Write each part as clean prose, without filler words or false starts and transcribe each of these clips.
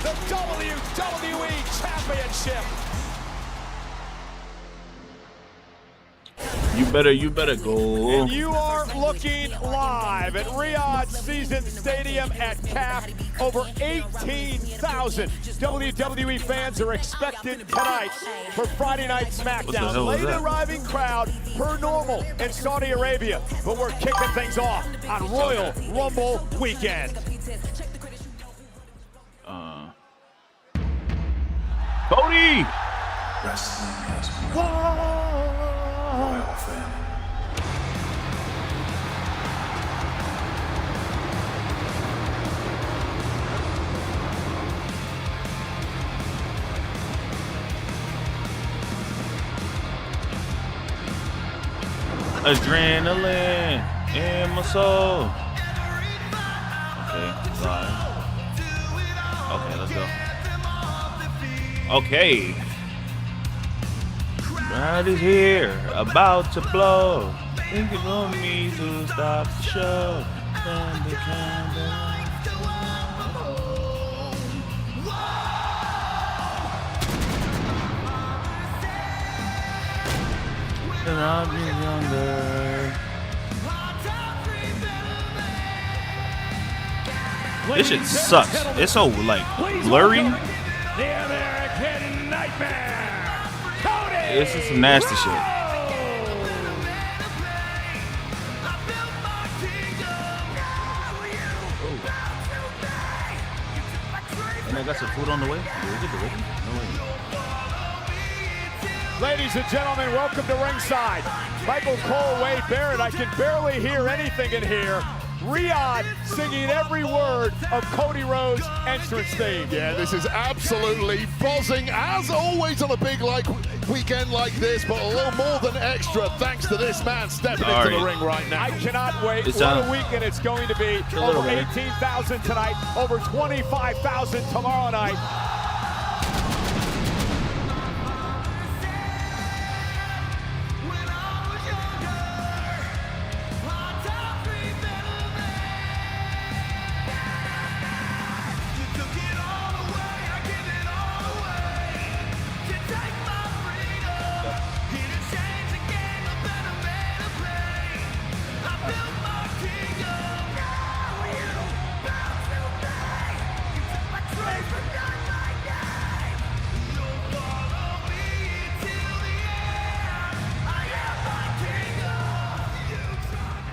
the WWE Championship. You better go. And you are looking live at Riyadh Season Stadium at CAF. Over 18,000 WWE fans are expected tonight for Friday Night Smackdown. Late arriving crowd per normal in Saudi Arabia, but we're kicking things off on Royal Rumble weekend. Cody! Wrestling has one royal family. Adrenaline in my soul. Okay, live. Okay, let's go. Okay. Bride is here, about to blow. Thinking on me to stop the show. And the candle. And I'll be younger. This shit sucks. It's so like blurry. The American Nightmare, Cody. This is some nasty shit. And I got some food on the way. Ladies and gentlemen, welcome to ringside. Michael Cole, Wade Barrett. I can barely hear anything in here. Riyadh singing every word of Cody Rhodes' entrance theme. Yeah, this is absolutely buzzing, as always on a big weekend like this, but a little more than extra thanks to this man stepping into the ring right now. I cannot wait. What a weekend it's going to be. Over 18,000 tonight, over 25,000 tomorrow night.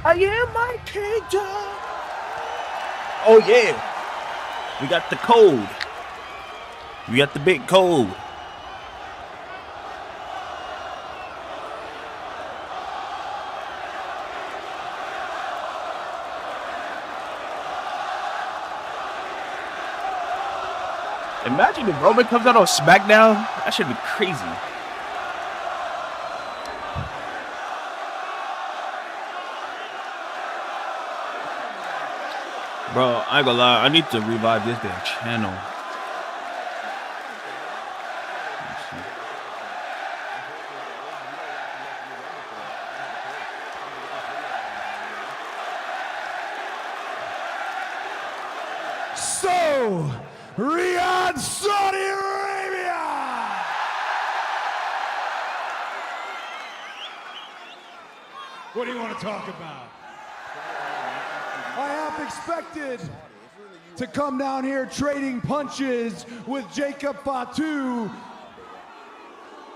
I am my kingdom. Oh yeah, we got the code. We got the big code. Imagine if Roman comes out on Smackdown. That should be crazy. Bro, I ain't gonna lie, I need to revive this damn channel. So, Riyadh, Saudi Arabia! What do you want to talk about? I half expected to come down here trading punches with Jacob Fatu.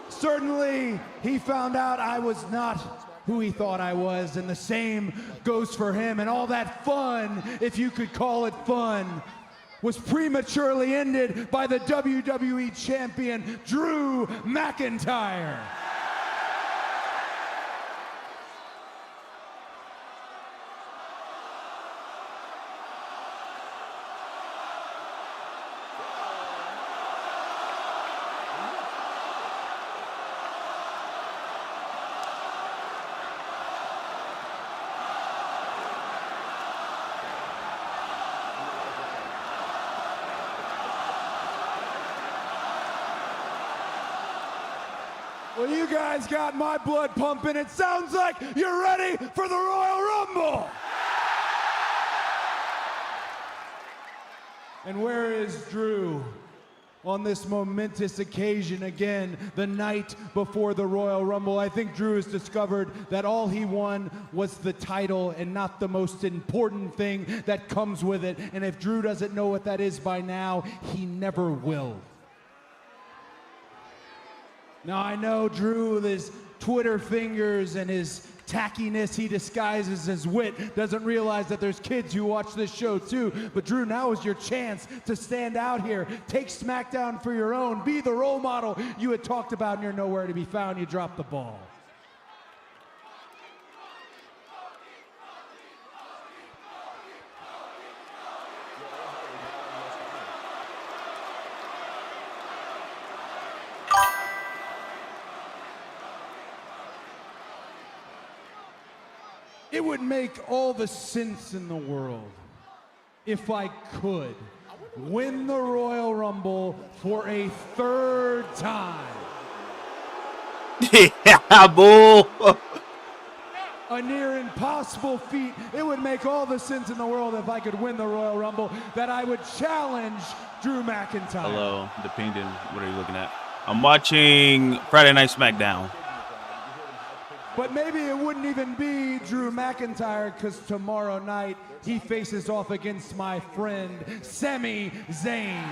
Certainly, he found out I was not who he thought I was, and the same goes for him. And all that fun, if you could call it fun, was prematurely ended by the WWE champion, Drew McIntyre. Well, you guys got my blood pumping. It sounds like you're ready for the Royal Rumble. And where is Drew? on this momentous occasion again, the night before the Royal Rumble. I think Drew has discovered that all he won was the title and not the most important thing that comes with it. And if Drew doesn't know what that is by now, he never will. Now I know Drew, with his Twitter fingers and his tackiness he disguises as wit, doesn't realize that there's kids who watch this show too. But Drew, now is your chance to stand out here. Take SmackDown for your own. Be the role model you had talked about, and you're nowhere to be found. You dropped the ball. It would make all the sense in the world if I could win the Royal Rumble for a third time. Yeah, bull. A near impossible feat. It would make all the sense in the world if I could win the Royal Rumble that I would challenge Drew McIntyre. Hello, depending, what are you looking at? I'm watching Friday Night Smackdown. But maybe it wouldn't even be Drew McIntyre, because tomorrow night he faces off against my friend Sami Zayn.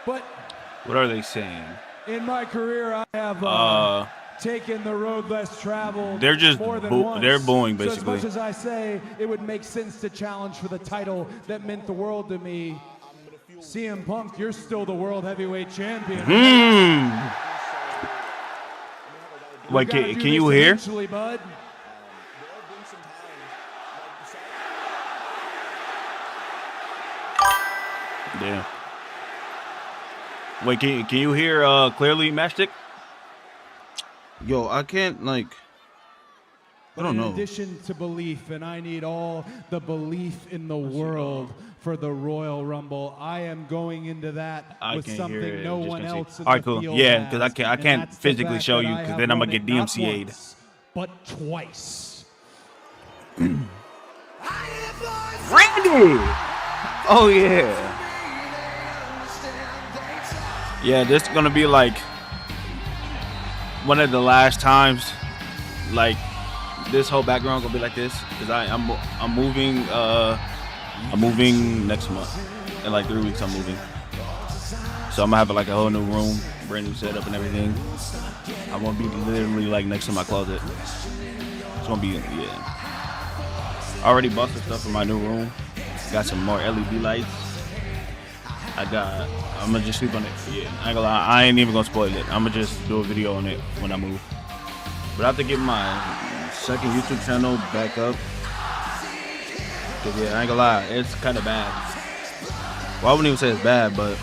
But What are they saying? in my career, I have taken the road less traveled. They're just more than once. they're booing, So basically. as much as I say it would make sense to challenge for the title that meant the world to me, CM Punk, you're still the world heavyweight champion. Wait, We gotta can do you this hear? eventually, bud. Yeah. Wait, can you hear clearly, Matchstick? Yo, I can't, like, I don't know. In addition to belief, and I need all the belief in the world for the Royal Rumble, I am going into that I with can't something hear it. no Just one gonna see. else in All right, the cool. field Yeah, has, 'cause I and can't that's the physically fact show that you, I 'cause have then I'ma won get it not DMCA'd. once, but twice. Randy! Oh, yeah. Yeah, this is going to be like one of the last times, like, this whole background going to be like this. Because I'm moving next month. In like 3 weeks, I'm moving. So I'm going to have like a whole new room, brand new setup and everything. I'm going to be literally like next to my closet. It's going to be, yeah. I already bought some stuff for my new room. Got some more LED lights. I'm gonna just sleep on it. Yeah, I ain't gonna lie, I ain't even gonna spoil it. I'm gonna just do a video on it when I move. But I have to get my second YouTube channel back up. Cause yeah, I ain't gonna lie, it's kind of bad. Well, I wouldn't even say it's bad, but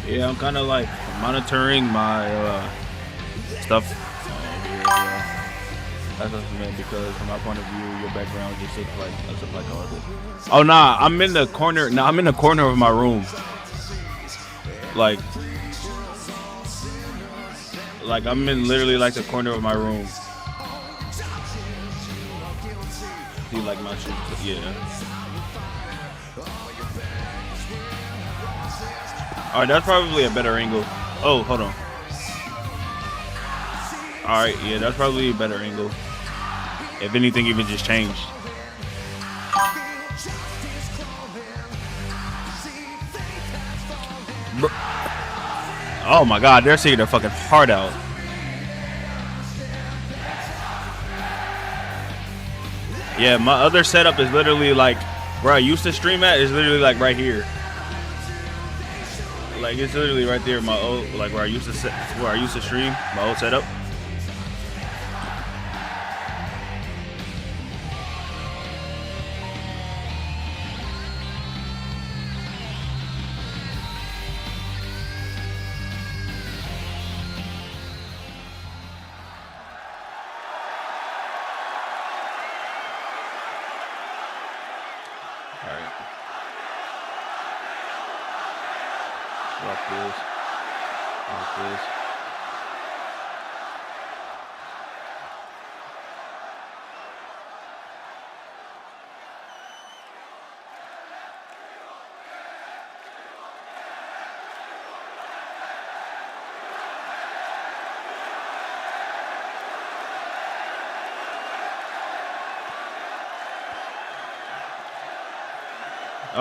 yeah, I'm kind of like monitoring my stuff. That's what I meant, because from my point of view, your background just looks like garbage. Oh nah, I'm in the corner. Nah, I'm in the corner of my room. Like I'm in literally like the corner of my room. See, like my shoes, yeah. All right, that's probably a better angle. Oh, hold on. All right, yeah, that's probably a better angle. If anything, even just changed. Oh my God, they're seeing their fucking heart out. Yeah, my other setup is literally like where I used to stream at is literally like right here. Like it's literally right there. My old, like where I used to stream, my old setup. this. Like this.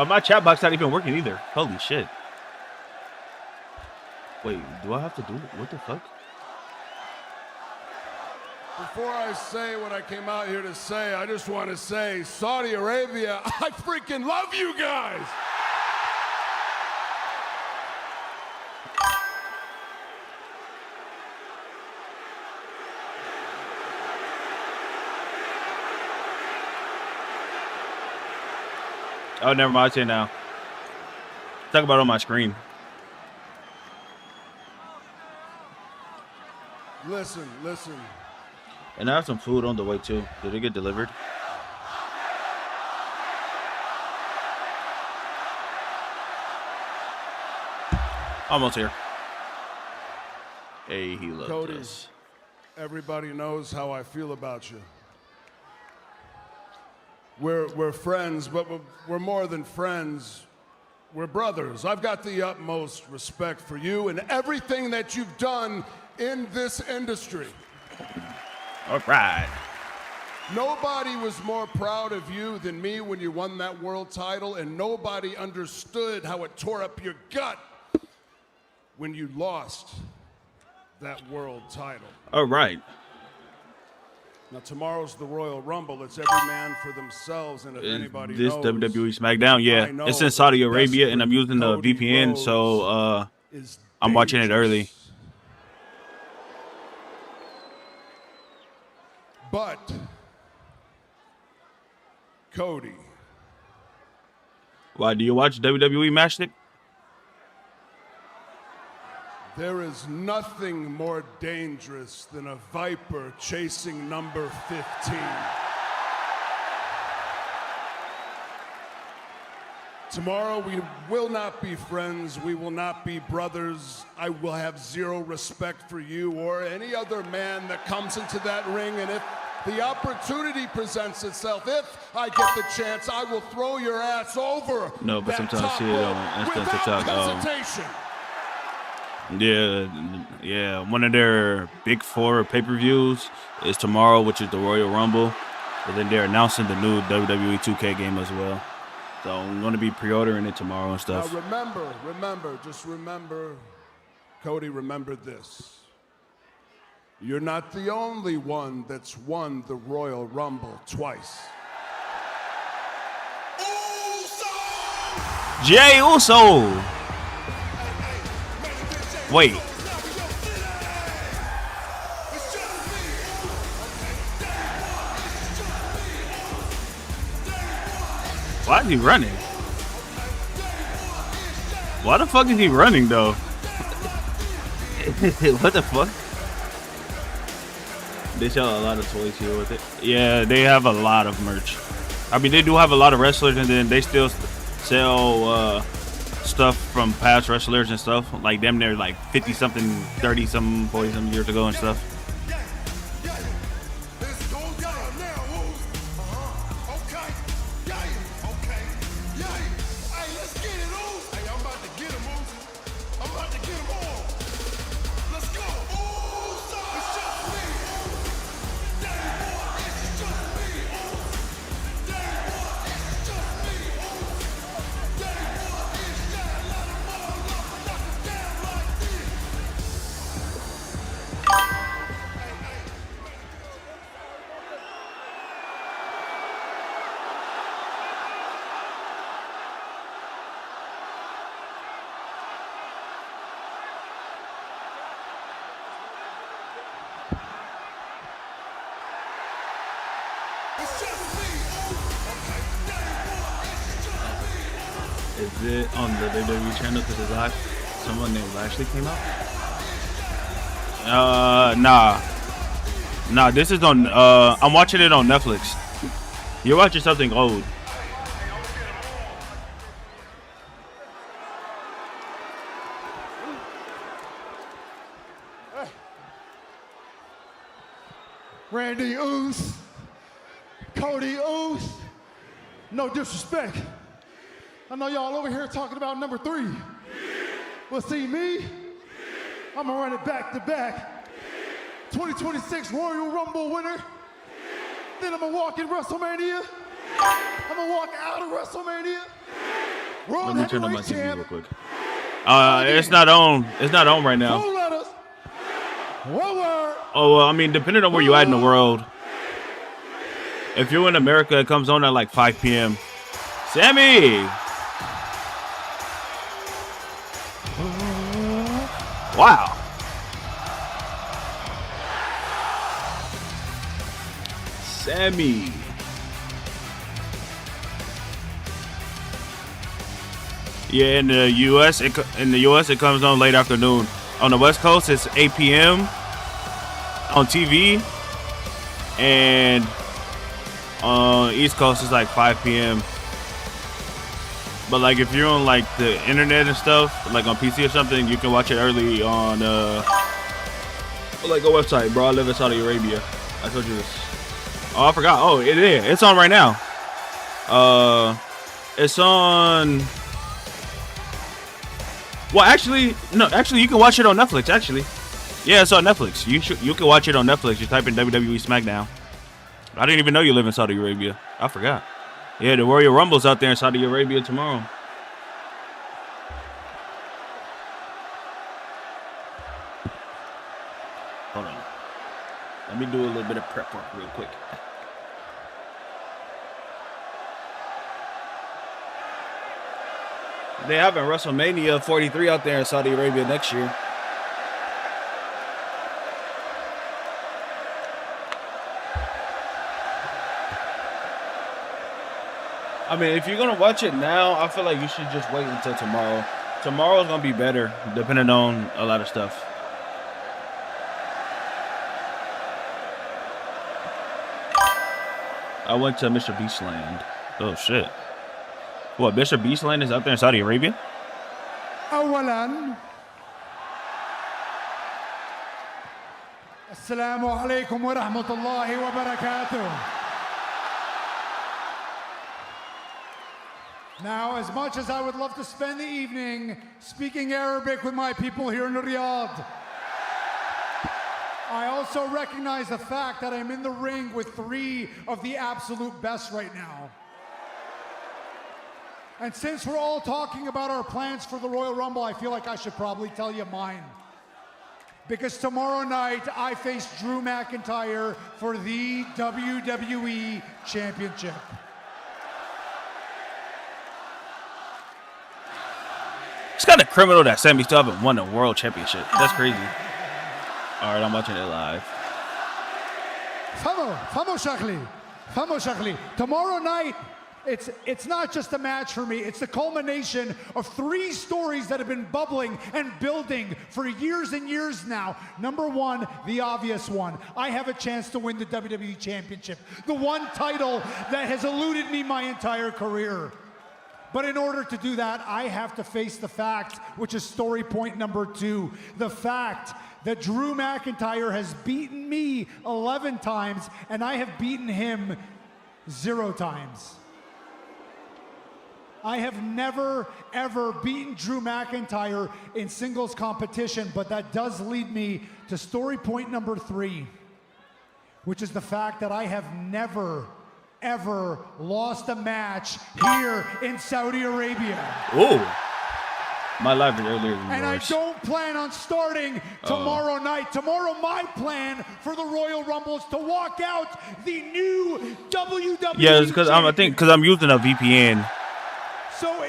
My chat box not even working either. Holy shit. Wait, do I have to do it? What the fuck? Before I say what I came out here to say, I just want to say, Saudi Arabia, I freaking love you guys. Oh, never mind. I see it now. Talk about it on my screen. Listen, listen. And I have some food on the way too. Did it get delivered? Almost here. Hey, he loves Cody, us. everybody knows how I feel about you. We're friends, but we're more than friends. We're brothers. I've got the utmost respect for you and everything that you've done in this industry. All right. Nobody was more proud of you than me when you won that world title, and nobody understood how it tore up your gut when you lost that world title. All right. Now, tomorrow's the Royal Rumble. It's every man for themselves, and if anybody This knows, WWE Smackdown, yeah. I It's know in Saudi that Arabia, and I'm using the Cody VPN, Rhodes so is I'm watching it dangerous. early. But, Cody, Why, do you watch WWE Matchstick? there is nothing more dangerous than a viper chasing number 15. Tomorrow we will not be friends, we will not be brothers. I will have zero respect for you or any other man that comes into that ring, and if the opportunity presents itself, if I get the chance, I will throw your ass over. No, but that sometimes I top see it rope on Insta without TikTok, hesitation. Yeah. One of their big four pay-per-views is tomorrow, which is the Royal Rumble. And then they're announcing the new WWE 2K game as well. So I'm going to be pre-ordering it tomorrow and stuff. Now remember, Cody, remember this. You're not the only one that's won the Royal Rumble twice. Jey Uso! Wait. Why is he running? Why the fuck is he running though? What the fuck? They sell a lot of toys here with it. Yeah, they have a lot of merch. I mean, they do have a lot of wrestlers, and then they still sell stuff from past wrestlers and stuff. Like them, they're like 50-something, 30-something, 40-something years ago and stuff. Is it on the WWE channel because it's live? Someone named Lashley came out? Nah, this is on, I'm watching it on Netflix. You're watching something old. Randy Oos, Cody Oos. No disrespect. I know y'all over here talking about number 3. Well, see me, I'm gonna run it back to back. 2026 Royal Rumble winner. Then I'm gonna walk in WrestleMania. I'm gonna walk out of WrestleMania. Let me turn on my TV real quick. It's not on. It's not on right now. 4 letters. 1 word. Oh, well, I mean, depending on where you're at in the world. If you're in America, it comes on at like 5 p.m. Sammy! Wow. Sammy. Yeah, in the U.S. it comes on late afternoon. On the West Coast, it's 8 p.m. on TV, and on East Coast, it's like 5 p.m. But like if you're on like the internet and stuff, like on PC or something, you can watch it early on like a website. Bro, I live in Saudi Arabia. I told you this. Oh, I forgot. Oh, it is. It's on right now. It's on. Well, actually, no. Actually, you can watch it on Netflix. Actually, yeah, it's on Netflix. You can watch it on Netflix. You type in WWE Smackdown. I didn't even know you live in Saudi Arabia. I forgot. Yeah, the Royal Rumble's out there in Saudi Arabia tomorrow. Hold on. Let me do a little bit of prep work real quick. They having WrestleMania 43 out there in Saudi Arabia next year. I mean, if you're going to watch it now, I feel like you should just wait until tomorrow. Tomorrow's going to be better, depending on a lot of stuff. I went to Mr. Beastland. Oh, shit. What, Mr. Beastland is out there in Saudi Arabia? أولاً السلام عليكم ورحمة الله وبركاته. Now, as much as I would love to spend the evening speaking Arabic with my people here in Riyadh, I also recognize the fact that I'm in the ring with 3 of the absolute best right now. And since we're all talking about our plans for the Royal Rumble, I feel like I should probably tell you mine. Because tomorrow night, I face Drew McIntyre for the WWE Championship. It's kind of criminal that Sammy still haven't won a world championship. That's crazy. All right, I'm watching it live. Famo Shakli. Tomorrow night, it's not just a match for me. It's the culmination of 3 stories that have been bubbling and building for years and years now. Number 1, the obvious one. I have a chance to win the WWE Championship. The one title that has eluded me my entire career. But in order to do that, I have to face the fact, which is story point number 2, the fact that Drew McIntyre has beaten me 11 times, and I have beaten him 0 times. I have never, ever beaten Drew McIntyre in singles competition, but that does lead me to story point number 3, which is the fact that I have never, ever lost a match here in Saudi Arabia. Oh, my life is earlier than and yours. I don't plan on starting tomorrow night. Tomorrow, my plan for the Royal Rumble is to walk out the new WWE. Yeah, it's because I'm using a VPN. So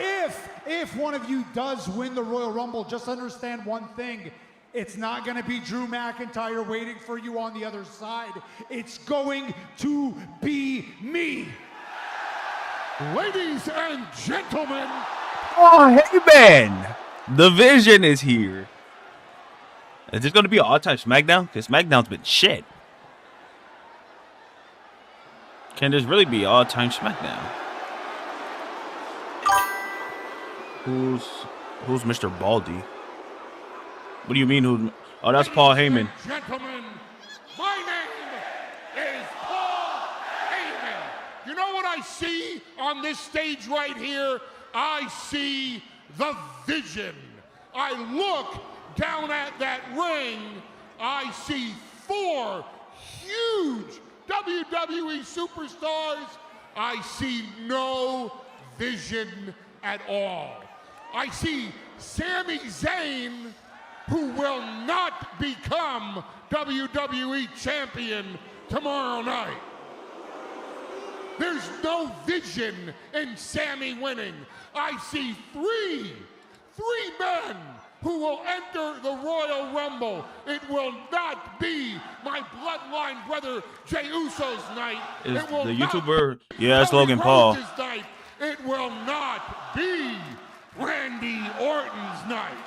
if one of you does win the Royal Rumble, just understand one thing. It's not going to be Drew McIntyre waiting for you on the other side. It's going to be me. Ladies and gentlemen. Oh, hey, man. The Vision is here. Is this going to be an all-time Smackdown? Because Smackdown's been shit. Can this really be all-time Smackdown? Who's Mr. Baldy? What do you mean? Oh, that's Paul Heyman. Gentlemen, my name I see on this stage right here? I see the Vision. I look down at that ring, I see 4 huge WWE superstars. I see no vision at all. I see Sami Zayn, who will not become WWE champion tomorrow night. There's no vision in Sami winning. I see three men who will enter the Royal Rumble. It will not be my bloodline brother Jey Uso's night. Is it will the not YouTuber? be Yeah, it's Cody Logan Paul. Rhodes' night. It will not be Randy Orton's night.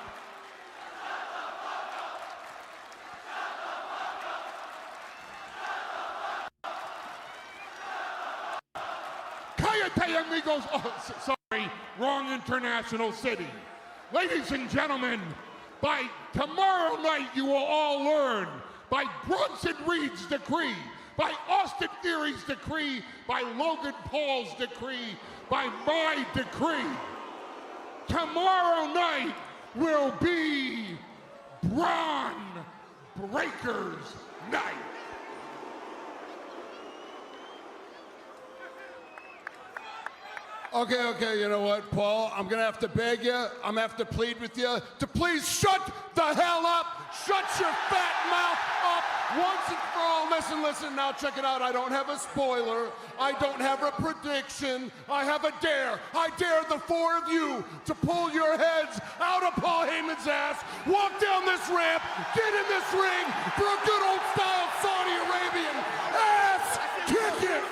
Cállate, amigos. Oh, sorry, wrong international city. Ladies and gentlemen, by tomorrow night you will all learn, by Bronson Reed's decree, by Austin Theory's decree, by Logan Paul's decree, by my decree, tomorrow night will be Braun Breaker's night. Okay, you know what, Paul? I'm gonna have to beg you, I'm gonna have to plead with you to please shut the hell up! Shut your fat mouth up once and for all. Listen, now check it out. I don't have a spoiler. I don't have a prediction. I have a dare. I dare the 4 of you to pull your heads out of Paul Heyman's ass, walk down this ramp, get in this ring for a good old style Saudi Arabian ass kicking!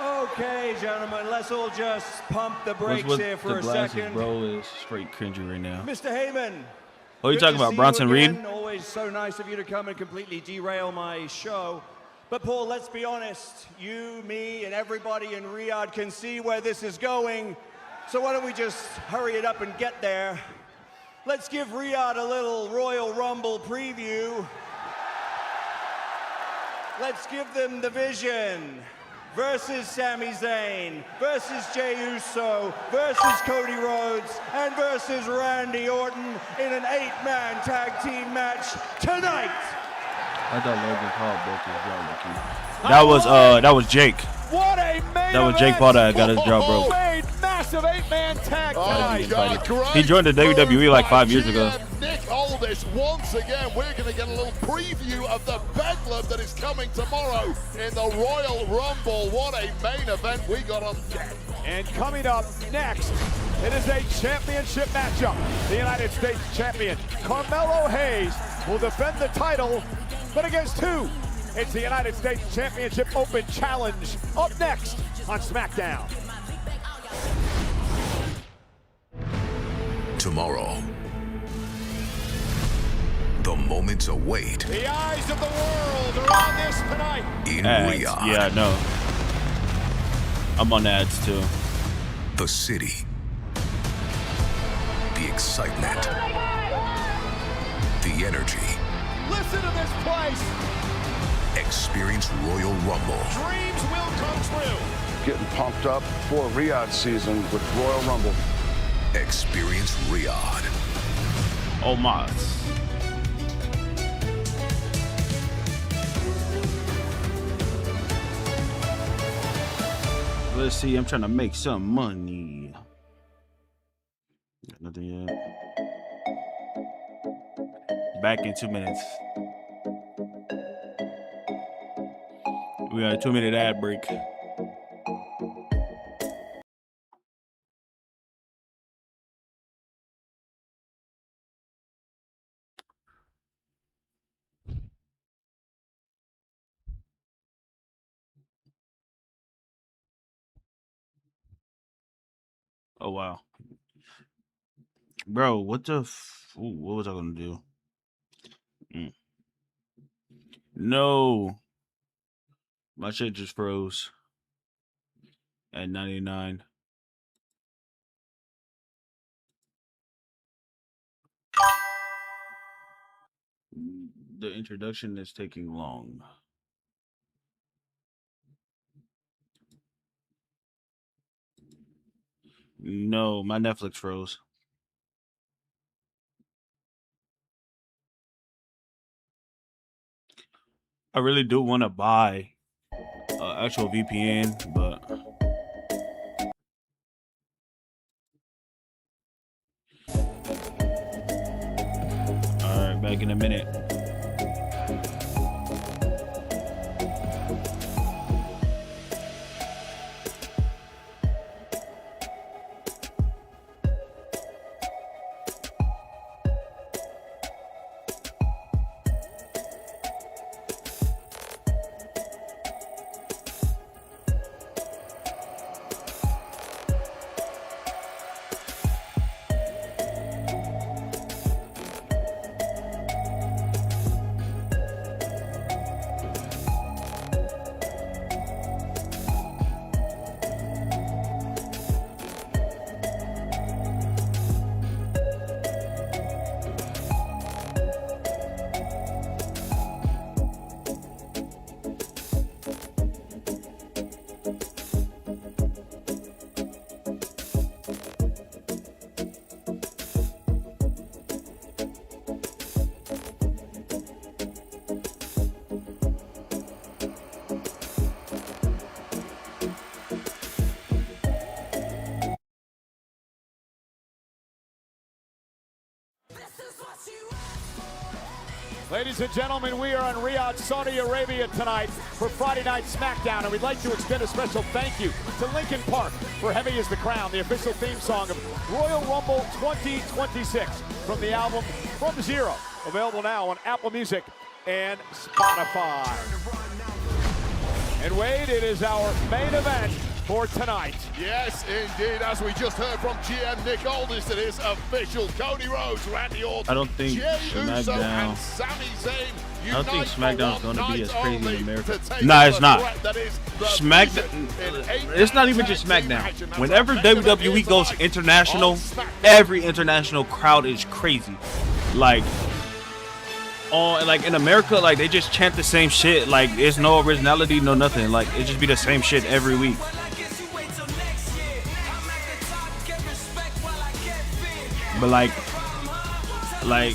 Okay, gentlemen, let's all just pump the brakes What's here with for the a glasses, second. bro? Is straight cringy right now. Mr. Heyman. Who are you good talking to about, see Bronson you Reed? again. Always so nice of you to come and completely derail my show. But Paul, let's be honest. You, me, and everybody in Riyadh can see where this is going. So why don't we just hurry it up and get there? Let's give Riyadh a little Royal Rumble preview. Let's give them the Vision versus Sami Zayn, versus Jey Uso, versus Cody Rhodes, and versus Randy Orton in an 8-man tag team match tonight. I thought Logan Paul broke his jaw, That was Jake. What a main That was Jake Paul that got his jaw broke. Made massive 8-man tag tonight. God, great He joined the WWE move like by 5 years ago. GM Nick Aldis. Once again, we're going to get a little preview of the bedlam that is coming tomorrow in the Royal Rumble. What a main event we got on deck. And coming up next, it is a championship matchup. The United States champion, Carmelo Hayes, will defend the title, but against who? It's the United States Championship Open Challenge. Up next on Smackdown. Tomorrow, the moments await The eyes of the world are on this tonight. in Ads. Riyadh. Yeah, I know. I'm on the ads too. The city, the excitement, the energy. Listen to this place. Experience Royal Rumble. Dreams will come true. Getting pumped up for Riyadh season with Royal Rumble. Experience Riyadh. Oh my. Let's see, I'm trying to make some money. Got nothing yet. Back in 2 minutes. We got a 2-minute ad break. Oh wow, bro, what the? What was I gonna do? No, my shit just froze at 99. The introduction is taking long. No, my Netflix froze. I really do want to buy actual VPN, but all right, back in a minute. Ladies and gentlemen, we are in Riyadh, Saudi Arabia tonight for Friday Night Smackdown, and we'd like to extend a special thank you to Linkin Park for Heavy is the Crown, the official theme song of Royal Rumble 2026 from the album From Zero, available now on Apple Music and Spotify. And Wade, it is our main event for tonight. Yes, indeed. As we just heard from GM Nick Aldis, it is official. Cody Rhodes, Randy Orton, I don't think Jey Uso, SmackDown. and Sami Zayn. I don't think SmackDown's going to be as crazy in America. Nah, It's not. SmackDown. It's not even just SmackDown. Whenever WWE goes international, every international crowd is crazy. Like in America, like they just chant the same shit. Like there's no originality, no nothing. Like it just be the same shit every week. But like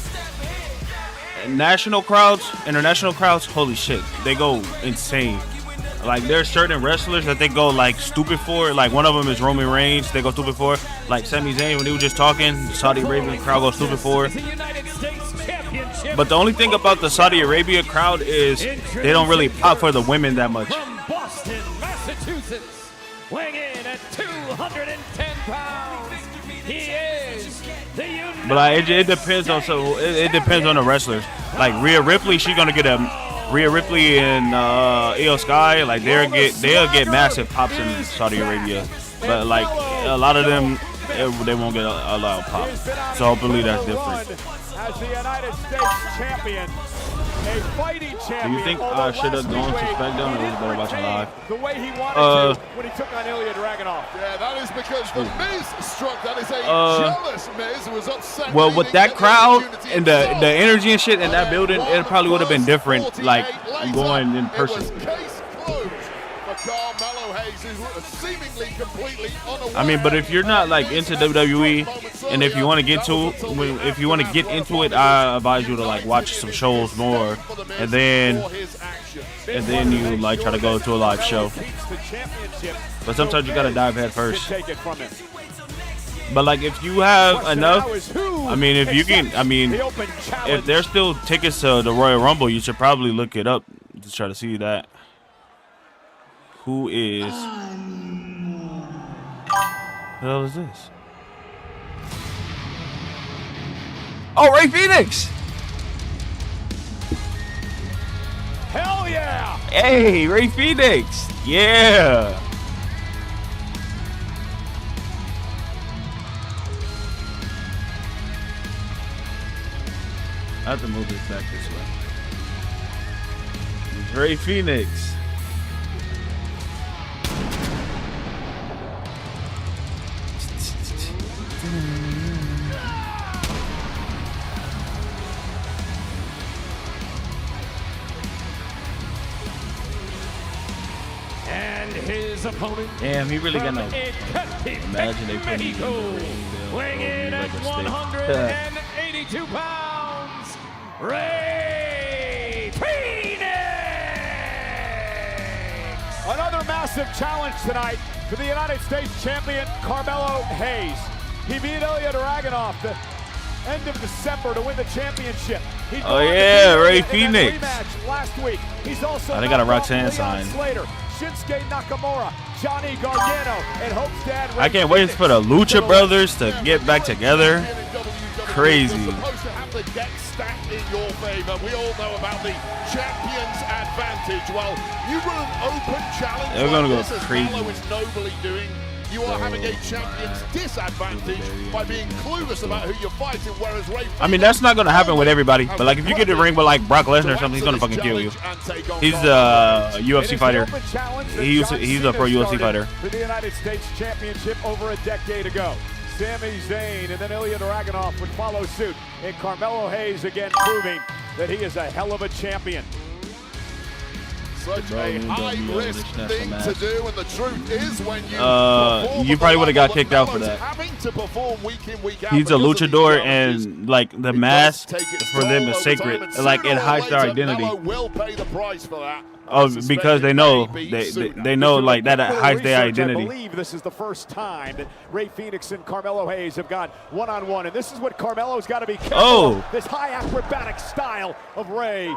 national crowds, international crowds, holy shit, they go insane. Like there's certain wrestlers that they go like stupid for. Like one of them is Roman Reigns. They go stupid for. Like Sami Zayn, when he was just talking, the Saudi Arabian crowd goes stupid for. But the only thing about the Saudi Arabia crowd is they don't really pop for the women that much. From Boston, Massachusetts, weighing in at 210 pounds, he is the United But like, it depends on it depends on the wrestlers. Like Rhea Ripley, she's gonna get Rhea Ripley and Io Sky, like they'll get massive pops in Saudi Arabia. But like a lot of them, they won't get a lot of pop. So hopefully that's different. As the United States champion, a fighting champion. Do you think I should have gone to Smackdown or was better watching live? The way he wanted to when he took on Ilya Dragunov. Yeah, that is because the Miz struck. That is a jealous Miz who was upset. Well, with that crowd and the energy and shit in that building, it probably would have been different, like going in person. I mean, but if you're not like into WWE, and if you want to get into it, I advise you to like watch some shows more, and then you like try to go to a live show. But sometimes you gotta dive head first. But like if you have enough, I mean, if there's still tickets to the Royal Rumble, you should probably look it up to try to see that. Who is? What the hell is this? Oh, Ray Phoenix! Hell yeah! Hey, Ray Phoenix! Yeah! I have to move this back this way. It's Ray Phoenix. his opponent. Damn, he really got no. Ecatepec, Imagine they put him in Mexico, the ring. weighing in at 182 pounds, Ray Phoenix. Another massive challenge tonight for the United States champion, Carmelo Hayes. He beat Ilya Dragunov the end of December to win the championship. Oh yeah, Ray Phoenix. Rematch last week. He's also they got a Roxanne Leon sign. Slater, Shinsuke Nakamura, Johnny Gargano, and Hope's dad, Ray I can't wait for the Lucha Brothers to get back together. Crazy. You're supposed to have the deck stacked in your favor. We all know about the champion's advantage. Well, you run an open challenge. They're gonna go this, as crazy. Malo is nobly doing. You are having a champion's disadvantage by being clueless about who you're fighting, whereas Ray I mean, that's not gonna happen with everybody. But like, if you get in the ring with like Brock Lesnar or something, he's gonna fucking kill you. He's a UFC fighter. He's a pro UFC fighter. For the United States Championship over a decade ago. Sami Zayn and then Ilya Dragunov would follow suit. And Carmelo Hayes again proving that he is a hell of a champion. Such a high-risk thing to do, and the truth is when you probably would have got kicked out for that. having to perform week in, week out He's a because of these luchador, challenges, and like the it mask does take its for them toll is over sacred. time, and Like sooner it or hides their later, identity. Melo will pay the price for that. Oh, I suspect because they it know may be sooner. they know like that Little hides their research, identity. I believe this is the first time that Ray Phoenix and Carmelo Hayes have gone one-on-one, and this is what Carmelo's got to be careful of, this high acrobatic style of Ray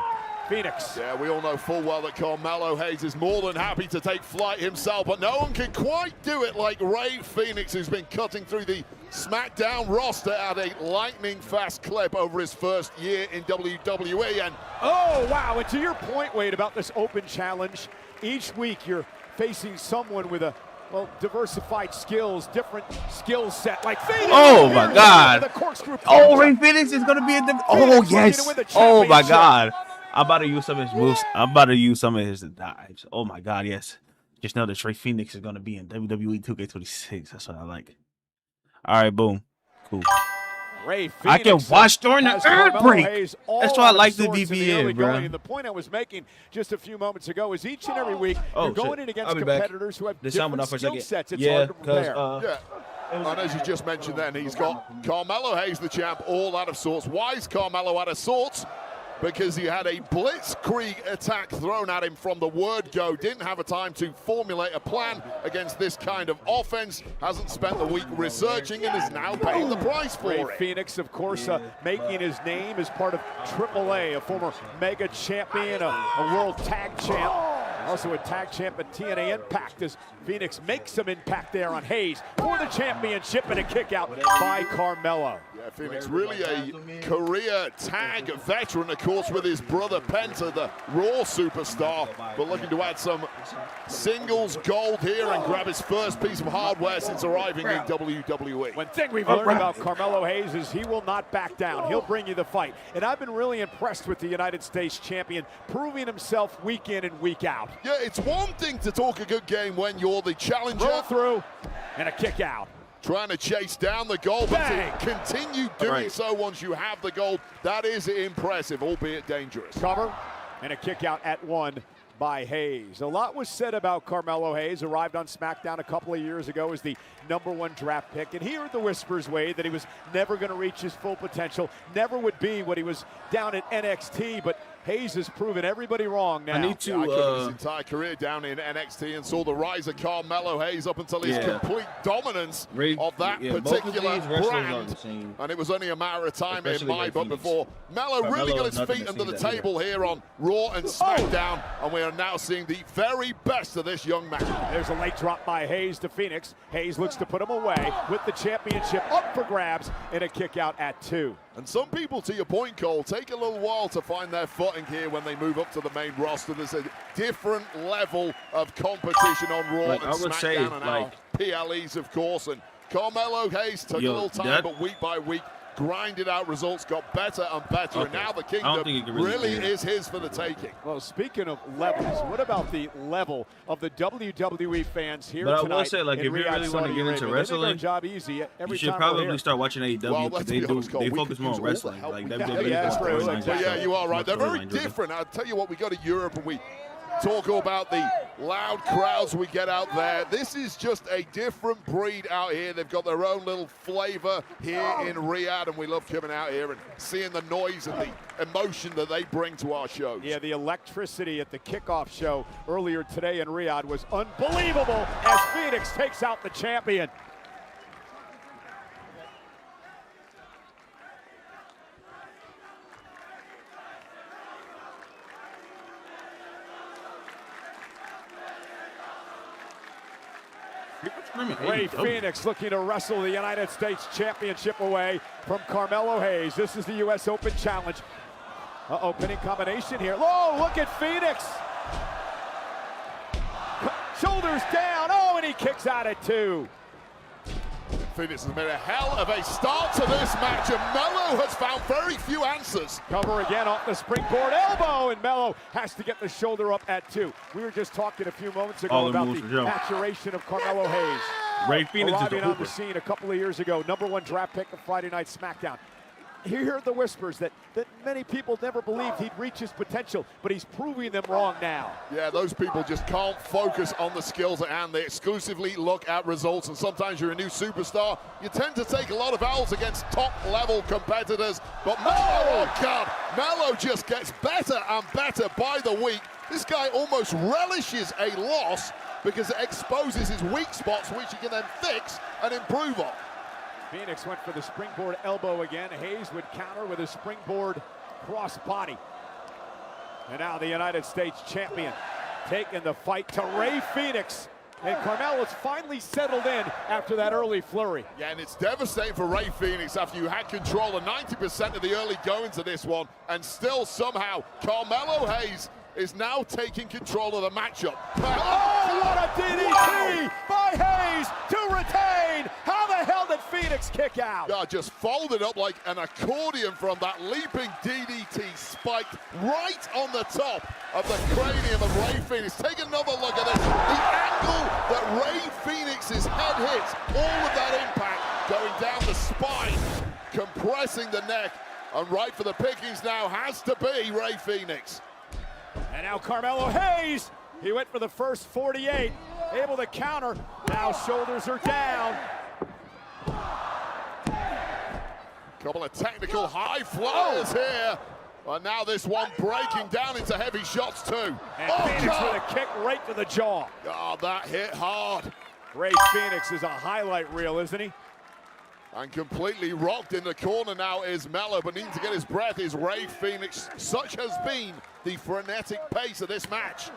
Phoenix. Yeah, we all know full well that Carmelo Hayes is more than happy to take flight himself, but no one can quite do it like Ray Phoenix, who's been cutting through the Smackdown roster at a lightning-fast clip over his first year in WWE. And oh, wow, and to your point, Wade, about this open challenge, each week you're facing someone with a, well, diversified skills, different skill set, like Phoenix. Oh, my God. The corkscrew Oh, punch. Ray Phoenix is gonna be a. Oh yes. Oh my God. I'm about to use some of his moves. I'm about to use some of his dives. Oh my God, yes. Just know that Ray Phoenix is gonna be in WWE 2K26. That's what I like. All right, boom, cool. Ray Phoenix I can watch during the has ad Carmelo break. Hayes That's all why I out of like the sorts in VPN, early bro. going. And the point I was making just a few moments ago is each and every week you're going in against I'll be back. competitors who have The sound went different off for a skill second. sets. It's Yeah, hard to prepare. yeah. And as you just mentioned then, he's got Carmelo Hayes, the champ, all out of sorts. Why is Carmelo out of sorts? Because he had a blitzkrieg attack thrown at him from the word go. Didn't have a time to formulate a plan against this kind of offense. Hasn't spent the week researching and is now paying the price for Ray it. Phoenix, of course, making his name as part of AAA, a former mega champion, a world tag champ. Also a tag champ at TNA Impact as Phoenix makes some impact there on Hayes for the championship and a kick out by Carmelo. Yeah, Phoenix really a career tag veteran, of course, with his brother Penta, the Raw superstar, but looking to add some singles gold here and grab his first piece of hardware since arriving in WWE. One thing we've learned about Carmelo Hayes is he will not back down. He'll bring you the fight. And I've been really impressed with the United States champion, proving himself week in and week out. Yeah, it's one thing to talk a good game when you're the challenger. Roll through and a kick out. Trying to chase down the goal, but Bang. to continue doing so once you have the goal, that is impressive, albeit dangerous. Cover and a kick out at one by Hayes. A lot was said about Carmelo Hayes. Arrived on SmackDown a couple of years ago as the #1 draft pick. And he heard the whispers, Wade, that he was never going to reach his full potential, never would be what he was down at NXT, but Hayes has proven everybody wrong now. I covered his entire career down in NXT and saw the rise of Carmelo Hayes up until his complete dominance of that particular brand. And it was only a matter of time in my book before Melo really got his feet under the table here on Raw and SmackDown, and we are now seeing the very best of this young man. There's a late drop by Hayes to Phoenix. Hayes looks to put him away with the championship up for grabs and a kick out at 2. And some people, to your point, Cole, take a little while to find their footing here when they move up to the main roster. There's a different level of competition on Raw and SmackDown and our PLEs, of course. And Carmelo Hayes took a little time, but week by week, grinded out results, got better and better, and now the kingdom really is his for the taking. Well, speaking of levels, what about the level of the WWE fans here But tonight? I will say, like, if you really want to get into wrestling, job easy every you should probably start watching AEW because they focus more on wrestling. Like WWE. Yeah, you are right. They're very different. I'll tell you what, we go to Europe and we talk all about the loud crowds we get out there. This is just a different breed out here. They've got their own little flavor here in Riyadh, and we love coming out here and seeing the noise and the emotion that they bring to our shows. Yeah, the electricity at the kickoff show earlier today in Riyadh was unbelievable as Phoenix takes out the champion. Ray Phoenix looking to wrestle the United States Championship away from Carmelo Hayes. This is the U.S. Open Challenge. Pinning combination here. Oh, look at Phoenix. Shoulders down. Oh, and he kicks out at 2. Phoenix has made a hell of a start to this match, and Melo has found very few answers. Cover again off the springboard elbow, and Melo has to get the shoulder up at 2. We were just talking a few moments ago about the maturation of Carmelo Hayes. Ray Phoenix arriving is a on the scene a couple of years ago, #1 draft pick of Friday Night Smackdown. You hear the whispers that many people never believed he'd reach his potential, but he's proving them wrong now. Yeah, those people just can't focus on the skills at hand. They exclusively look at results, and sometimes you're a new superstar. You tend to take a lot of L's against top-level competitors, but Melo, oh God, Melo just gets better and better by the week. This guy almost relishes a loss because it exposes his weak spots, which he can then fix and improve on. Phoenix went for the springboard elbow again. Hayes would counter with a springboard cross body. And now the United States champion taking the fight to Ray Phoenix. And Carmelo's finally settled in after that early flurry. Yeah, and it's devastating for Ray Phoenix after you had control of 90% of the early goings of this one, and still somehow Carmelo Hayes is now taking control of the matchup. Oh, what a DDT by Hayes to retain! How the hell did Phoenix kick out? God, just folded up like an accordion from that leaping DDT, spiked right on the top of the cranium of Ray Phoenix. Take another look at this. The angle that Ray Phoenix's head hits, all of that impact going down the spine, compressing the neck, and right for the pickings now has to be Ray Phoenix. And now Carmelo Hayes, he went for the first 48, able to counter. Now shoulders are down. Couple of technical high flyers here. And now this one breaking down into heavy shots too. And Phoenix with a kick right to the jaw. Oh, that hit hard. Ray Phoenix is a highlight reel, isn't he? And completely rocked in the corner now is Melo, but needing to get his breath is Ray Phoenix. Such has been the frenetic pace of this match.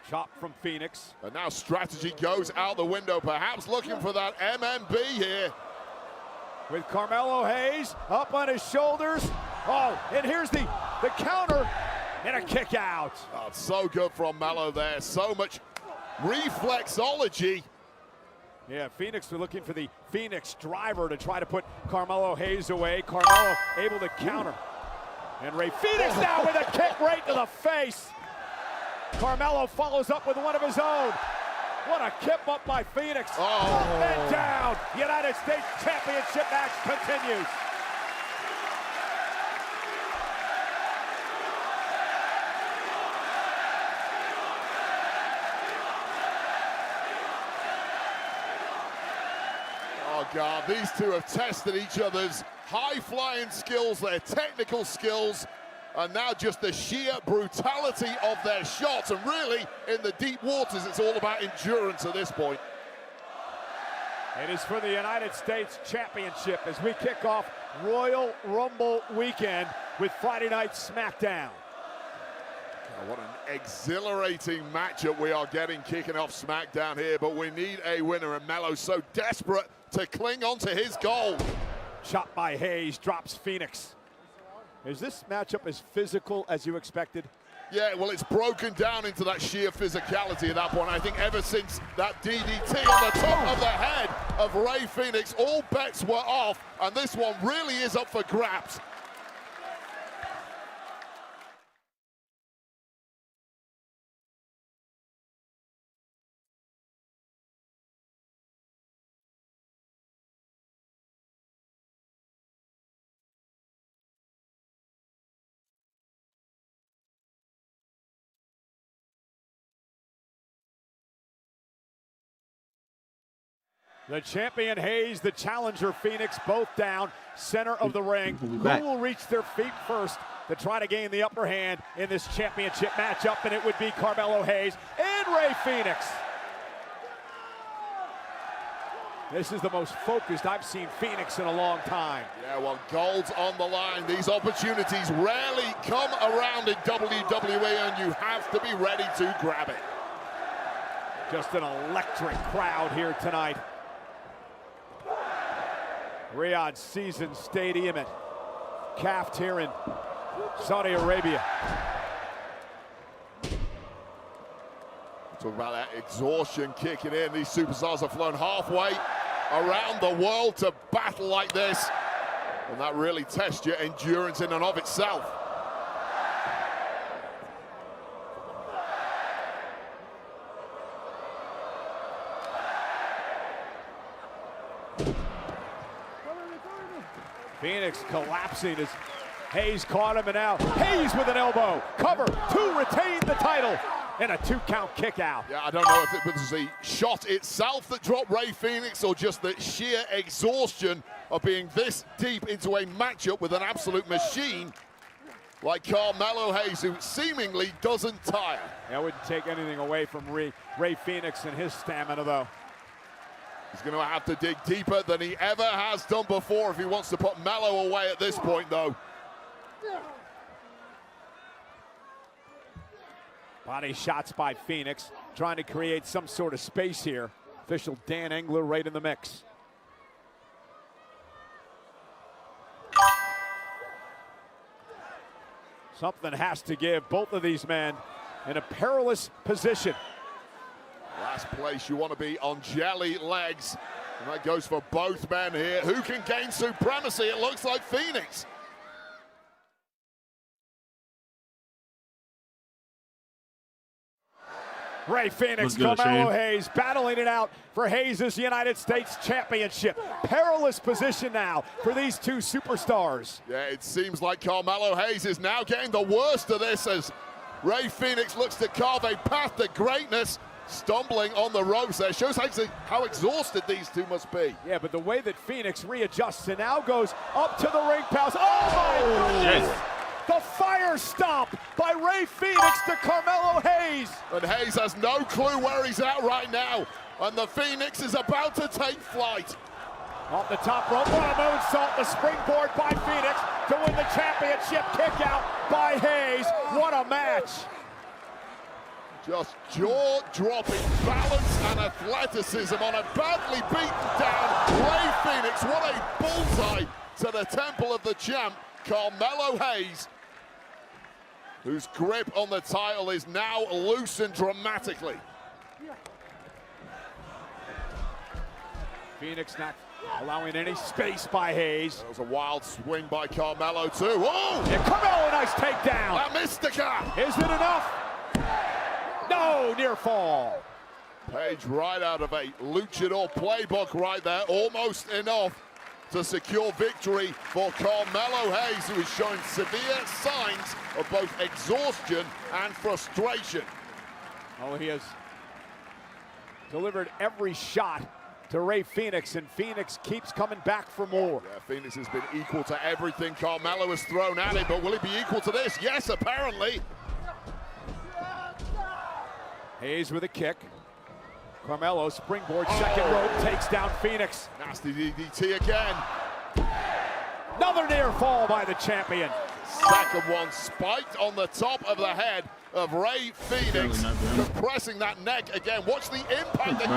Chop from Phoenix. And now strategy goes out the window, perhaps looking for that MMB here. With Carmelo Hayes up on his shoulders. Oh, and here's the counter and a kick out. Oh, it's so good from Melo there. So much reflexology. Yeah, Phoenix were looking for the Phoenix driver to try to put Carmelo Hayes away. Carmelo able to counter. And Ray Phoenix now with a kick right to the face. Carmelo follows up with one of his own. What a kip up by Phoenix. Oh. And down. United States Championship match continues. Oh God, these two have tested each other's high-flying skills, their technical skills, and now just the sheer brutality of their shots. And really, in the deep waters, it's all about endurance at this point. It is for the United States Championship as we kick off Royal Rumble weekend with Friday Night Smackdown. Oh, what an exhilarating matchup we are getting kicking off Smackdown here, but we need a winner, and Melo's so desperate to cling on to his goal. Shot by Hayes, drops Phoenix. Is this matchup as physical as you expected? Yeah, well, it's broken down into that sheer physicality at that point. I think ever since that DDT on the top of the head of Ray Phoenix, all bets were off, and this one really is up for grabs. The champion Hayes, the challenger Phoenix, both down, center of the ring. Who will reach their feet first to try to gain the upper hand in this championship matchup? And it would be Carmelo Hayes and Rey Fenix. This is the most focused I've seen Phoenix in a long time. Yeah, well, gold's on the line. These opportunities rarely come around in WWE, and you have to be ready to grab it. Just an electric crowd here tonight. Riyadh Season Stadium at CAF here in Saudi Arabia. Talk about that exhaustion kicking in. These superstars have flown halfway around the world to battle like this, and that really tests your endurance in and of itself. Phoenix collapsing as Hayes caught him, and now Hayes with an elbow. Cover to retain the title. And a 2-count kick out. Yeah, I don't know if it was the shot itself that dropped Rey Fenix or just the sheer exhaustion of being this deep into a matchup with an absolute machine like Carmelo Hayes, who seemingly doesn't tire. I wouldn't take anything away from Rey Fenix and his stamina, though. He's going to have to dig deeper than he ever has done before if he wants to put Melo away at this point, though. Body shots by Phoenix, trying to create some sort of space here. Official Dan Engler right in the mix. Something has to give. Both of these men in a perilous position. Last place you want to be on jelly legs. And that goes for both men here. Who can gain supremacy? It looks like Phoenix. Rey Fenix, Carmelo Hayes battling it out for Hayes' United States Championship. Perilous position now for these two superstars. Yeah, it seems like Carmelo Hayes is now getting the worst of this as Rey Fenix looks to carve a path to greatness. Stumbling on the ropes there. Shows how exhausted these two must be. Yeah, but the way that Phoenix readjusts and now goes up to the ring post. Oh my goodness! The fire stomp by Rey Fenix to Carmelo Hayes. And Hayes has no clue where he's at right now. And the Phoenix is about to take flight. Off the top rope, what a moonsault, the springboard by Phoenix to win the championship. Kick out by Hayes. What a match. Just jaw-dropping balance and athleticism on a badly beaten down Rey Fenix. What a bullseye to the temple of the champ, Carmelo Hayes, whose grip on the title is now loosened dramatically. Phoenix not allowing any space by Hayes. That was a wild swing by Carmelo too. Oh! And Carmelo, a nice takedown. La Mystica! Is it enough? No, near fall. Page right out of a luchador playbook right there. Almost enough to secure victory for Carmelo Hayes, who is showing severe signs of both exhaustion and frustration. Oh, he has delivered every shot to Rey Fenix, and Phoenix keeps coming back for more. Yeah, Phoenix has been equal to everything Carmelo has thrown at him, but will he be equal to this? Yes, apparently. Hayes with a kick. Carmelo, springboard, second rope, takes down Phoenix. Nasty DDT again. Another near fall by the champion. Second one spiked on the top of the head of Rey Fenix, compressing that neck again. Watch the impact again,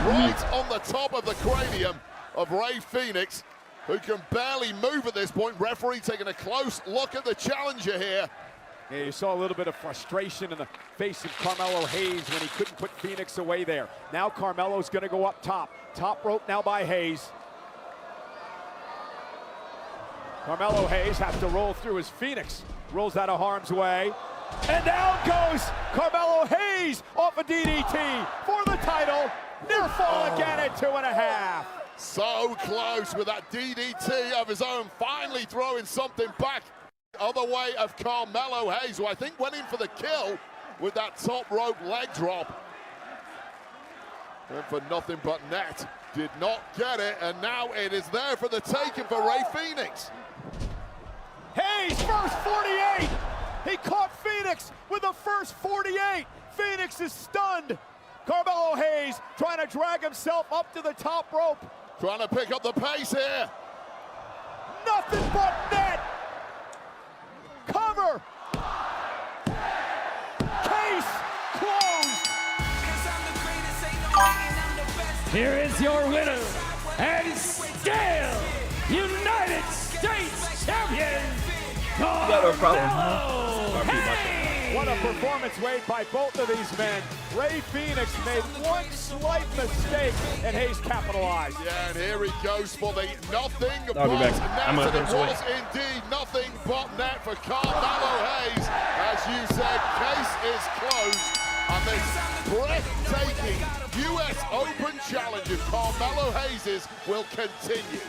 right on the top of the cranium of Rey Fenix, who can barely move at this point. Referee taking a close look at the challenger here. Yeah, you saw a little bit of frustration in the face of Carmelo Hayes when he couldn't put Phoenix away there. Now Carmelo's gonna go up top. Top rope now by Hayes. Carmelo Hayes has to roll through as Phoenix rolls out of harm's way. And down goes Carmelo Hayes off a DDT for the title. Near fall again at 2.5. So close with that DDT of his own, finally throwing something back other way of Carmelo Hayes, who I think went in for the kill with that top rope leg drop. And for nothing but net Did not get it, and now it is there for the taking for Rey Fenix. Hayes, first 48. He caught Phoenix with the first 48. Phoenix is stunned. Carmelo Hayes trying to drag himself up to the top rope. Trying to pick up the pace here. Nothing but net. Cover. Case closed. Here is your winner and still United States champion, Carmelo Hayes. What a performance made by both of these men. Rey Fenix made one slight mistake, and Hayes capitalized. Yeah, and here he goes for the nothing but I'll be back. I'm net. gonna And it was indeed nothing but net for Carmelo Hayes. As you said, case is closed. And this breathtaking U.S. Open challenge of Carmelo Hayes will continue.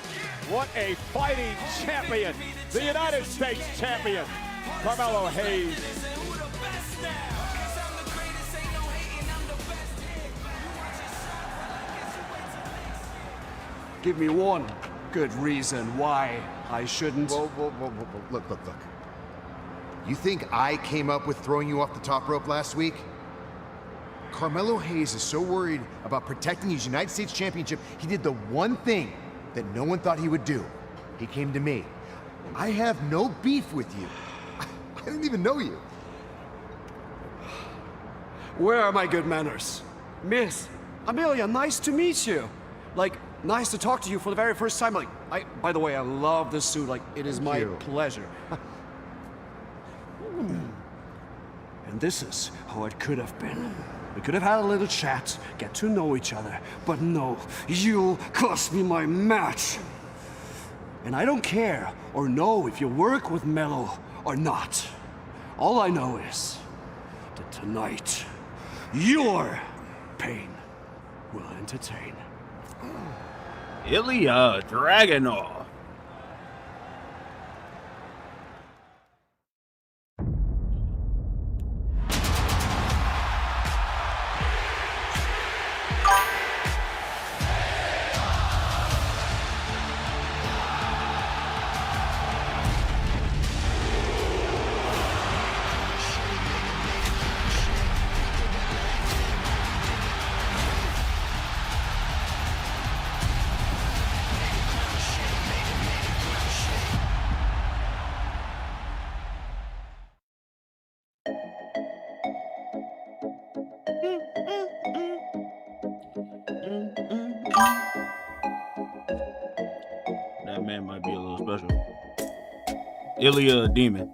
What a fighting champion. The United States champion, Carmelo Hayes. Give me one good reason why I shouldn't. Whoa. Look. You think I came up with throwing you off the top rope last week? Carmelo Hayes is so worried about protecting his United States Championship, he did the one thing that no one thought he would do. He came to me. I have no beef with you. I didn't even know you. Where are my good manners? Miss Amelia, nice to meet you. Like, nice to talk to you for the very first time. Like, by the way, I love this suit. Like, it is my pleasure. And this is how it could have been. We could have had a little chat, get to know each other. But no, you cost me my match. And I don't care or know if you work with Melo or not. All I know is that tonight, your pain will entertain. Ilya Dragunov. That man might be a little special. Ilya Demon.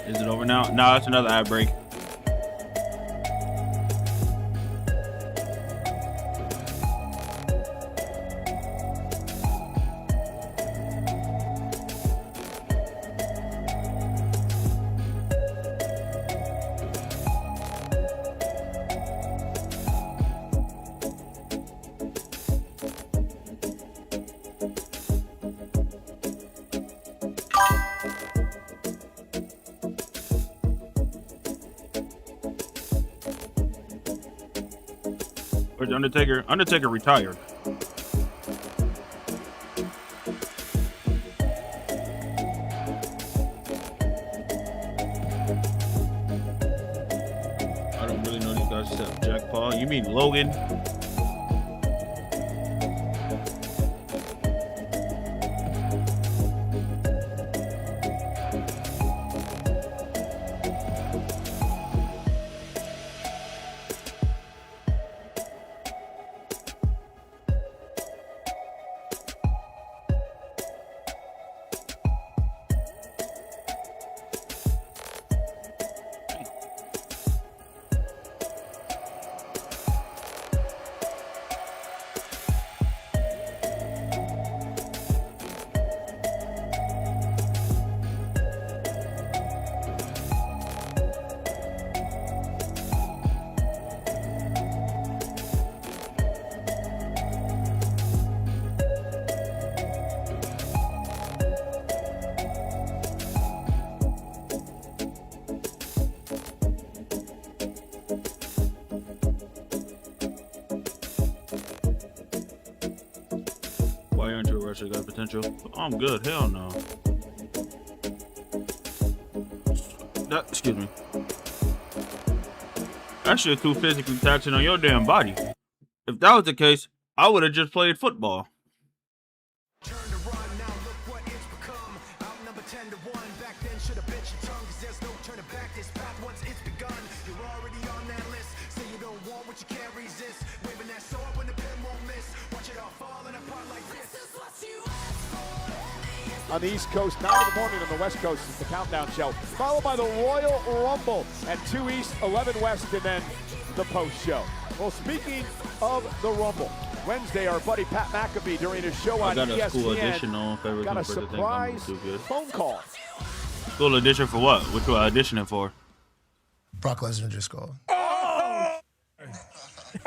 Is it over now? No, it's another ad break. Where's Undertaker? Undertaker retired. I don't really know these guys except Jack Paul. You mean Logan? Why aren't you a wrestler got potential? I'm good. Hell no. Excuse me. That shit too physically taxing on your damn body. If that was the case, I would have just played football. On the East Coast, 9 in the morning. On the West Coast is the Countdown Show, followed by the Royal Rumble at 2 East, 11 West, and then the post show. Well, speaking of the Rumble, Wednesday, our buddy Pat McAfee, during his show on ESPN, I got a school edition on favorite got a surprise phone call. School edition for what? What you auditioning for? Brock Lesnar just called. The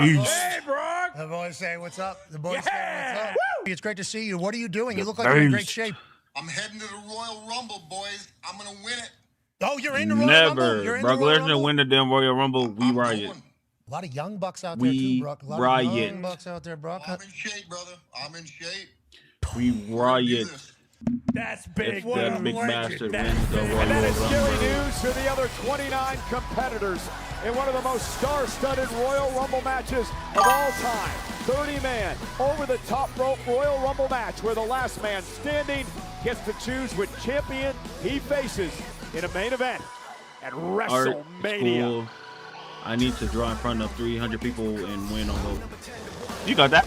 beast. Hey, Brock. The boys say, what's up? The boys say, what's up? It's great to see you. What are you doing? You look like you're in great shape. I'm heading to the Royal Rumble, boys. I'm going to win it. Oh, you're in the Royal Rumble? You're in Brock the Royal Lesnar Rumble? win the damn Royal Rumble. We riot. A lot of young bucks out there, too, Brock. A lot of young bucks out there, Brock. I'm in shape, brother. I'm in shape. We riot. That's big. If that big bastard wins the Royal And that is scary Rumble. news for the other 29 competitors in one of the most star-studded Royal Rumble matches of all time. 30-man, over-the-top rope Royal Rumble match where the last man standing gets to choose which champion he faces in a main event at WrestleMania. School. I need to draw in front of 300 people and win on those. You got that.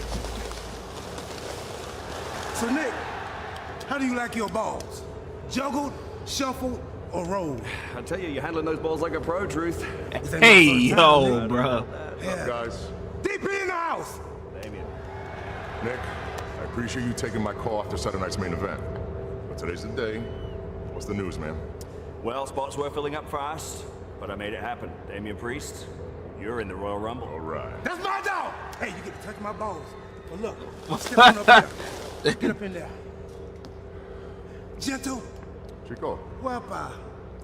So, Nick, how do you like your balls? Juggled, shuffled, or rolled? I tell you, you're handling those balls like a pro, Truth. Hey, yo, bro. What's up, guys? DP in the house! Damien. Nick, I appreciate you taking my call after Saturday night's main event. But today's the day. What's the news, man? Well, spots were filling up fast, but I made it happen. Damian Priest, you're in the Royal Rumble. All right. That's my dog! Hey, you get to touch my balls. But look, I'm stepping up there. Get up in there. Gentle. Chico. Wepa.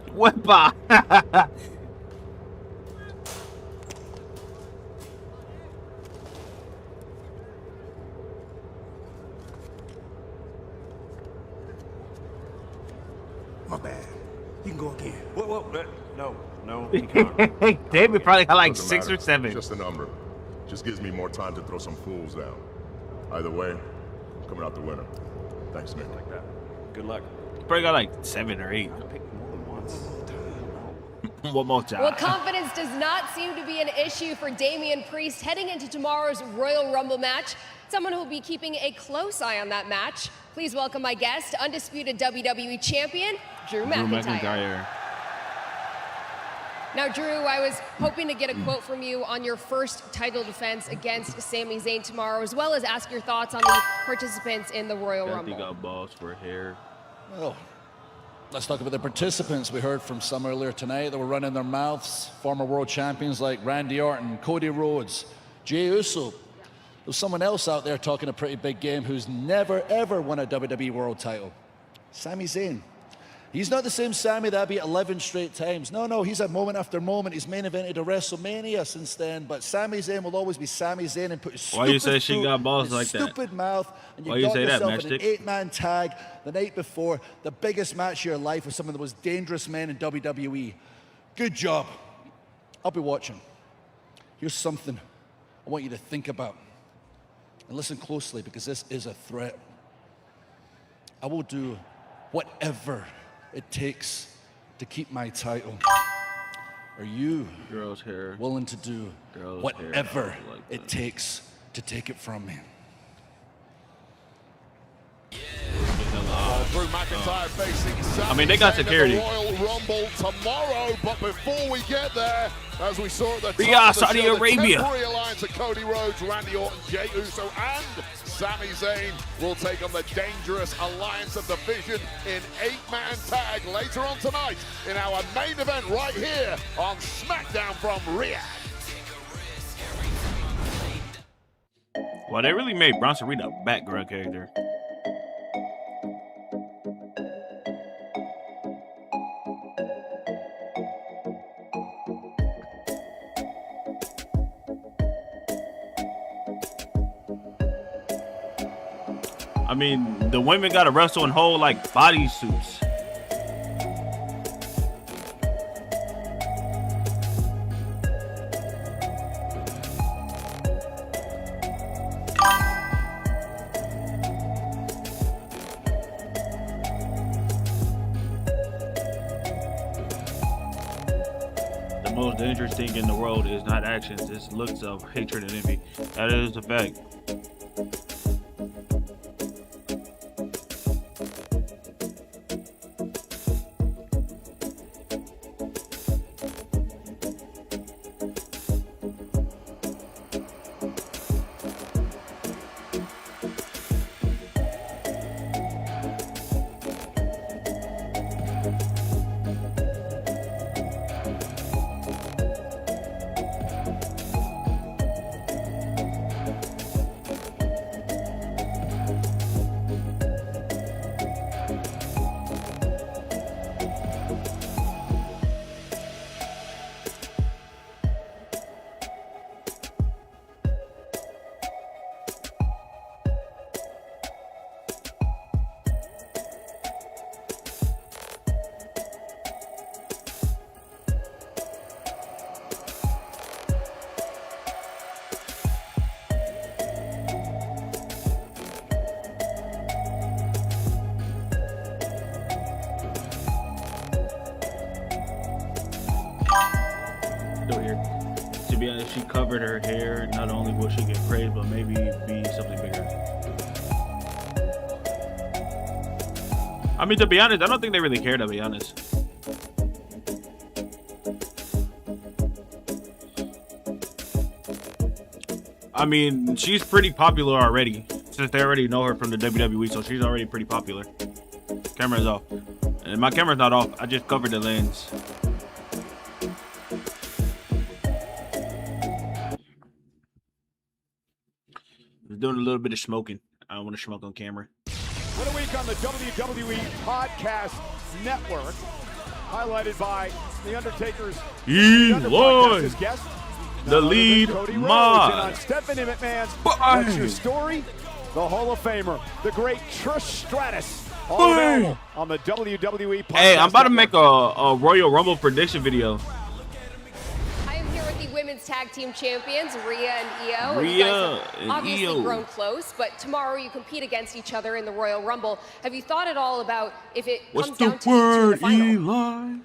Wepa. My bad. You can go again. Whoa, no, you can't. David probably got like Doesn't 6 or matter. 7. It's just a number. Just gives me more time to throw some fools down. Either way, I'm coming out the winner. Thanks, Nick. Like that. Good luck. Probably got like 7 or 8. Pick more than once. One more time. Well, confidence does not seem to be an issue for Damian Priest heading into tomorrow's Royal Rumble match. Someone who will be keeping a close eye on that match. Please welcome my guest, undisputed WWE champion, Drew McIntyre. Now, Drew, I was hoping to get a quote from you on your first title defense against Sami Zayn tomorrow, as well as ask your thoughts on the participants in the Royal Rumble. Got balls for hair. Well, let's talk about the participants. We heard from some earlier tonight that were running their mouths. Former world champions like Randy Orton, Cody Rhodes, Jey Uso. There's someone else out there talking a pretty big game who's never, ever won a WWE world title. Sami Zayn. He's not the same Sami that beat 11 straight times. No, he's had moment after moment. He's main evented a WrestleMania since then. But Sami Zayn will always be Sami Zayn and put his Why you say she got balls like that? Stupid mouth. And Why you you got say that, yourself in an Matchstick? 8-man tag the night before. The biggest match of your life with some of the most dangerous men in WWE. Good job. I'll be watching. Here's something I want you to think about. And listen closely, because this is a threat. I will do whatever it takes to keep my title. Are you willing to do whatever it takes to take it from me? Drew McIntyre facing Sami I mean, they got Zayn at security. the Royal Rumble tomorrow, but before we get there, as we saw at the top Riyadh, of the Saudi show, Arabia. the temporary alliance of Cody Rhodes, Randy Orton, Jey Uso, and Sami Zayn will take on the dangerous Alliance of the Vision in 8-man tag later on tonight in our main event right here on Smackdown from Riyadh. Well, they really made Bronson Reed a background character. I mean, the women gotta wrestle in whole like bodysuits. The most dangerous thing in the world is not actions, it's looks of hatred and envy. That is a fact. To be honest, she covered her hair. Not only will she get praised, but maybe be something bigger. I mean, to be honest, I don't think they really care, to be honest. I mean, she's pretty popular already, since they already know her from the WWE, so she's already pretty popular. Camera's off. And my camera's not off. I just covered the lens. Doing a little bit of smoking. I don't want to smoke on camera. What a week on the WWE Podcast Network, highlighted by The Undertaker's guest, the lead mod. And on Stephanie McMahon's What's Your Story? The Hall of Famer, the great Trish Stratus, all available on the WWE Podcast Hey, I'm about to make Network. a Royal Rumble prediction video. Women's tag team champions, Rhea and Io. Rhea you guys have and obviously Io. grown close, but tomorrow you compete against each other in the Royal Rumble. Have you thought at all about if it comes down to you two in the final? Eli?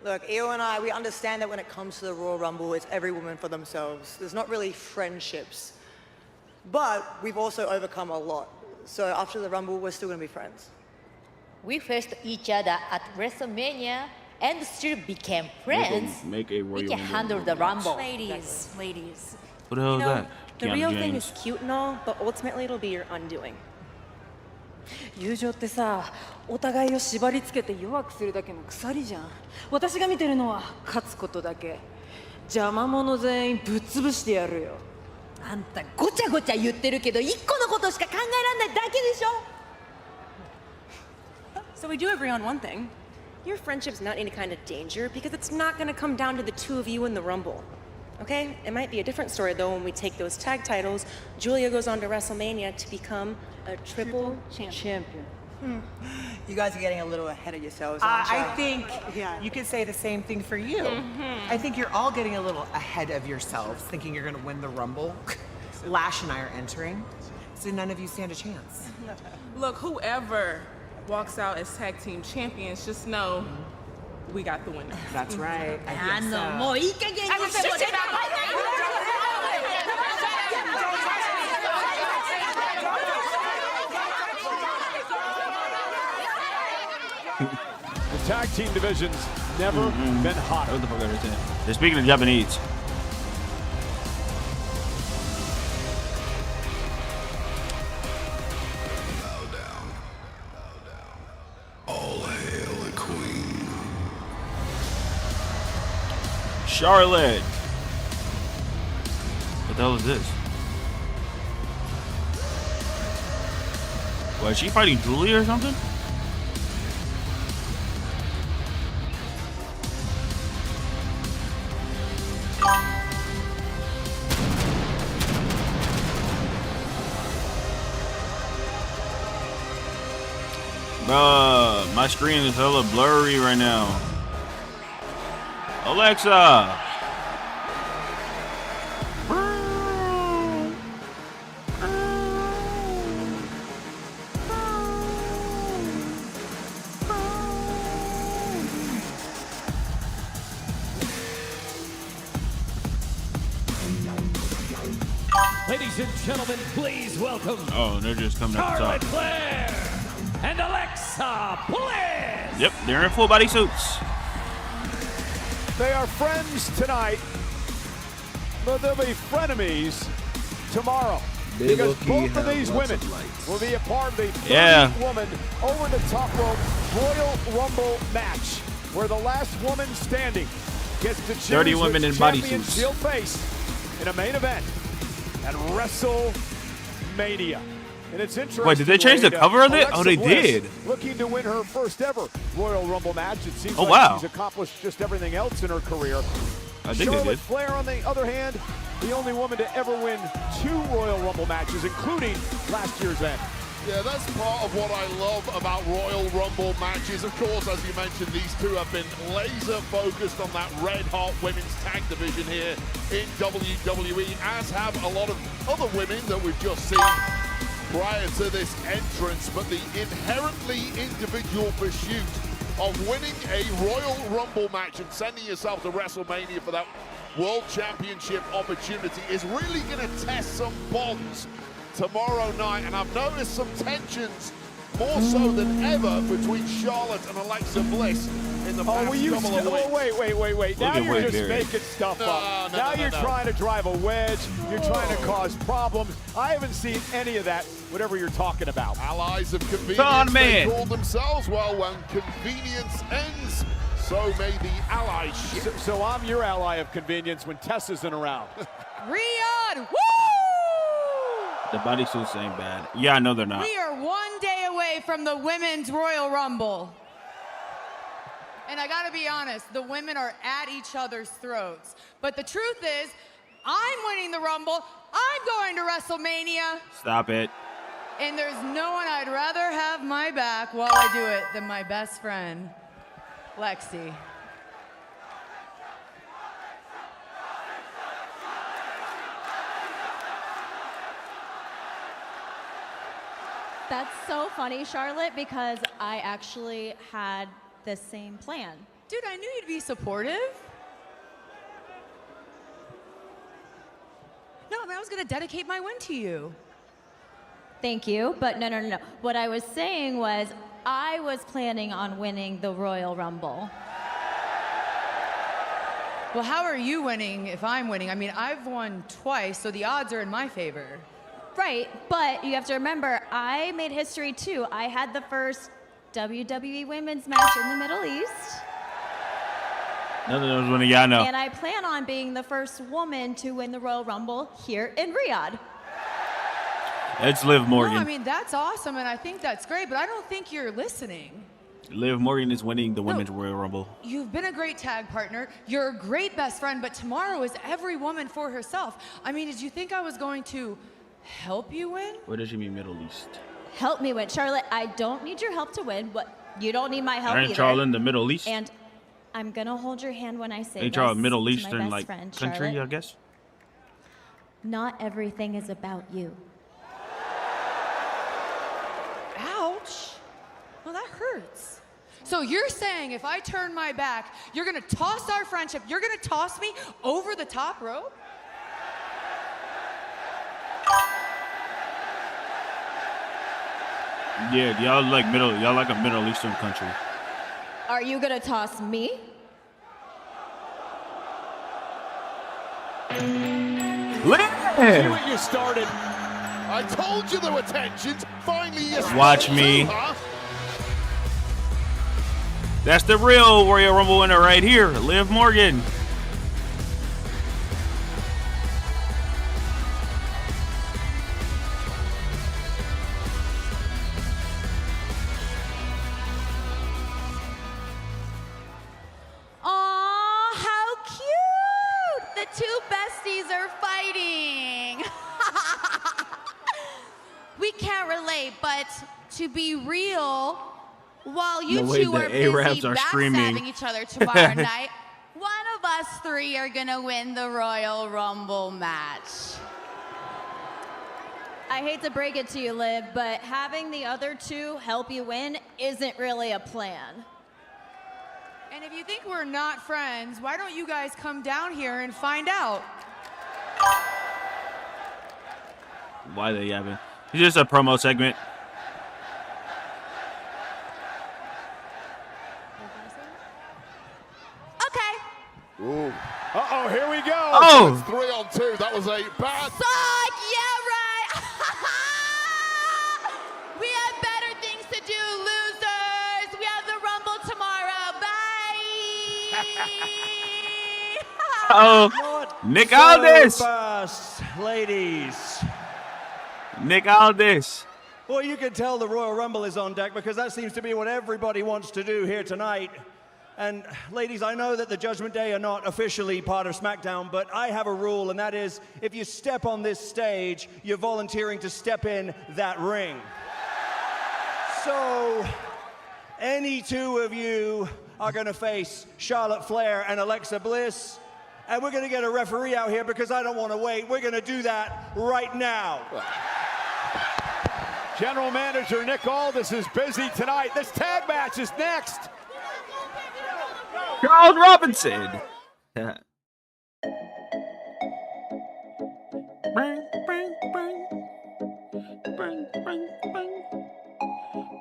Look, Io and I, we understand that when it comes to the Royal Rumble, it's every woman for themselves. There's not really friendships. But we've also overcome a lot. So after the Rumble, we're still going to be friends. We faced each other at WrestleMania and still became friends. Make a Royal We can Rumble handle the Rumble. Ladies. What the hell is that? The Keanu real thing James. is cute and all, but ultimately it'll be your undoing. 友情ってさ、お互いを縛り付けて弱くするだけの鎖じゃん。私が見てるのは勝つことだけ。邪魔者全員ぶっ潰してやるよ。あんたごちゃごちゃ言ってるけど、一個のことしか考えられないだけでしょ。So we do agree on one thing. Your friendship's not any kind of danger because it's not going to come down to the two of you in the Rumble. Okay? It might be a different story though when we take those tag titles. Julia goes on to WrestleMania to become a triple champion. You guys are getting a little ahead of yourselves, aren't you? I think you could say the same thing for you. I think you're all getting a little ahead of yourselves, thinking you're going to win the Rumble. Lash and I are entering, so none of you stand a chance. Look, whoever walks out as tag team champions, just know we got the winner. That's right. I think so. もういい加減にしてもらThe tag team division's never been hotter. What the fuck are they saying? They're speaking in Japanese. All hail the queen. Charlotte. What the hell is this? What, is she fighting Julia or something? My screen is hella blurry right now. Alexa. Ladies and gentlemen, please welcome. Oh, they're just coming up the Charlotte top. Flair and Alexa Bliss. Yep, they're in full body suits. They are friends tonight, but they'll be frenemies tomorrow. Because both of these women will be a part of the 30-woman over the top rope Royal Rumble match, where the last woman standing gets to choose 30 women in champion bodysuits. she'll face in a main event at WrestleMania. And it's interesting. Wait, did they change the cover of it? Alexa Oh, they Bliss did. Looking to win her first ever Royal Rumble match. It seems Oh, like wow. she's accomplished just everything else in her career. I think Charlotte they did. Flair, on the other hand, the only woman to ever win 2 Royal Rumble matches, including last year's end. Yeah, that's part of what I love about Royal Rumble matches. Of course, as you mentioned, these two have been laser focused on that red-hot women's tag division here in WWE, as have a lot of other women that we've just seen prior to this entrance. But the inherently individual pursuit of winning a Royal Rumble match and sending yourself to WrestleMania for that World Championship opportunity is really going to test some bonds tomorrow night, and I've noticed some tensions more so than ever between Charlotte and Alexa Bliss in the past couple of weeks. Wait. Now you're just making stuff up. Now you're trying to drive a wedge. You're trying to cause problems. I haven't seen any of that, whatever you're talking about. Allies of convenience, they call themselves. Well, when convenience ends, so may the allies ship. So I'm your ally of convenience when Tess isn't around. Riyadh, woo! The bodysuits ain't bad. Yeah, I know they're not. We are one day away from the Women's Royal Rumble. And I gotta be honest, the women are at each other's throats. But the truth is, I'm winning the Rumble, I'm going to WrestleMania, Stop it. and there's no one I'd rather have my back while I do it than my best friend, Lexi. That's so funny, Charlotte, because I actually had the same plan. Dude, I knew you'd be supportive. No, I mean, I was gonna dedicate my win to you. Thank you, but no. What I was saying was I was planning on winning the Royal Rumble. Well, how are you winning if I'm winning? I mean, I've won twice, so the odds are in my favor. Right, but you have to remember, I made history too. I had the first WWE women's match in the Middle East. Nothing else winning, yeah, I know. And I plan on being the first woman to win the Royal Rumble here in Riyadh. It's Liv Morgan. No, I mean, that's awesome, and I think that's great, but I don't think you're listening. Liv Morgan is winning the Women's Royal Rumble. You've been a great tag partner. You're a great best friend, but tomorrow is every woman for herself. I mean, did you think I was going to help you win? What does she mean, Middle East? Help me win. Charlotte, I don't need your help to win, but you don't need my help Ain't either. Charlotte in the Middle East? And I'm gonna hold your hand when I say Ain't this Charlotte Middle to my Eastern, best like, friend, country, Charlotte. I guess? Not everything is about you. Ouch. Well, that hurts. So you're saying if I turn my back, you're gonna toss our friendship, you're gonna toss me over the top rope? Yeah, y'all like a Middle Eastern country. Are you gonna toss me? See what you started. I told you there were tensions. Finally, you Watch me. That's the real Royal Rumble winner right here, Liv Morgan. Aw, how cute! The two besties are fighting. We can't relate, but to be real, While you No way two the are busy Arabs are screaming. backstabbing each other tomorrow night, one of us three are gonna win the Royal Rumble match. I hate to break it to you, Liv, but having the other two help you win isn't really a plan. And if you think we're not friends, why don't you guys come down here and find out? Why they yapping? It's just a promo segment. Okay. Ooh. Uh-oh, here we go. Oh. It's 3-on-2. That was a bad... Suck, yeah, right. We have better things to do, losers. We have the Rumble tomorrow. Bye. Oh, Nick Aldis. Fast, ladies. Nick Aldis. Well, you can tell the Royal Rumble is on deck because that seems to be what everybody wants to do here tonight. And ladies, I know that the Judgment Day are not officially part of Smackdown, but I have a rule, and that is if you step on this stage, you're volunteering to step in that ring. So, any two of you are going to face Charlotte Flair and Alexa Bliss, and we're going to get a referee out here because I don't want to wait. We're going to do that right now. General Manager Nick Aldis is busy tonight. This tag match is next. Charles Robinson.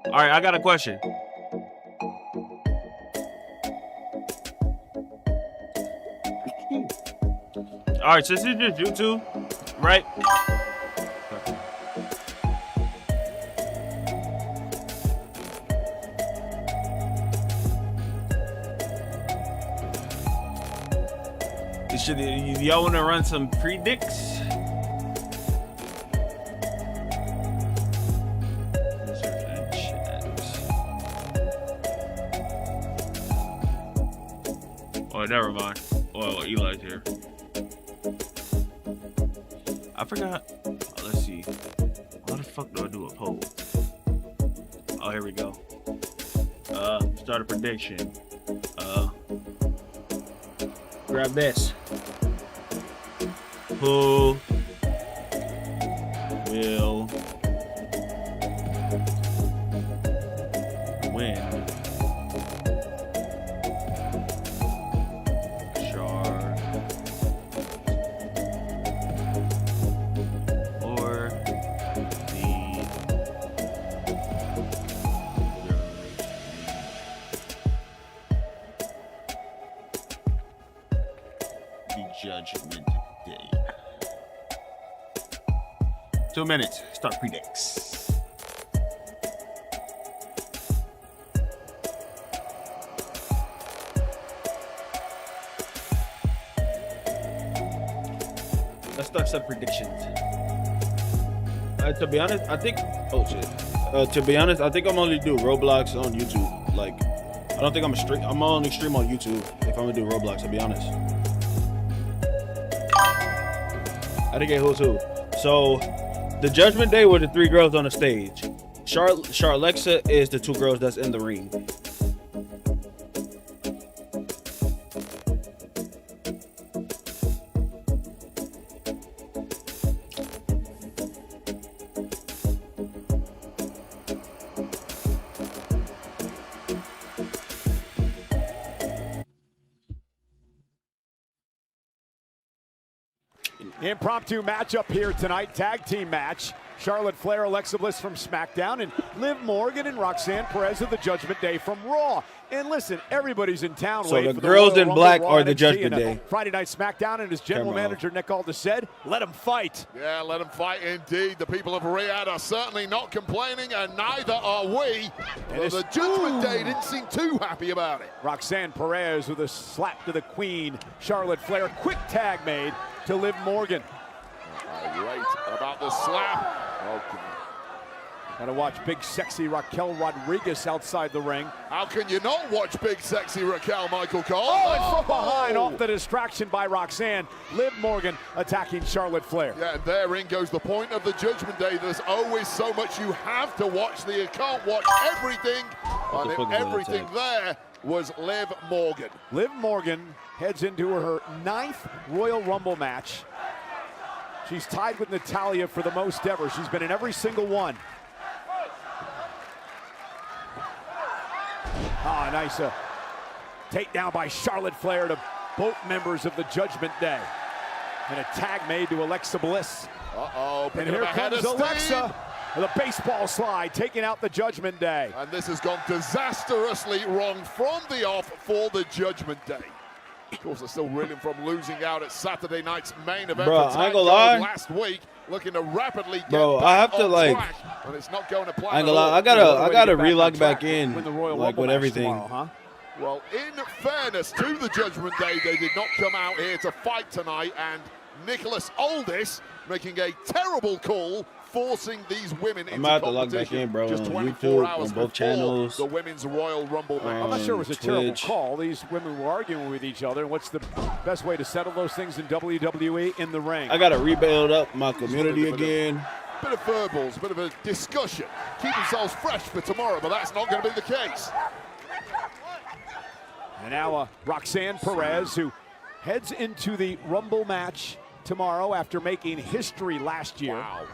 All right, I got a question. All right, so this is just you two, right? Should y'all want to run some predicts? Oh, never mind. Oh, Eli's here. I forgot. Oh, let's see. How the fuck do I do a poll? Oh, here we go. Start a prediction. Grab this. Who will win? Or the Judgment Day. 2 minutes. Start predicts. Let's start some predictions. To be honest, I think. Oh shit. To be honest, I think I'm only do Roblox on YouTube. Like, I don't think I'm a stream. I'm only stream on YouTube if I'm gonna do Roblox. To be honest. I didn't get who's who. So, the Judgment Day were the 3 girls on the stage. Charlexa is the 2 girls that's in the ring. Impromptu matchup here tonight, tag team match. Charlotte Flair, Alexa Bliss from SmackDown, and Liv Morgan and Roxanne Perez of the Judgment Day from Raw. And listen, everybody's in town. So the girls in black are the Judgment Day. Friday Night SmackDown, and as general manager Nick Aldis said, let them fight. Yeah, let them fight indeed. The people of Riyadh are certainly not complaining, and neither are we. Well, the Judgment Day didn't seem too happy about it. Roxanne Perez with a slap to the queen. Charlotte Flair, quick tag made to Liv Morgan. Right about the slap. Okay. Gotta watch big sexy Raquel Rodriguez outside the ring. How can you not watch big sexy Raquel, Michael Cole? Oh, and from behind, off the distraction by Roxanne. Liv Morgan attacking Charlotte Flair. Yeah, and therein goes the point of the Judgment Day. There's always so much you have to watch that you can't watch everything. And everything there was Liv Morgan. Liv Morgan heads into her 9th Royal Rumble match. She's tied with Natalya for the most ever. She's been in every single one. Ah, nice takedown by Charlotte Flair to both members of the Judgment Day. And a tag made to Alexa Bliss. Uh-oh. And here comes Alexa with a baseball slide, taking out the Judgment Day. And this has gone disastrously wrong from the off for the Judgment Day. Of course, they're still reeling from losing out at Saturday night's main event. Bro, I ain't gonna lie. Last week, looking to rapidly get Bro, back I have to on like. track, and it's not going to plan I ain't gonna lie. I gotta relog back in, like with everything. Tomorrow, huh? Well, in fairness to the Judgment Day, they did not come out here to fight tonight, and Nicholas Aldis making a terrible call, forcing these women into have to log back in, bro. Just On 24 YouTube, hours on both before channels. the Women's Royal Rumble match. I'm not sure it was a terrible Twitch. call. These women were arguing with each other. What's the best way to settle those things in WWE? In the ring. I gotta rebuild up my community again. Bit of verbals, a bit of a discussion. Keep themselves fresh for tomorrow, but that's not going to be the case. And now Roxanne Perez, who heads into the Rumble match tomorrow after making history last year. Wow.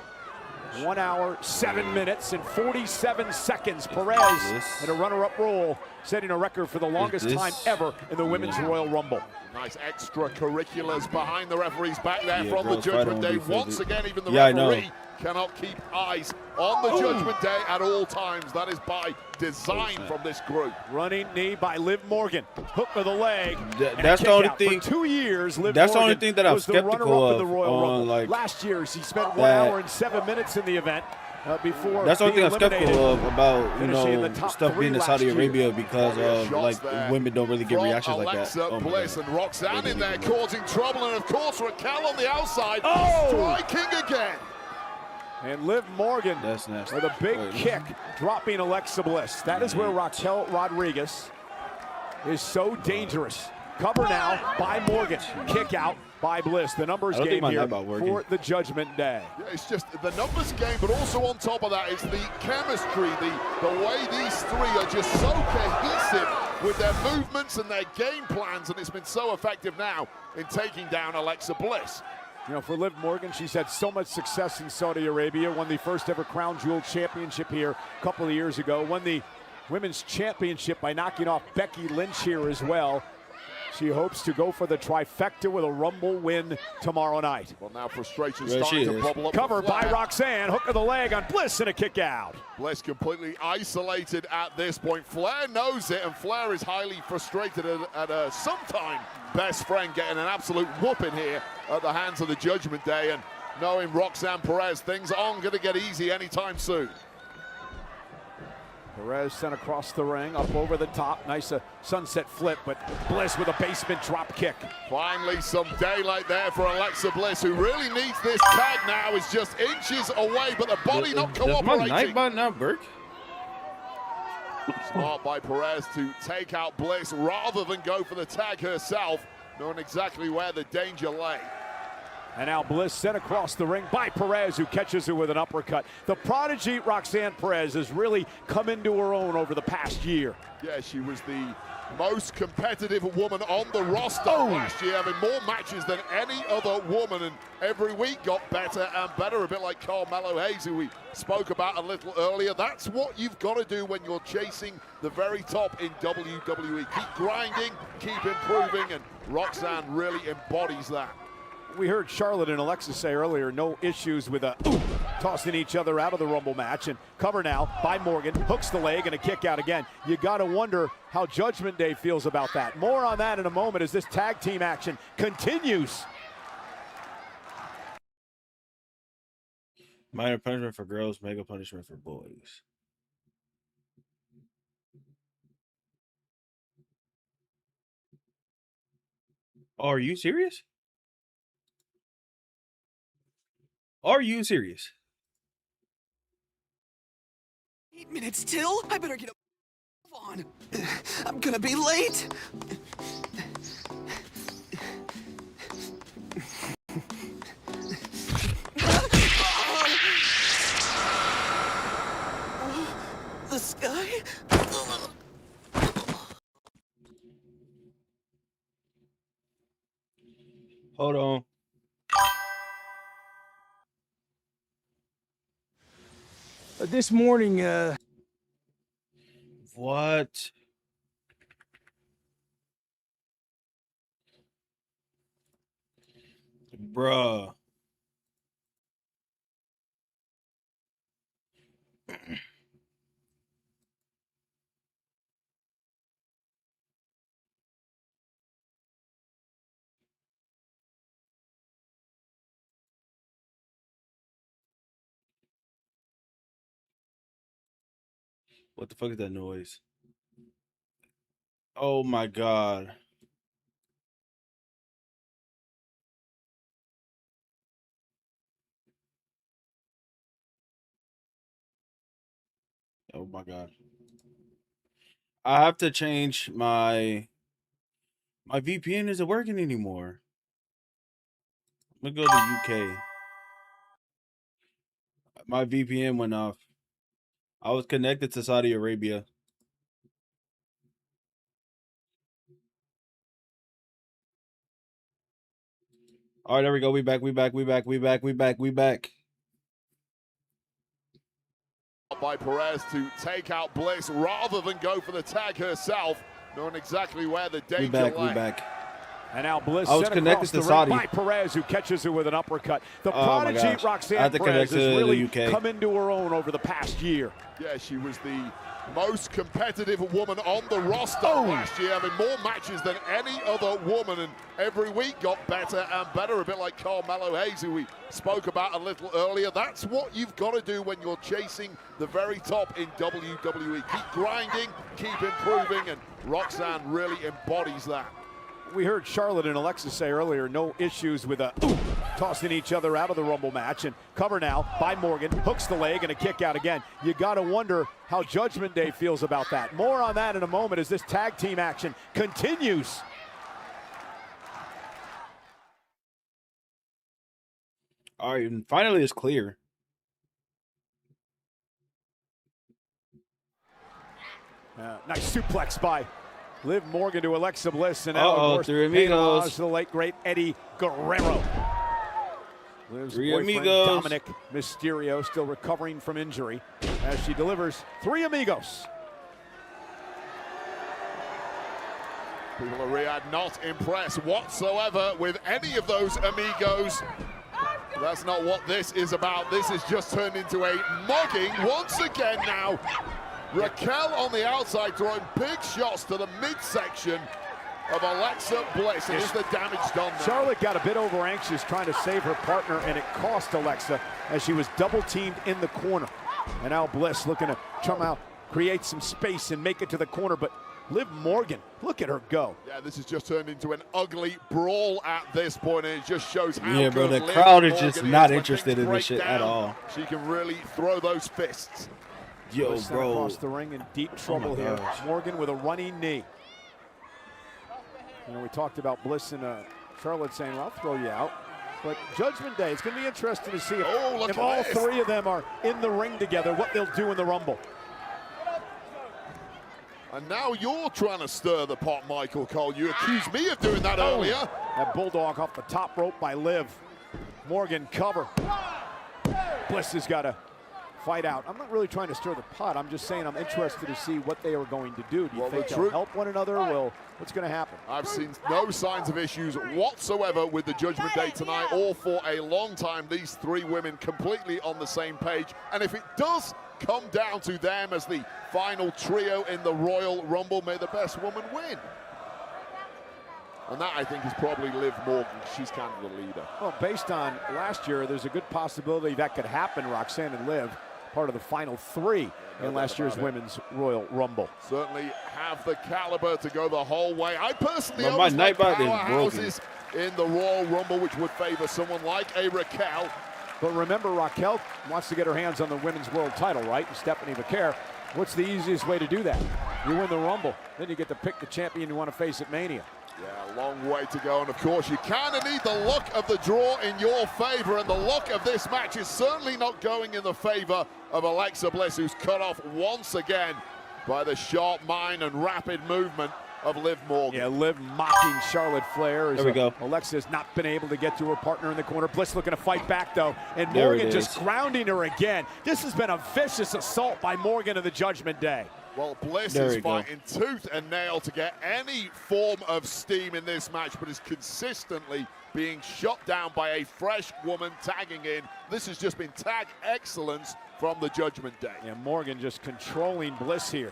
1 hour, 7 minutes, and 47 seconds. Perez in a runner-up role, setting a record for the longest time ever in the Women's Royal Rumble. Nice extracurriculars behind the referee's back there from the girls Judgment fight Day. on Once again, even the Yeah, I know. referee cannot keep eyes on the Judgment Day at all times. That is by design from this group. Running knee by Liv Morgan. Hook of the leg. That's the only thing. For 2 years, Liv That's the Morgan only thing that I'm was the skeptical runner-up in of the Royal on, Rumble. like, Last year, she spent 1 that- hour and 7 minutes in the event before. That's the only thing I'm skeptical of about, you finishing in know, the top stuff 3 being in last Saudi year. Arabia because Shots there like women don't really get from reactions like that. Alexa Oh my Bliss God. and Roxanne in there causing trouble, and of course Raquel on the outside striking again. And Liv Morgan That's nasty. with a big Wait. kick, dropping Alexa Bliss. That is where Raquel Rodriguez is so dangerous. Cover now by Morgan. Kick out by Bliss. The numbers I don't think game my here nightbot working. for the Judgment Day. Yeah, it's just the numbers game, but also on top of that, it's the chemistry, the way these three are just so cohesive with their movements and their game plans, and it's been so effective now in taking down Alexa Bliss. You know, for Liv Morgan, she's had so much success in Saudi Arabia. Won the first ever Crown Jewel Championship here a couple of years ago. Won the Women's Championship by knocking off Becky Lynch here as well. She hopes to go for the trifecta with a Rumble win tomorrow night. Well, now frustration There starting she to is. bubble up. Covered by Flair. Roxanne. Hook of the leg on Bliss and a kick out. Bliss completely isolated at this point. Flair knows it, and Flair is highly frustrated at a sometime best friend getting an absolute whooping here at the hands of the Judgment Day, and knowing Roxanne Perez, things aren't going to get easy anytime soon. Perez sent across the ring, up over the top. Nice sunset flip, but Bliss with a basement drop kick. Finally, some daylight there for Alexa Bliss, who really needs this tag now. Is just inches away, but the body not cooperating. Does my nightbot not work? Smart by Perez to take out Bliss rather than go for the tag herself, knowing exactly where the danger lay. And now Bliss sent across the ring by Perez, who catches her with an uppercut. The prodigy Roxanne Perez has really come into her own over the past year. Yeah, she was the most competitive woman on the roster last year, having more matches than any other woman, and every week got better and better, a bit like Carmelo Hayes, who we spoke about a little earlier. That's what you've got to do when you're chasing the very top in WWE. Keep grinding, keep improving, and Roxanne really embodies that. We heard Charlotte and Alexa say earlier, no issues with tossing each other out of the Rumble match. And cover now by Morgan, hooks the leg and a kick out again. You got to wonder how Judgment Day feels about that. More on that in a moment as this tag team action continues. Minor punishment for girls, mega punishment for boys. Oh, are you serious? Are you serious? 8 minutes till? I better get a move on. I'm gonna be late. The sky? This morning, What? Bruh. What the fuck is that noise? Oh my god. Oh my god. I have to change my VPN isn't working anymore. I'm gonna go to UK. My VPN went off. I was connected to Saudi Arabia. All right, there we go. We back. By Perez to take out Bliss rather than go for the tag herself, knowing exactly where the danger lay. We back. And now Bliss I was sent connected across to the Saudi. ring by Perez, who catches her with an uppercut. The Oh my prodigy gosh. I Roxanne had to Perez connect to has the really UK. come into her own over the past year. Yeah, she was the most competitive woman on the roster last year, having more matches than any other woman, and every week got better and better, a bit like Carmelo Hayes, who we spoke about a little earlier. That's what you've got to do when you're chasing the very top in WWE. Keep grinding, keep improving, and Roxanne really embodies that. We heard Charlotte and Alexa say earlier, no issues with tossing each other out of the Rumble match. And cover now by Morgan, hooks the leg and a kick out again. You got to wonder how Judgment Day feels about that. More on that in a moment as this tag team action continues. All right, and finally it's clear. Nice suplex by Liv Morgan to Alexa Bliss, and now, of course, Three paying Amigos. homage to the late, great Eddie Guerrero. Liv's Three boyfriend, Amigos. Dominic Mysterio, still recovering from injury as she delivers Three Amigos. People of Riyadh not impressed whatsoever with any of those amigos. That's not what this is about. This has just turned into a mugging once again now. Raquel on the outside throwing big shots to the midsection of Alexa Bliss. And is the damage done now? Charlotte got a bit over anxious trying to save her partner, and it cost Alexa as she was double teamed in the corner. And now Bliss looking to somehow create some space and make it to the corner, but Liv Morgan, look at her go. Yeah, this has just turned into an ugly brawl at this point, and it just shows how Yeah, bro, good the Liv crowd is Morgan just not when interested things in this break shit down. at all. She can really throw those fists. Yo, Bliss bro. across the ring in deep trouble here. gosh. Morgan with a running knee. You know, we talked about Bliss and Charlotte saying, well, I'll throw you out. But Judgment Day, it's going to be interesting to see if all three of them are in the ring together, what they'll do in the Rumble. And now you're trying to stir the pot, Michael Cole. You accused me of doing that earlier. That bulldog off the top rope by Liv. Morgan cover. Bliss has got to fight out. I'm not really trying to stir the pot. I'm just saying I'm interested to see what they are going to do. Do you think they'll help one another? Well, what's going to happen? I've seen no signs of issues whatsoever with the Judgment Day tonight, or for a long time. These three women completely on the same page. And if it does come down to them as the final trio in the Royal Rumble, may the best woman win. And that, I think, is probably Liv Morgan. She's kind of the leader. Well, based on last year, there's a good possibility that could happen. Roxanne and Liv, part of the final three in last year's Women's Royal Rumble. Certainly have the caliber to go the whole way. I personally My always like Nightbot is powerhouses in the Royal Rumble, which would favor someone like a Raquel. But remember, Raquel wants to get her hands on the Women's World title, right? And Stephanie Vaquer, what's the easiest way to do that? You win the Rumble, then you get to pick the champion you want to face at Mania. Yeah, a long way to go, and of course you kind of need the luck of the draw in your favor, and the luck of this match is certainly not going in the favor of Alexa Bliss, who's cut off once again by the sharp mind and rapid movement of Liv Morgan. Yeah, Liv mocking Charlotte Flair. There we go. Alexa's not been able to get to her partner in the corner. Bliss looking to fight back, though. And There Morgan it just is. grounding her again. This has been a vicious assault by Morgan of the Judgment Day. Well, Bliss There is we go. fighting tooth and nail to get any form of steam in this match, but is consistently being shut down by a fresh woman tagging in. This has just been tag excellence from the Judgment Day. Yeah, Morgan just controlling Bliss here.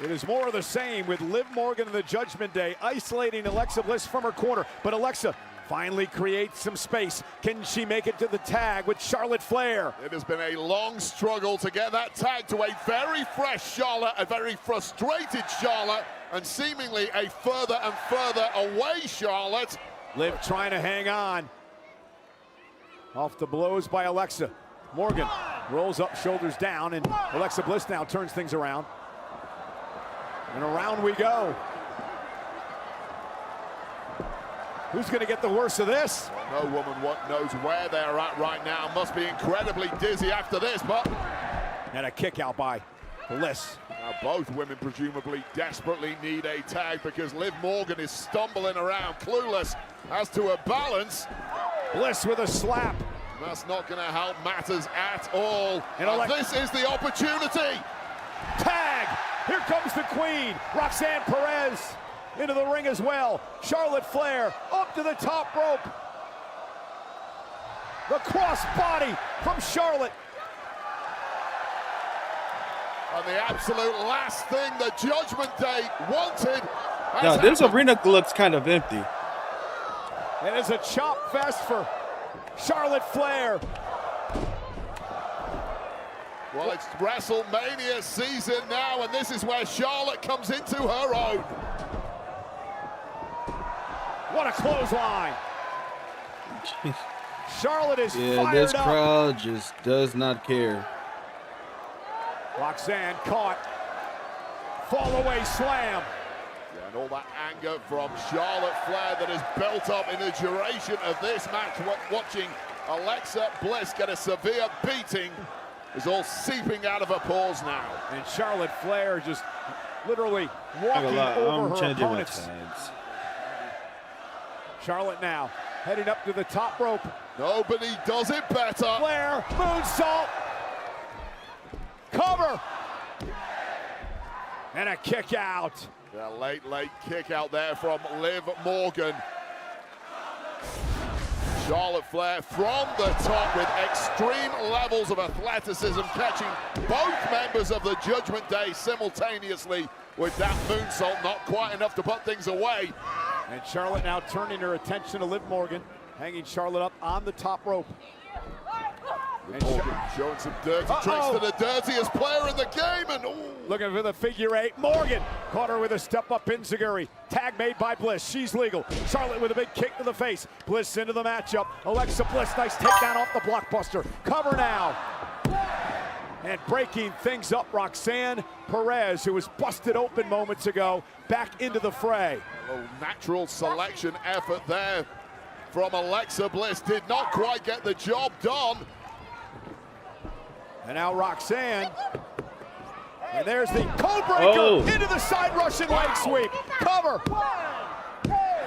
It is more of the same with Liv Morgan in the Judgment Day, isolating Alexa Bliss from her corner. But Alexa finally creates some space. Can she make it to the tag with Charlotte Flair? It has been a long struggle to get that tag to a very fresh Charlotte, a very frustrated Charlotte, and seemingly a further and further away Charlotte. Liv trying to hang on. Off the blows by Alexa. Morgan rolls up, shoulders down, and Alexa Bliss now turns things around. And around we go. Who's going to get the worst of this? No woman knows where they're at right now. Must be incredibly dizzy after this, but... And a kick out by Bliss. Now both women presumably desperately need a tag because Liv Morgan is stumbling around, clueless as to her balance. Bliss with a slap. That's not going to help matters at all. And this is the opportunity. Tag! Here comes the Queen, Roxanne Perez, into the ring as well. Charlotte Flair up to the top rope. The cross body from Charlotte. And the absolute last thing the Judgment Day wanted. Now, this arena looks kind of empty. It is a chop fest for Charlotte Flair. Well, it's WrestleMania season now, and this is where Charlotte comes into her own. What a clothesline. Charlotte is fired this up. crowd just does not care. Roxanne caught. Fall away slam. Yeah, and all that anger from Charlotte Flair that has built up in the duration of this match, watching Alexa Bliss get a severe beating, is all seeping out of her pores now. And Charlotte Flair just literally walking over her opponents. Charlotte now heading up to the top rope. Nobody does it better. Flair, moonsault. Cover. And a kick out. Yeah, late kick out there from Liv Morgan. Charlotte Flair from the top with extreme levels of athleticism, catching both members of the Judgment Day simultaneously with that moonsault, not quite enough to put things away. And Charlotte now turning her attention to Liv Morgan, hanging Charlotte up on the top rope. And Morgan showing some dirty tricks to the dirtiest player in the game, and looking for the figure eight. Morgan caught her with a step-up enziguri. Tag made by Bliss. She's legal. Charlotte with a big kick to the face. Bliss into the matchup. Alexa Bliss, nice takedown off the blockbuster. Cover now. And breaking things up, Roxanne Perez, who was busted open moments ago, back into the fray. A little natural selection effort there from Alexa Bliss. Did not quite get the job done. And now Roxanne. And there's the code breaker into the side Russian leg sweep. Cover.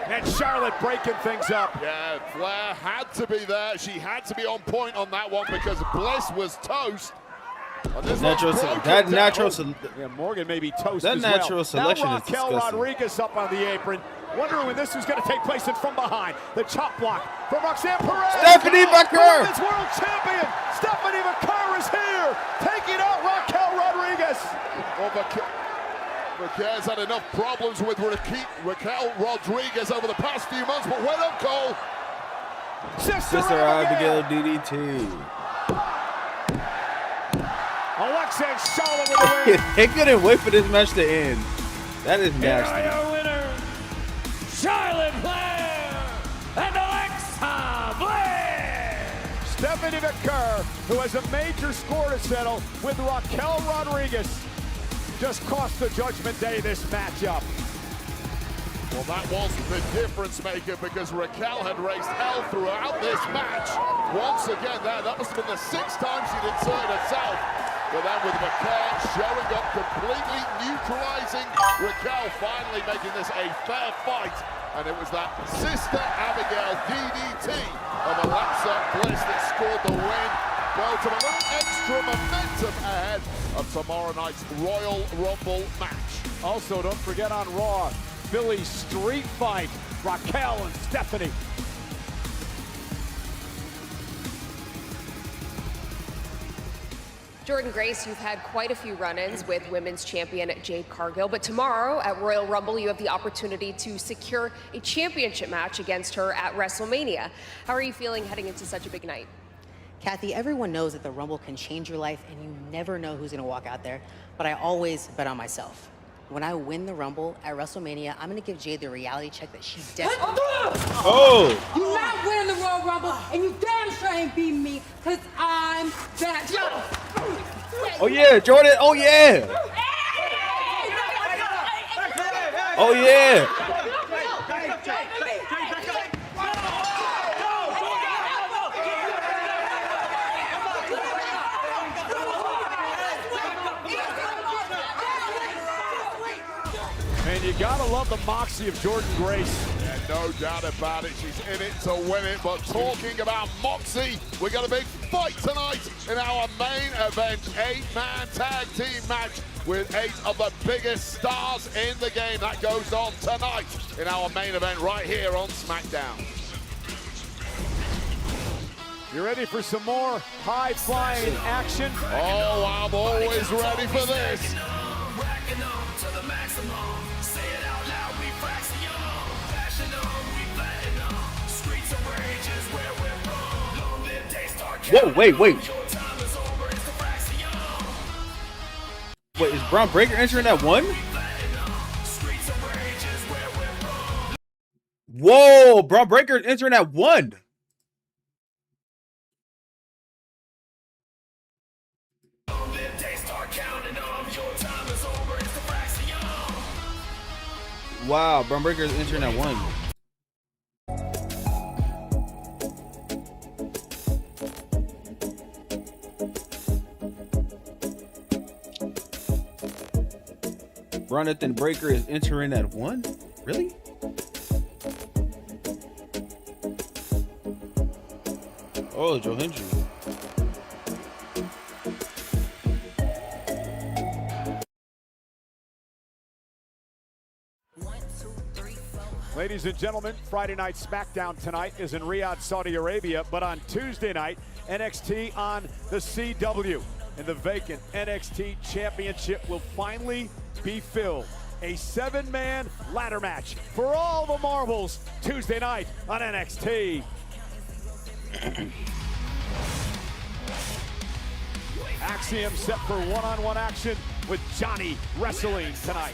And Charlotte breaking things up. Yeah, Flair had to be there. She had to be on point on that one because Bliss was toast. Yeah, Morgan may be toast that as natural well. selection Now is Raquel disgusting. Rodriguez up on the apron. Wondering when this was going to take place, and from behind, the chop block from Roxanne Perez. Stephanie McCurr. Women's world champion, Stephanie McCurr is here, taking out Raquel Rodriguez. Well, Raquel's had enough problems with Raquel Rodriguez over the past few months, but well done, Cole. Sister Abigail DDT. Alexa and Charlotte with the win. They couldn't wait for this match to end. That is nasty. Here are your winners, Charlotte Flair and Alexa Bliss. Stephanie McCurr, who has a major score to settle with Raquel Rodriguez, just cost the Judgment Day this matchup. Well, that was the difference maker because Raquel had raised hell throughout this match. Once again, that must have been the 6th time she'd inserted herself. But then with McCare showing up, completely neutralizing Raquel, finally making this a fair fight. And it was that Sister Abigail DDT of Alexa Bliss that scored the win. Built up a little extra momentum ahead of tomorrow night's Royal Rumble match. Also, don't forget on Raw, Philly Street Fight, Raquel and Stephanie. Jordan Grace, you've had quite a few run-ins with women's champion Jade Cargill, but tomorrow at Royal Rumble, you have the opportunity to secure a championship match against her at WrestleMania. How are you feeling heading into such a big night? Kathy, everyone knows that the Rumble can change your life and you never know who's gonna walk out there, but I always bet on myself. When I win the Rumble at WrestleMania, I'm gonna give Jade the reality check that she desperately... Oh! You're not winning the Royal Rumble, and you damn sure ain't beating me, because I'm that... Oh yeah, Jordan, oh yeah! Oh yeah! And you gotta love the moxie of Jordan Grace. Yeah, no doubt about it. She's in it to win it. But talking about moxie, we got a big fight tonight in our main event, 8-man tag team match with 8 of the biggest stars in the game. That goes on tonight in our main event right here on Smackdown. You ready for some more high-flying action? Oh, I'm always ready for this. Whoa, wait. Wait, is Braun Breaker entering that one? Whoa, Braun Breaker entering that one. Wow, Braun Breaker is entering that one. Bronathan Breaker is entering at 1? Really? Oh, Joe Hendry. Ladies and gentlemen, Friday night Smackdown tonight is in Riyadh, Saudi Arabia, but on Tuesday night, NXT on the CW. And the vacant NXT Championship will finally be filled. A 7-man ladder match for all the marbles Tuesday night on NXT. Axiom set for one-on-one action with Johnny Wrestling tonight.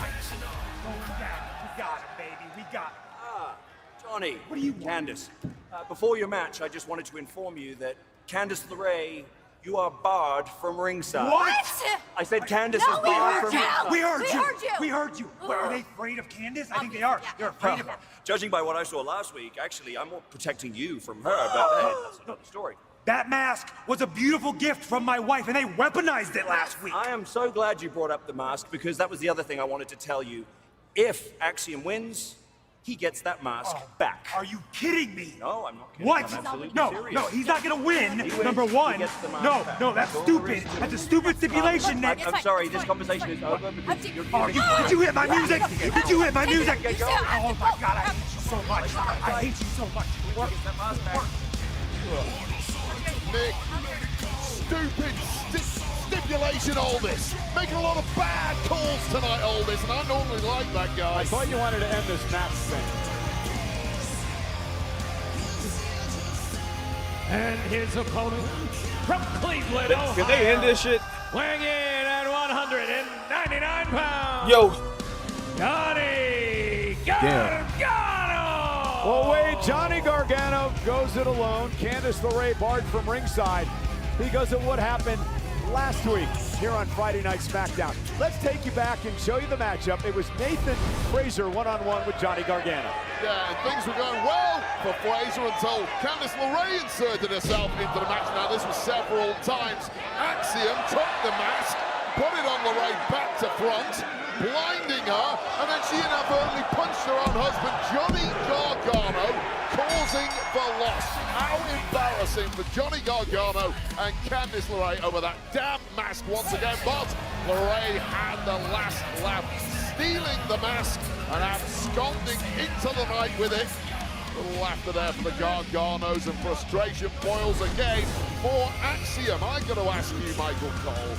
We got it, baby. We got it. Johnny, what are you, Candice? Before your match, I just wanted to inform you that Candice LeRae, you are barred from ringside. What? I said Candice is barred from ringside. We heard you. We heard you. Are they afraid of Candice? I think they are. They're afraid of her. Judging by what I saw last week, actually, I'm more protecting you from her, but hey, that's another story. That mask was a beautiful gift from my wife, and they weaponized it last week. I am so glad you brought up the mask, because that was the other thing I wanted to tell you. If Axiom wins, he gets that mask back. Are you kidding me? No, I'm not kidding. What? I'm absolutely No, serious. no, he's not gonna win. He wins, Number he one. gets the mask No, back. no, that's That's all there stupid. is to That's it. a stupid stipulation, Nick. I'm sorry, this conversation is over because you're Did you hit my music? Did you hit my music? Oh my God, I hate you so much. I hate you so much. Nick, stupid stipulation, Aldis. Making a lot of bad calls tonight, Aldis, and I normally like that guy. I thought you wanted to end this match thing. And his opponent from Cleveland, Ohio. Can they end this shit? Weighing in at 199 pounds. Yo. Johnny Gargano. Well, wait, Johnny Gargano goes it alone. Candice LeRae barred from ringside because of what happened last week here on Friday Night Smackdown. Let's take you back and show you the matchup. It was Nathan Frazer one-on-one with Johnny Gargano. Yeah, and things were going well for Frazer until Candice LeRae inserted herself into the match. Now, this was several times. Axiom took the mask, put it on LeRae back to front, blinding her, and then she inadvertently punched her own husband, Johnny Gargano, causing the loss. How embarrassing for Johnny Gargano and Candice LeRae over that damn mask once again, but LeRae had the last laugh, stealing the mask and absconding into the night with it. A little laughter there for the Garganos, and frustration boils again for Axiom. I'm going to ask you, Michael Cole,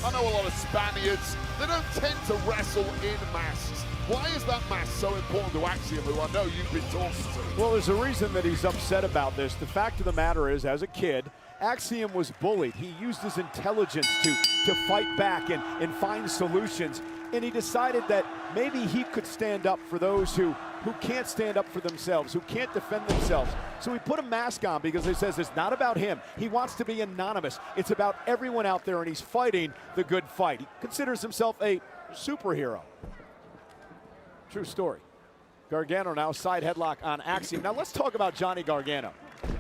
I know a lot of Spaniards, they don't tend to wrestle in masks. Why is that mask so important to Axiom, who I know you've been talking to? Well, there's a reason that he's upset about this. The fact of the matter is, as a kid, Axiom was bullied. He used his intelligence to fight back and find solutions. And he decided that maybe he could stand up for those who can't stand up for themselves, who can't defend themselves. So he put a mask on because he says it's not about him. He wants to be anonymous. It's about everyone out there, and he's fighting the good fight. He considers himself a superhero. True story. Gargano now side headlock on Axiom. Now let's talk about Johnny Gargano,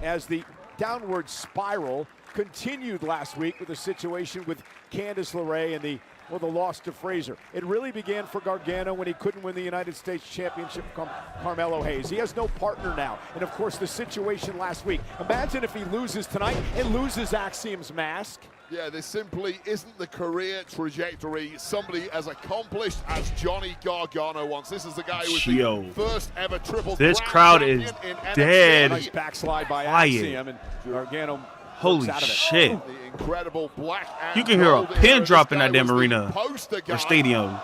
as the downward spiral continued last week with the situation with Candice LeRae and the loss to Frazer. It really began for Gargano when he couldn't win the United States Championship from Carmelo Hayes. He has no partner now. And of course, the situation last week. Imagine if he loses tonight and loses Axiom's mask. Yeah, this simply isn't the career trajectory somebody as accomplished as Johnny Gargano wants. This is the guy who was the first ever triple This crown crowd champion is in NXT. dead. Nice backslide by Axiom, and Gargano Holy out of it. shit. The incredible black and You can hear a gold pin era. drop This in that guy damn was the arena poster guy. or stadium.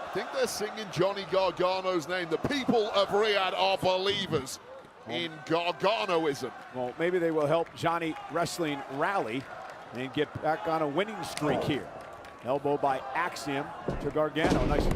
I think they're singing Johnny Gargano's name. The people of Riyadh are believers in Garganoism. Well, maybe they will help Johnny Wrestling rally and get back on a winning streak here. Elbow by Axiom to Gargano. Nice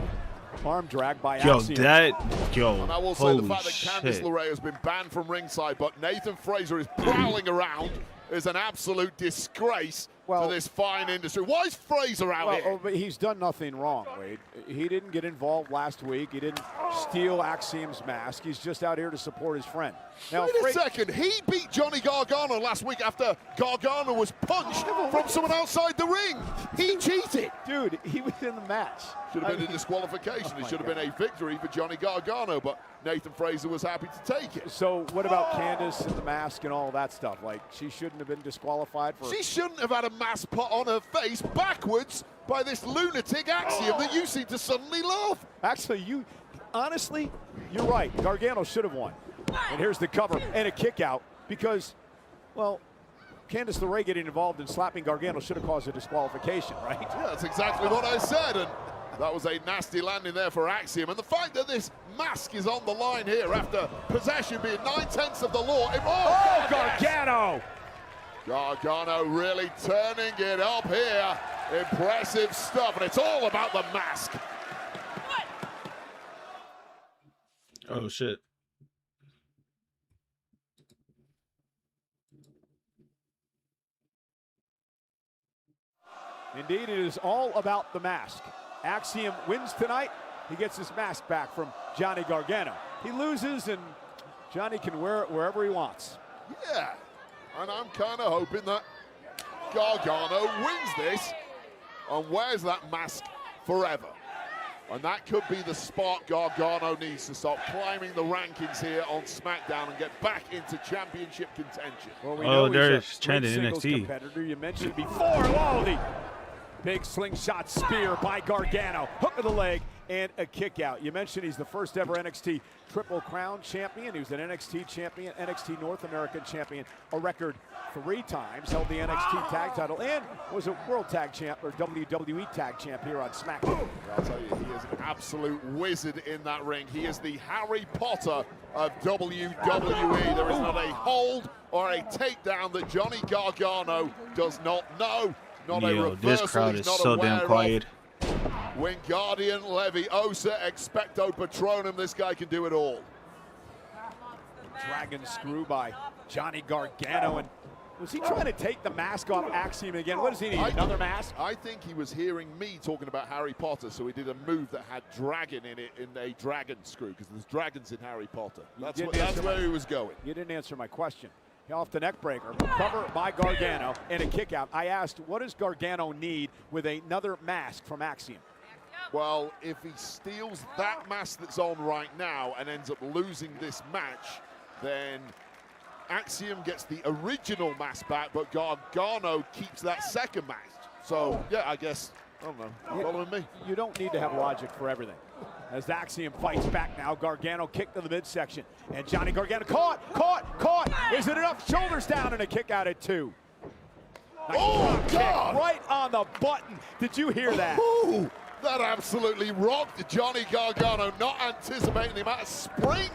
arm drag by Axiom. And I will say the fact that Candice shit. LeRae has been banned from ringside, but Nathan Frazer is prowling around, is an absolute disgrace to this fine industry. Why is Frazer out here? But he's done nothing wrong, Wade. He didn't get involved last week. He didn't steal Axiom's mask. He's just out here to support his friend. Now, Wait a second. He beat Johnny Gargano last week after Gargano was punched from someone outside the ring. He cheated. Dude, he was in the match. Should have been a disqualification. It should have been a victory for Johnny Gargano, but Nathan Frazer was happy to take it. So what about Candice and the mask and all that stuff? Like, she shouldn't have been disqualified for... She shouldn't have had a mask put on her face backwards by this lunatic Axiom that you seem to suddenly love. Actually, honestly, you're right. Gargano should have won. And here's the cover and a kick out because, well, Candice LeRae getting involved in slapping Gargano should have caused a disqualification, right? Yeah, that's exactly what I said. And that was a nasty landing there for Axiom. And the fact that this mask is on the line here after possession being 9/10 of the law. Oh, Gargano! Gargano really turning it up here. Impressive stuff. And it's all about the mask. Oh, shit. Indeed, it is all about the mask. Axiom wins tonight. He gets his mask back from Johnny Gargano. He loses, and Johnny can wear it wherever he wants. Yeah, and I'm kind of hoping that Gargano wins this and wears that mask forever. And that could be the spark Gargano needs to start climbing the rankings here on SmackDown and get back into championship contention. Well, we know there's Chen in NXT. Competitor you mentioned before. Oh, the big slingshot spear by Gargano. Hook of the leg and a kick out. You mentioned he's the first ever NXT Triple Crown champion. He was an NXT champion, NXT North American champion, a record 3 times, held the NXT tag title, and was a World Tag Champ or WWE Tag Champ here on SmackDown. I'll tell you, he is an absolute wizard in that ring. He is the Harry Potter of WWE. There is not a hold or a takedown that Johnny Gargano does not know. Not a reversal. This crowd is so damn quiet. Wingardium Leviosa, expecto patronum. This guy can do it all. Dragon screw by Johnny Gargano. And was he trying to take the mask off Axiom again? What does he need, another mask? I think he was hearing me talking about Harry Potter, so he did a move that had dragon in it, in a dragon screw, because there's dragons in Harry Potter. That's where he was going. You didn't answer my question. Off the neck breaker, cover by Gargano, and a kick out. I asked, what does Gargano need with another mask from Axiom? Well, if he steals that mask that's on right now and ends up losing this match, then Axiom gets the original mask back, but Gargano keeps that second mask. So, yeah, I guess, I don't know, following me? You don't need to have logic for everything. As Axiom fights back now, Gargano kicked to the midsection. And Johnny Gargano caught! Is it enough? Shoulders down and a kick out at 2. Nice God! Right on the button. Did you hear that? Ooh, that absolutely rocked Johnny Gargano, not anticipating the amount of spring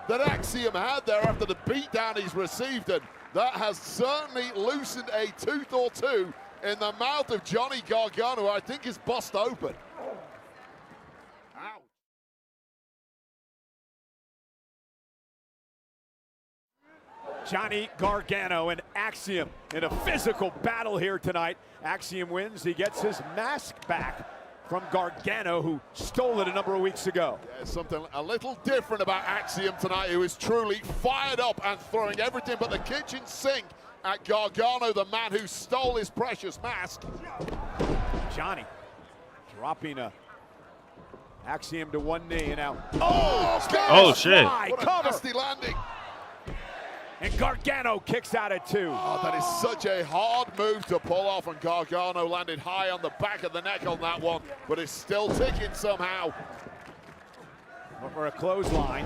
that Axiom had there after the beatdown he's received. And that has certainly loosened a tooth or two in the mouth of Johnny Gargano, who I think is bust open. Ouch. Johnny Gargano and Axiom in a physical battle here tonight. Axiom wins. He gets his mask back from Gargano, who stole it a number of weeks ago. Yeah, something a little different about Axiom tonight, who is truly fired up and throwing everything but the kitchen sink at Gargano, the man who stole his precious mask. Johnny dropping Axiom to one knee, and now shit! What a nasty landing. And Gargano kicks out at 2. Oh, that is such a hard move to pull off, and Gargano landed high on the back of the neck on that one, but it's still ticking somehow. For a clothesline.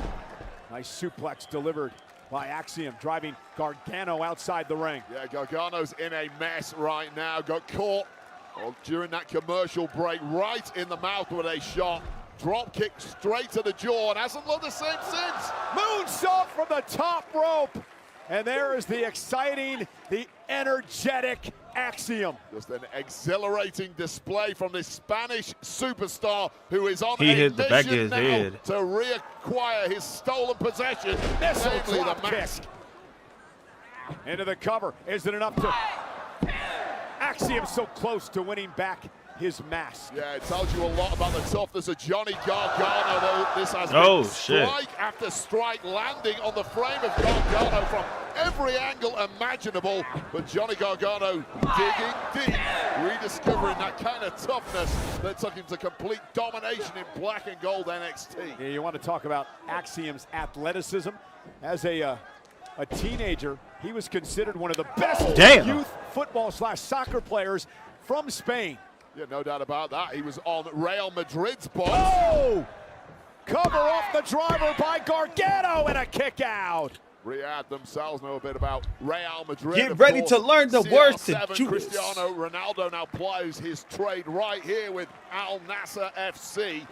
Nice suplex delivered by Axiom, driving Gargano outside the ring. Yeah, Gargano's in a mess right now. Got caught during that commercial break right in the mouth with a shot. Drop kick straight to the jaw, and hasn't looked the same since. Moonsault from the top rope. And there is the exciting, the energetic Axiom. Just an exhilarating display from this Spanish superstar who is on he a hit the back of mission his now head to reacquire his stolen possession, namely the mask. Into the cover. Is it enough to... Axiom so close to winning back his mask. Yeah, it tells you a lot about the toughness of Johnny Gargano, though. This has been strike after strike landing on the frame of Gargano from every angle imaginable. But Johnny Gargano digging deep, rediscovering that kind of toughness that took him to complete domination in black and gold NXT. Yeah, you want to talk about Axiom's athleticism. As a teenager, he was considered one of the best youth football/soccer players from Spain. Yeah, no doubt about that. He was on Real Madrid's box. Oh! Cover off the driver by Gargano and a kick out. Riyadh themselves know a bit about Real Madrid. Get ready to learn the words to Judas. Cristiano Ronaldo now plies his trade right here with Al Nassr FC.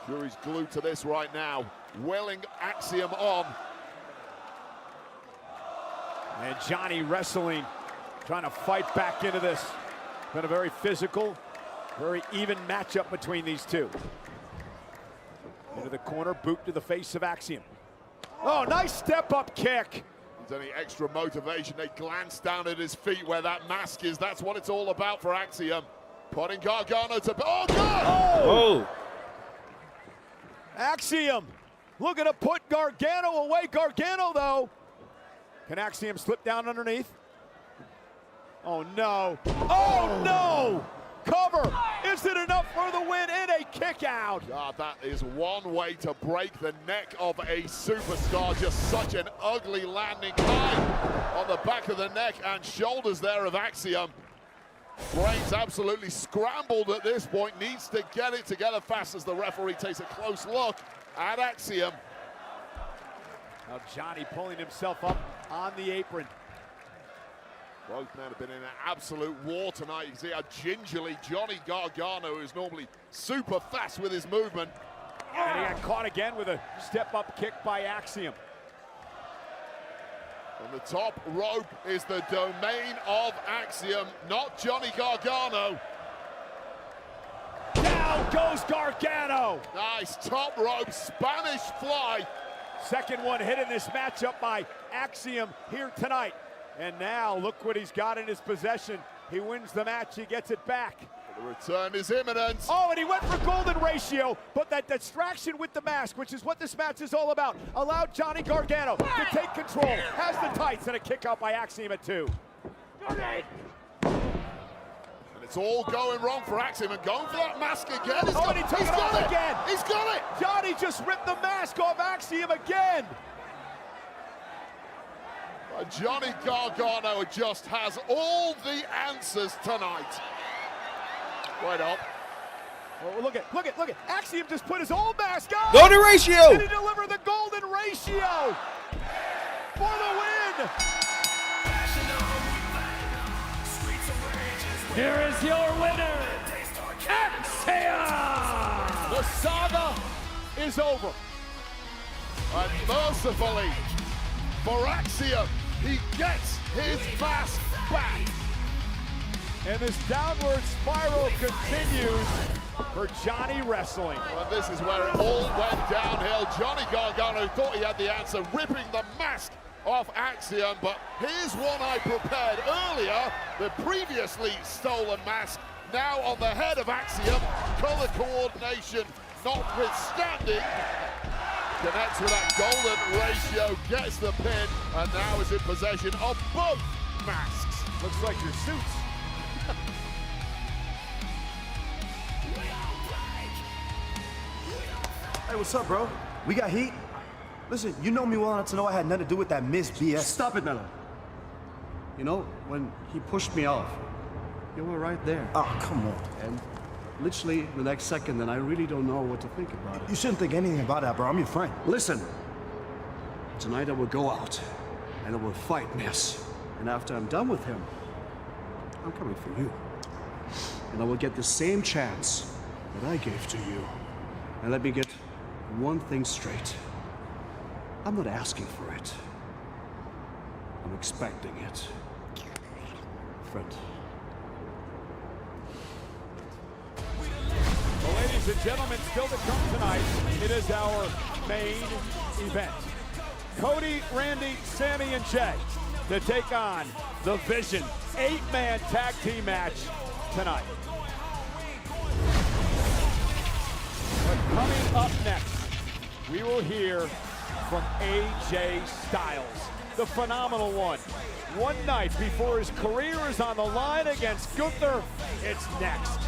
Sure, he's glued to this right now. Willing Axiom on. And Johnny wrestling, trying to fight back into this. Been a very physical, very even matchup between these two. Into the corner, boot to the face of Axiom. Oh, nice step-up kick. There's any extra motivation. They glance down at his feet where that mask is. That's what it's all about for Axiom. Putting Gargano to... Oh, God! Oh! Axiom looking to put Gargano away. Gargano, though. Can Axiom slip down underneath? Oh, no. Oh, no! Cover! Is it enough for the win? And a kick out. God, that is one way to break the neck of a superstar. Just such an ugly landing high on the back of the neck and shoulders there of Axiom. Brains absolutely scrambled at this point. Needs to get it together fast as the referee takes a close look at Axiom. Now Johnny pulling himself up on the apron. Both men have been in an absolute war tonight. You can see how gingerly Johnny Gargano, who's normally super fast with his movement. And he got caught again with a step-up kick by Axiom. On the top rope is the domain of Axiom, not Johnny Gargano. Down goes Gargano. Nice top rope Spanish fly Second one hit in this matchup by Axiom here tonight. And now look what he's got in his possession. He wins the match, he gets it back. The return is imminent. Oh, and he went for golden ratio, but that distraction with the mask, which is what this match is all about, allowed Johnny Gargano to take control. Has the tights and a kick out by Axiom at 2. And it's all going wrong for Axiom and going for that mask again. He's got it again. He's got it. Johnny just ripped the mask off Axiom again. Johnny Gargano just has all the answers tonight. Right up. Oh, look at. Axiom just put his old mask on. Golden ratio. Did he deliver the golden ratio for the win? Here is your winner, Axiom! The saga is over. And mercifully, for Axiom, he gets his mask back. And this downward spiral continues for Johnny Wrestling. And this is where it all went downhill. Johnny Gargano thought he had the answer, ripping the mask off Axiom, but here's one I prepared earlier, the previously stolen mask, now on the head of Axiom. Color coordination notwithstanding. Connects with that golden ratio, gets the pin, and now is in possession of both masks. Looks like your suits. Hey, what's up, bro? We got heat? Listen, you know me well enough to know I had nothing to do with that Miss BS. Stop it, Mello. You know, when he pushed me off, you were right there. Oh, come on. And literally the next second, then I really don't know what to think about it. You shouldn't think anything about that, bro. I'm your friend. Listen, tonight I will go out and I will fight Miss. And after I'm done with him, I'm coming for you. And I will get the same chance that I gave to you. And let me get one thing straight. I'm not asking for it. I'm expecting it. Friend. Well, ladies and gentlemen, still to come tonight, it is our main event. Cody, Randy, Sammy, and Jay to take on the Vision 8-man tag team match tonight. But coming up next, we will hear from AJ Styles, the phenomenal one. One night before his career is on the line against Gunther, it's next.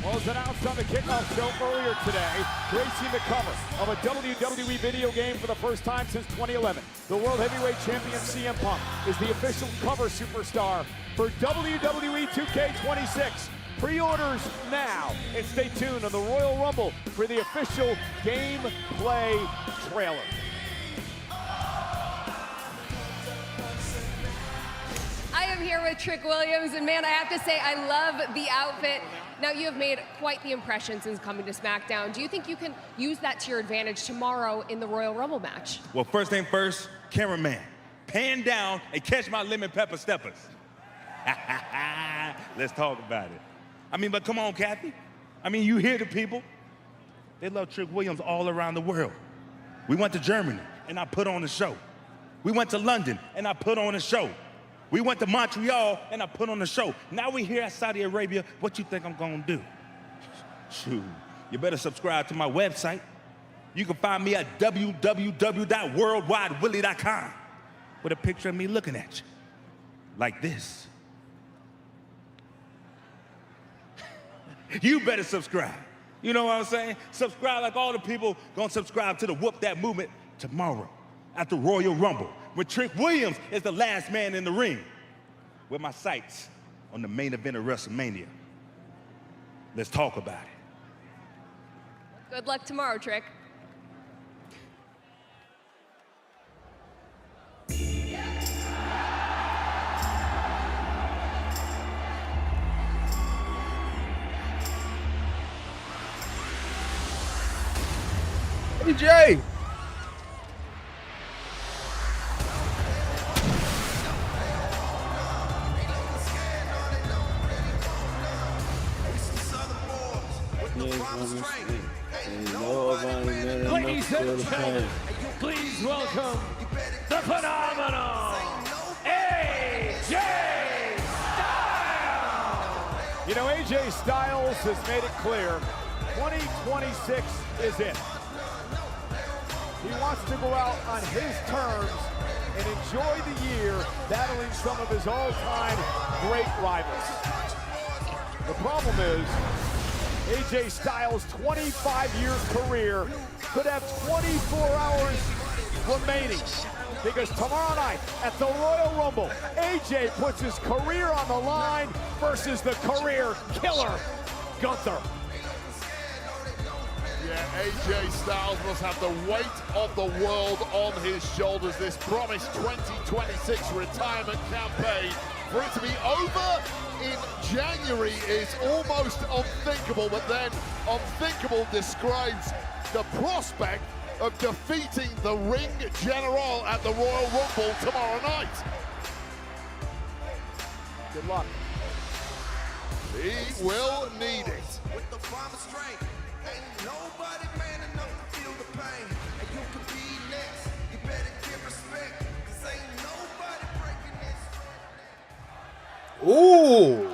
Well, as announced on the kickoff show earlier today, gracing the cover of a WWE video game for the first time since 2011, the World Heavyweight Champion CM Punk is the official cover superstar for WWE 2K26. Pre-orders now, and stay tuned on the Royal Rumble for the official gameplay trailer. I am here with Trick Williams, and man, I have to say, I love the outfit. Now, you have made quite the impression since coming to SmackDown. Do you think you can use that to your advantage tomorrow in the Royal Rumble match? Well, first thing first, cameraman, pan down and catch my lemon pepper steppers. Let's talk about it. I mean, but come on, Kathy. I mean, you hear the people. They love Trick Williams all around the world. We went to Germany, and I put on a show. We went to London, and I put on a show. We went to Montreal, and I put on a show. Now we're here at Saudi Arabia. What you think I'm gonna do? Shoot, you better subscribe to my website. You can find me at www.worldwidewilly.com with a picture of me looking at you, like this. You better subscribe. You know what I'm saying? Subscribe like all the people gonna subscribe to the Whoop That movement tomorrow at the Royal Rumble, when Trick Williams is the last man in the ring, with my sights on the main event of WrestleMania. Let's talk about it. Good luck tomorrow, Trick. Hey, Jay. Ladies and gentlemen, please welcome the phenomenal AJ Styles! You know, AJ Styles has made it clear 2026 is it. He wants to go out on his terms and enjoy the year battling some of his all-time great rivals. The problem is, AJ Styles' 25-year career could have 24 hours remaining, because tomorrow night at the Royal Rumble, AJ puts his career on the line versus the career killer, Gunther. Yeah, AJ Styles must have the weight of the world on his shoulders. This promised 2026 retirement campaign, for it to be over in January is almost unthinkable, but then unthinkable describes the prospect of defeating the Ring General at the Royal Rumble tomorrow night. Good luck. He will need it. With the bomb of strength, ain't nobody man enough to feel the pain. And you can be next. You better give respect, 'cause ain't nobody breaking this. Ooh.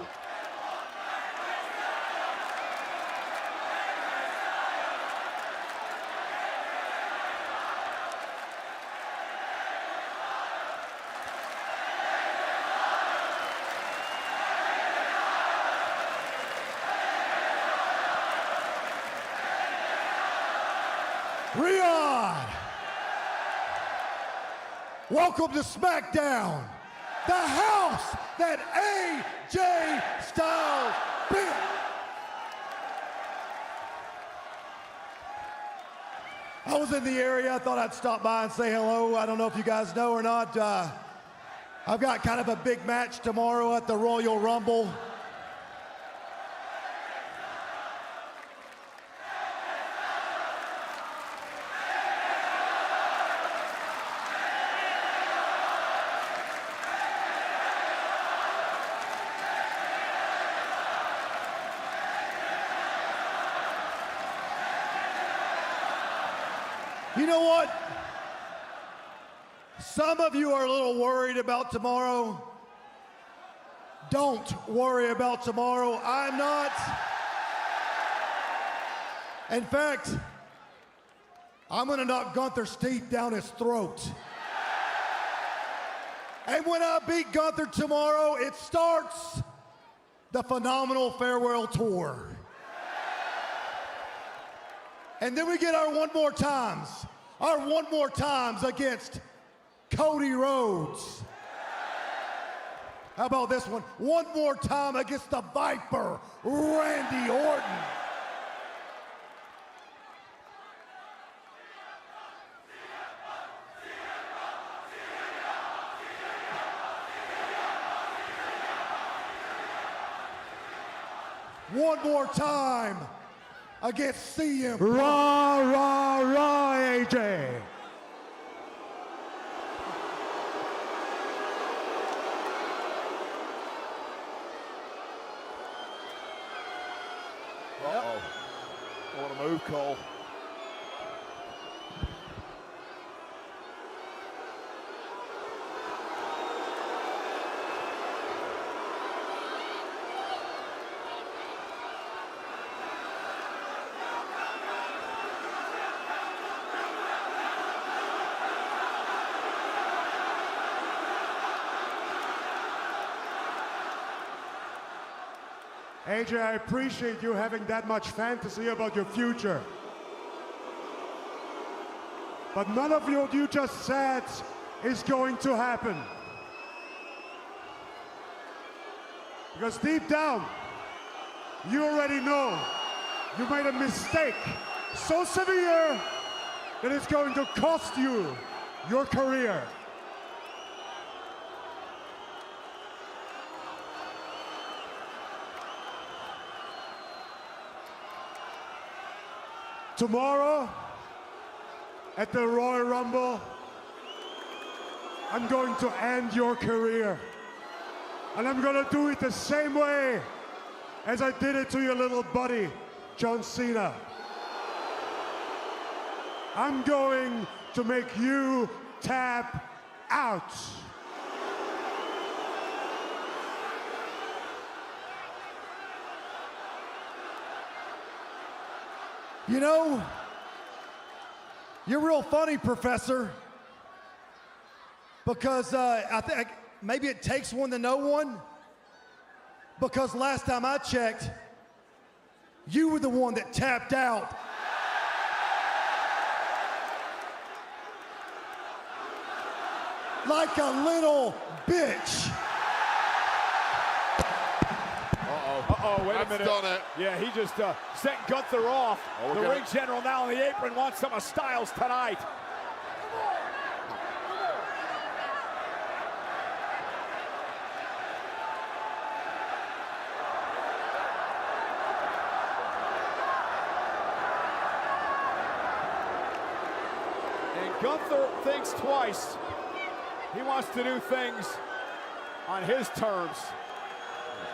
Riyadh, welcome to Smackdown, the house that AJ Styles built. I was in the area. I thought I'd stop by and say hello. I don't know if you guys know or not. I've got kind of a big match tomorrow at the Royal Rumble. You know what? Some of you are a little worried about tomorrow. Don't worry about tomorrow. I'm not. In fact, I'm gonna knock Gunther's teeth down his throat. And when I beat Gunther tomorrow, it starts the phenomenal farewell tour. And then we get our one more times. Our one more times against Cody Rhodes. How about this one? One more time against the Viper, Randy Orton. One more time against CM. Raw, AJ. Uh-oh. What a move, Cole. AJ, I appreciate you having that much fantasy about your future. But none of what you just said is going to happen. Because deep down, you already know you made a mistake so severe that it's going to cost you your career. Tomorrow, at the Royal Rumble, I'm going to end your career. And I'm gonna do it the same way as I did it to your little buddy, John Cena. I'm going to make you tap out. You know, you're real funny, Professor, because I think maybe it takes one to know one, because last time I checked, you were the one that tapped out. Like a little bitch. Uh-oh, wait a minute. That's done it. Yeah, he just sent Gunther off. Oh, the ring general now on the apron wants some of Styles tonight. And Gunther thinks twice. He wants to do things on his terms.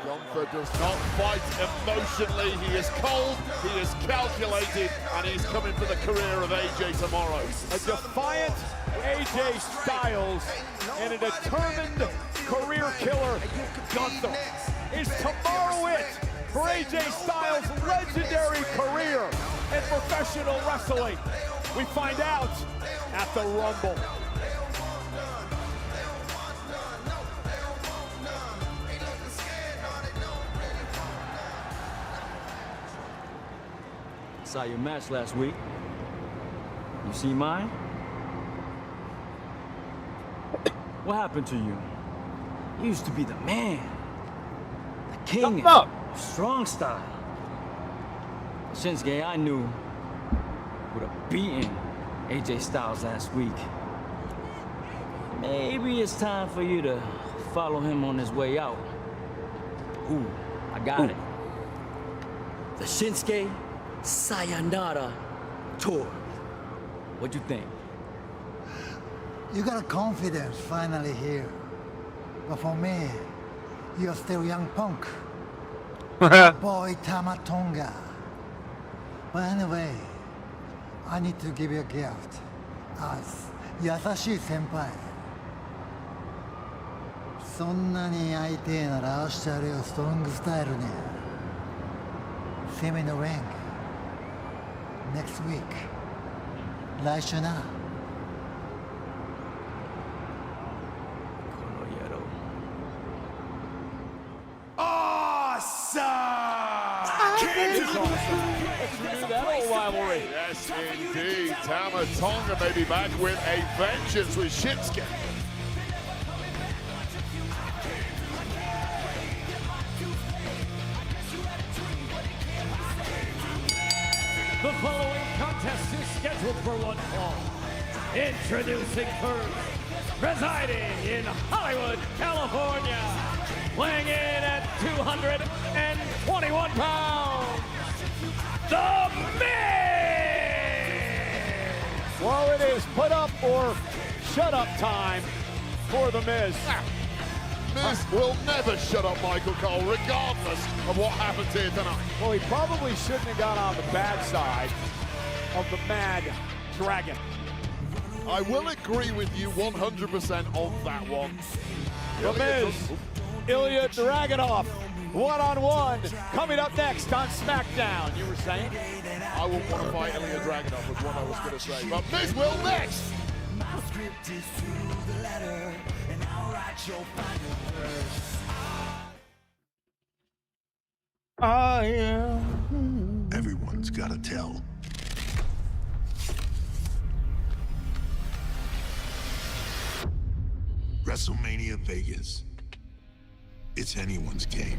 Gunther does not fight emotionally. He is cold, he is calculated, and he's coming for the career of AJ tomorrow. A defiant AJ Styles and a determined career killer, Gunther. Is tomorrow it for AJ Styles' legendary career in professional wrestling? We find out at the Rumble. Saw your match last week. You see mine? What happened to you? You used to be the man. The king of strong style. Shinsuke, I knew, would have beaten AJ Styles last week. Maybe it's time for you to follow him on his way out. Ooh, I got it. The Shinsuke Sayonara Tour. What'd you think? You got confidence finally here. But for me, you're still young punk. Boy Tamatonga. But anyway, I need to give you a gift as Yasashi Senpai. そんなに会いてえなら明日あるよストロングスタイルね See me in the ring next week 来週な Awesome! is awesome. Let's renew that old rivalry. Yes, indeed. Tama Tonga may be back with a vengeance with Shinsuke. The following contest is scheduled for one fall. Introducing first, residing in Hollywood, California, weighing in at 221 pounds, The Miz! Well, it is put up or shut up time for The Miz. Miz will never shut up Michael Cole, regardless of what happens here tonight. Well, he probably shouldn't have gone on the bad side of the Mad Dragon. I will agree with you 100% on that one. The Miz, Ilya Dragunov, one-on-one, coming up next on Smackdown. You were saying? I wouldn't want to fight Ilya Dragunov was what I was going to say, but Miz will next. My script is through the letter, and I'll write your final verse. I am. Everyone's got to tell. WrestleMania Vegas. It's anyone's game.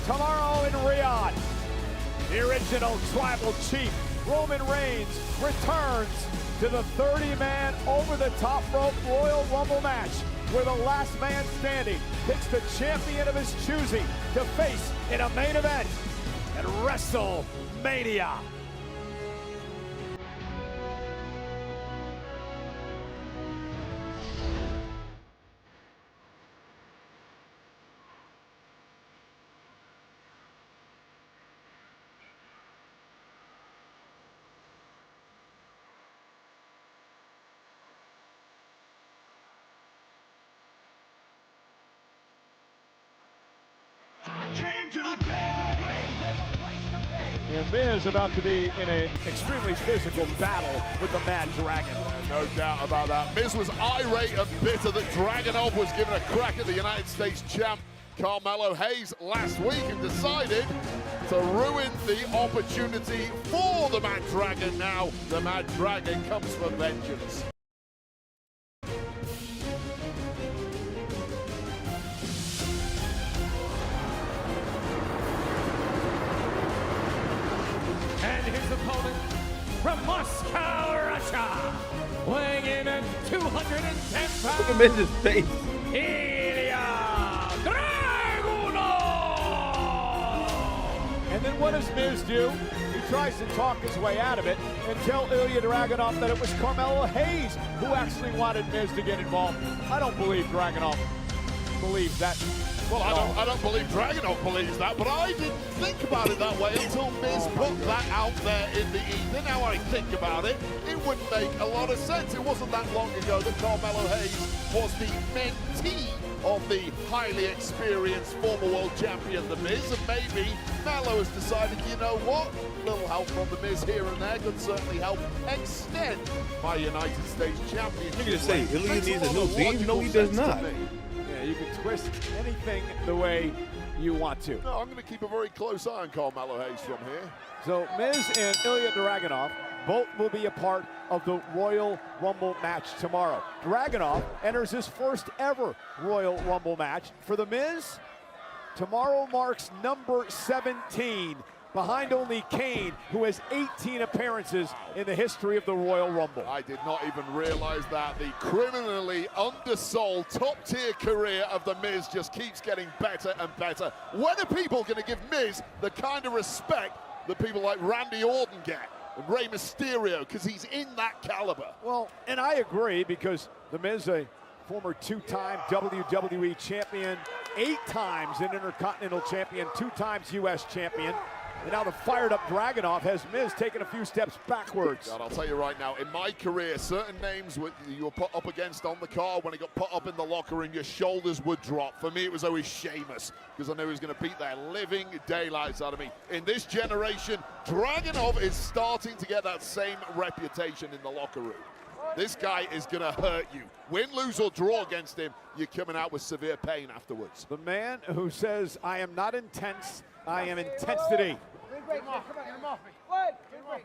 tomorrow in Riyadh. The original tribal chief, Roman Reigns, returns to the 30-man over-the-top rope Royal Rumble match, where the last man standing picks the champion of his choosing to face in a main event at WrestleMania. And Miz about to be in an extremely physical battle with the Mad Dragon. No doubt about that. Miz was irate and bitter that Dragunov was given a crack at the United States champ Carmelo Hayes last week and decided to ruin the opportunity for the Mad Dragon. Now the Mad Dragon comes for vengeance. And his opponent from Moscow, Russia, weighing in at 210 pounds. Look at Miz's face. Ilya Dragunov! And then what does Miz do? He tries to talk his way out of it and tell Ilya Dragunov that it was Carmelo Hayes who actually wanted Miz to get involved. I don't believe Dragunov believes that. Well, I don't believe Dragunov believes that, but I didn't think about it that way until Miz put that out there in the ether. Now I think about it, it wouldn't make a lot of sense. It wasn't that long ago that Carmelo Hayes was the mentee of the highly experienced former world champion, The Miz, and maybe Melo has decided, you know what, a little help from The Miz here and there could certainly help extend my United States championship. You just say Ilya needs a new theme? No, he does not. Yeah, you can twist anything the way you want to. No, I'm going to keep a very close eye on Carmelo Hayes from here. So Miz and Ilya Dragunov both will be a part of the Royal Rumble match tomorrow. Dragunov enters his first ever Royal Rumble match. For The Miz, tomorrow marks number 17, behind only Kane, who has 18 appearances in the history of the Royal Rumble. I did not even realize that. The criminally undersold top-tier career of The Miz just keeps getting better and better. When are people going to give Miz the kind of respect that people like Randy Orton get and Rey Mysterio, because he's in that caliber? Well, and I agree, because The Miz, a former two-time WWE champion, 8 times an Intercontinental champion, 2 times U.S. champion. And now the fired-up Dragunov has Miz taking a few steps backwards. God, I'll tell you right now, in my career, certain names you were put up against on the card, when it got put up in the locker room, your shoulders would drop. For me, it was always Sheamus, because I knew he was going to beat their living daylights out of me. In this generation, Dragunov is starting to get that same reputation in the locker room. This guy is going to hurt you. Win, lose, or draw against him, you're coming out with severe pain afterwards. The man who says, I am not intense, I am intensity. Come on, get him off me. 1, 2, 3.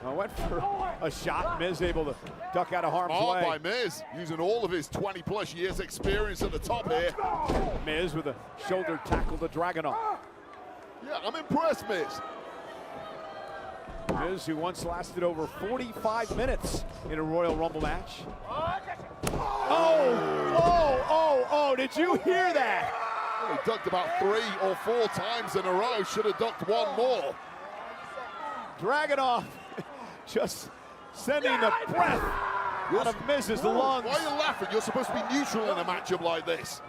I went for a shot. Miz able to duck out of harm's way. By Miz, using all of his 20-plus years experience at the top here. Miz with a shoulder tackle to Dragunov. Yeah, I'm impressed, Miz. Miz, who once lasted over 45 minutes in a Royal Rumble match. Oh, did you hear that? He ducked about 3 or 4 times in a row. Should have ducked 1 more. Dragunov just sending the breath out of Miz's lungs. Why are you laughing? You're supposed to be neutral in a matchup like this.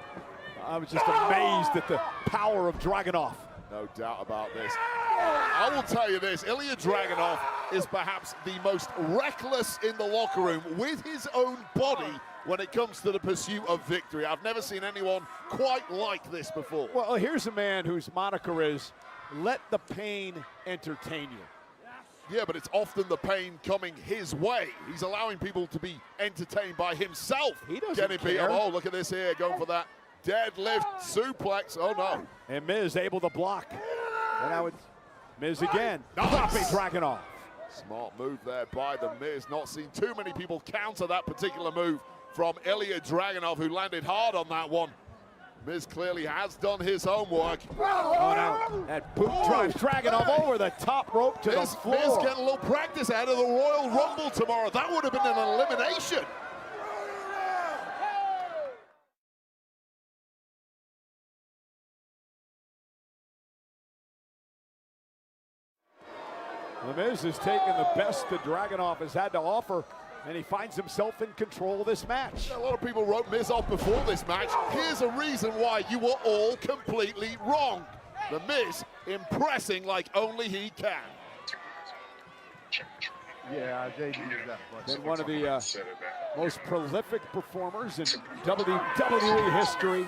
I was just amazed at the power of Dragunov. No doubt about this. I will tell you this, Ilya Dragunov is perhaps the most reckless in the locker room with his own body when it comes to the pursuit of victory. I've never seen anyone quite like this before. Well, here's a man whose moniker is, let the pain entertain you. Yeah, but it's often the pain coming his way. He's allowing people to be entertained by himself. He doesn't getting beat care. up. Oh, look at this here, going for that deadlift suplex. Oh, no. And Miz able to block. And now it's Miz again, nice. dropping Dragunov. Smart move there by The Miz. Not seen too many people counter that particular move from Ilya Dragunov, who landed hard on that one. Miz clearly has done his homework. Oh, no. That boot drives Dragunov over the top rope to the floor. Miz getting a little practice out of the Royal Rumble tomorrow. That would have been an elimination. The Miz has taken the best that Dragunov has had to offer, and he finds himself in control of this match. A lot of people wrote Miz off before this match. Here's a reason why you were all completely wrong. The Miz impressing like only he can. Yeah, JD Been one of the most prolific performers in WWE history.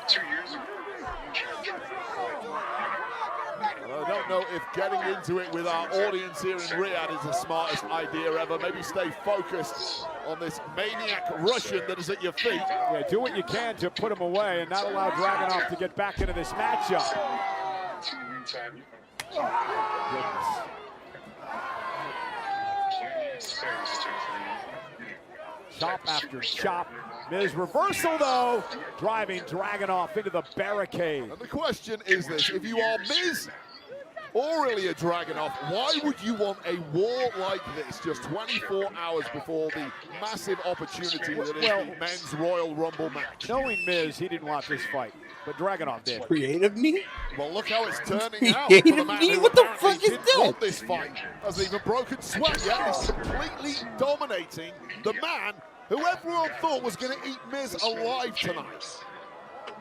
2 years ago. I don't know if getting into it with our audience here in Riyadh is the smartest idea ever. Maybe stay focused on this maniac Russian that is at your feet. Yeah, do what you can to put him away and not allow Dragunov to get back into this matchup. Chop after chop. Miz reversal, though, driving Dragunov into the barricade. And the question is this: if you are Miz or Ilya Dragunov, why would you want a war like this just 24 hours before the massive opportunity that is the men's Royal Rumble match? Knowing Miz, he didn't want this fight, but Dragunov did. Creative me? Well, look how it's turning out for the man who What the fuck is didn't that? want this fight. Hasn't even broken sweat yet. He's completely dominating the man who everyone thought was going to eat Miz alive tonight.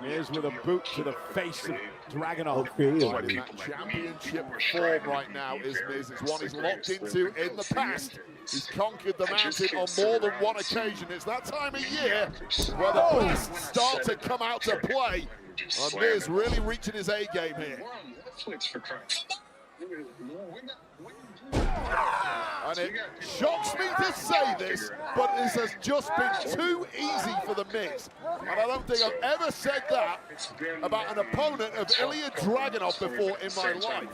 Miz with a boot to the face of Dragunov. That championship form right now is Miz. It's one he's locked into in the past. He's conquered the mountain on more than one occasion. It's that time of year where the best start to come out to play. And Miz really reaching his A game here. And it shocks me to say this, but this has just been too easy for the Miz. And I don't think I've ever said that about an opponent of Ilya Dragunov before in my life.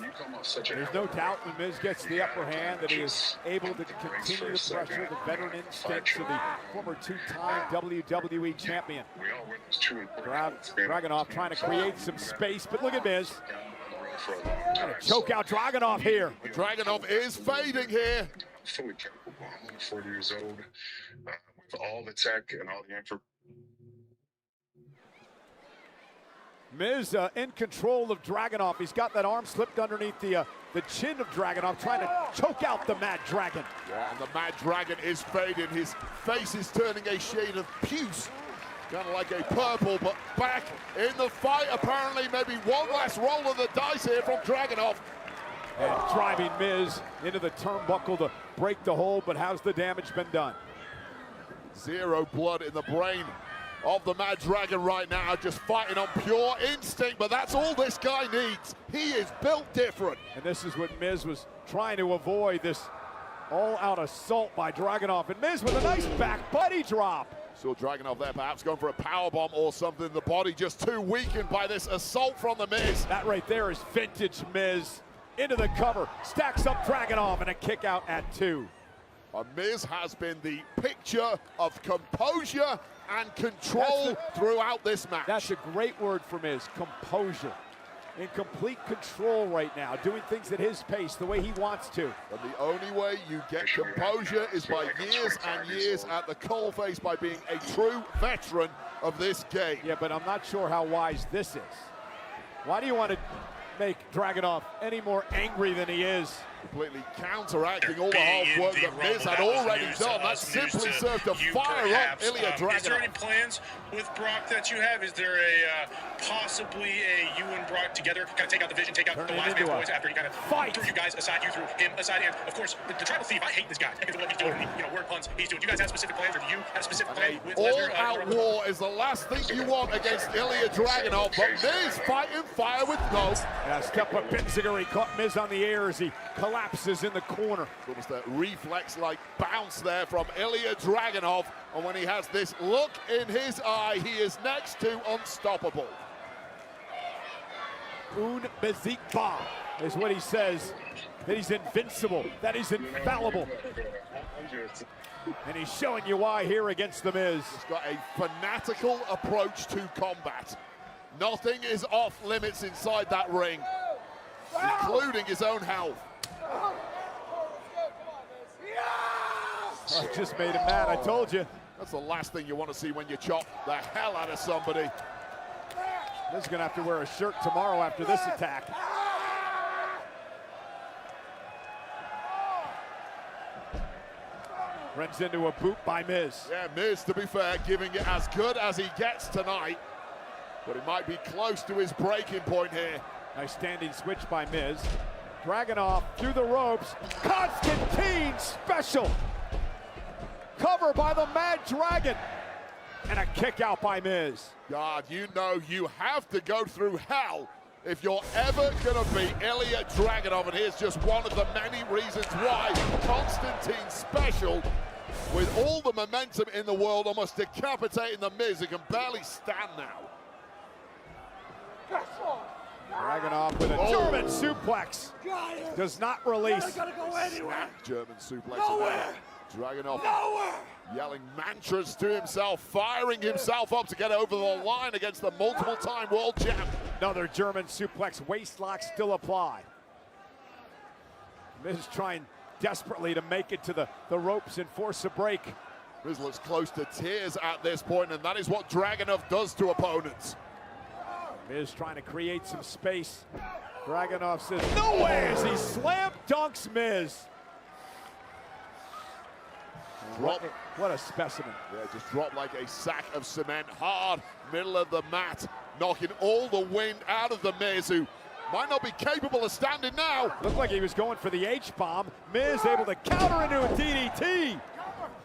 There's no doubt when Miz gets the upper hand that he is able to continue to pressure the veteran instincts of the former two-time WWE champion. Dragunov trying to create some space, but look at Miz. Trying to choke out Dragunov here. Dragunov is fading here. Fully capable. I'm only 40 years old with all the tech and all the information. Miz in control of Dragunov. He's got that arm slipped underneath the chin of Dragunov, trying to choke out the Mad Dragon. Yeah, and the Mad Dragon is fading. His face is turning a shade of puce. Kind of like a purple, but back in the fight. Apparently, maybe one last roll of the dice here from Dragunov. And driving Miz into the turnbuckle to break the hold, but how's the damage been done? Zero blood in the brain of the Mad Dragon right now, just fighting on pure instinct, but that's all this guy needs. He is built different. And this is what Miz was trying to avoid, this all-out assault by Dragunov. And Miz with a nice back body drop. Saw Dragunov there perhaps going for a powerbomb or something. The body just too weakened by this assault from the Miz. That right there is vintage Miz. Into the cover, stacks up Dragunov, and a kick out at 2. Miz has been the picture of composure and control throughout this match. That's a great word for Miz, composure. In complete control right now, doing things at his pace, the way he wants to. And the only way you get composure is by years and years at the coalface, by being a true veteran of this game. Yeah, but I'm not sure how wise this is. Why do you want to make Dragunov any more angry than he is? Completely counteracting all the hard work that Miz had already done. That simply served to fire up Ilya Dragunov. Is there any plans with Brock that you have? Is there possibly you and Brock together kind of take out the vision, take out the last man's voice after he kind of threw you guys aside, you threw him aside, and of course the tribal thief. I hate this guy because of what he's doing. Word puns he's doing. Do you guys have specific plans, or do you have a specific plan with Lesnar? All-out war is the last thing you want against Ilya Dragunov, but Miz fighting fire with no. Yeah, step up Benziger. He caught Miz on the air as he collapses in the corner. Almost a reflex-like bounce there from Ilya Dragunov, and when he has this look in his eye, he is next to unstoppable. Un Bezikba. is what he says, that he's invincible, that he's infallible. And he's showing you why here against The Miz. He's got a fanatical approach to combat. Nothing is off limits inside that ring, including his own health. I just made him mad, I told you. That's the last thing you want to see when you chop the hell out of somebody. Miz is gonna have to wear a shirt tomorrow after this attack. Runs into a boot by Miz. Yeah, Miz, to be fair, giving it as good as he gets tonight, but he might be close to his breaking point here. Nice standing switch by Miz. Dragunov through the ropes. Constantine special. Cover by the Mad Dragon. And a kick out by Miz. God, you know you have to go through hell if you're ever going to beat Ilya Dragunov. And here's just one of the many reasons why. Constantine special, with all the momentum in the world, almost decapitating the Miz, who can barely stand now. Dragunov with a German suplex. Does not release. Snap German suplex. Dragunov yelling mantras to himself, firing himself up to get over the line against the multiple-time world champ. Another German suplex, waist lock still applied. Miz trying desperately to make it to the ropes and force a break. Miz looks close to tears at this point, and that is what Dragunov does to opponents. Miz trying to create some space. Dragunov says, no way, as he slam dunks Miz. What a specimen. Yeah, just dropped like a sack of cement, hard, middle of the mat, knocking all the wind out of the Miz, who might not be capable of standing now. Looked like he was going for the H-bomb. Miz able to counter into a DDT.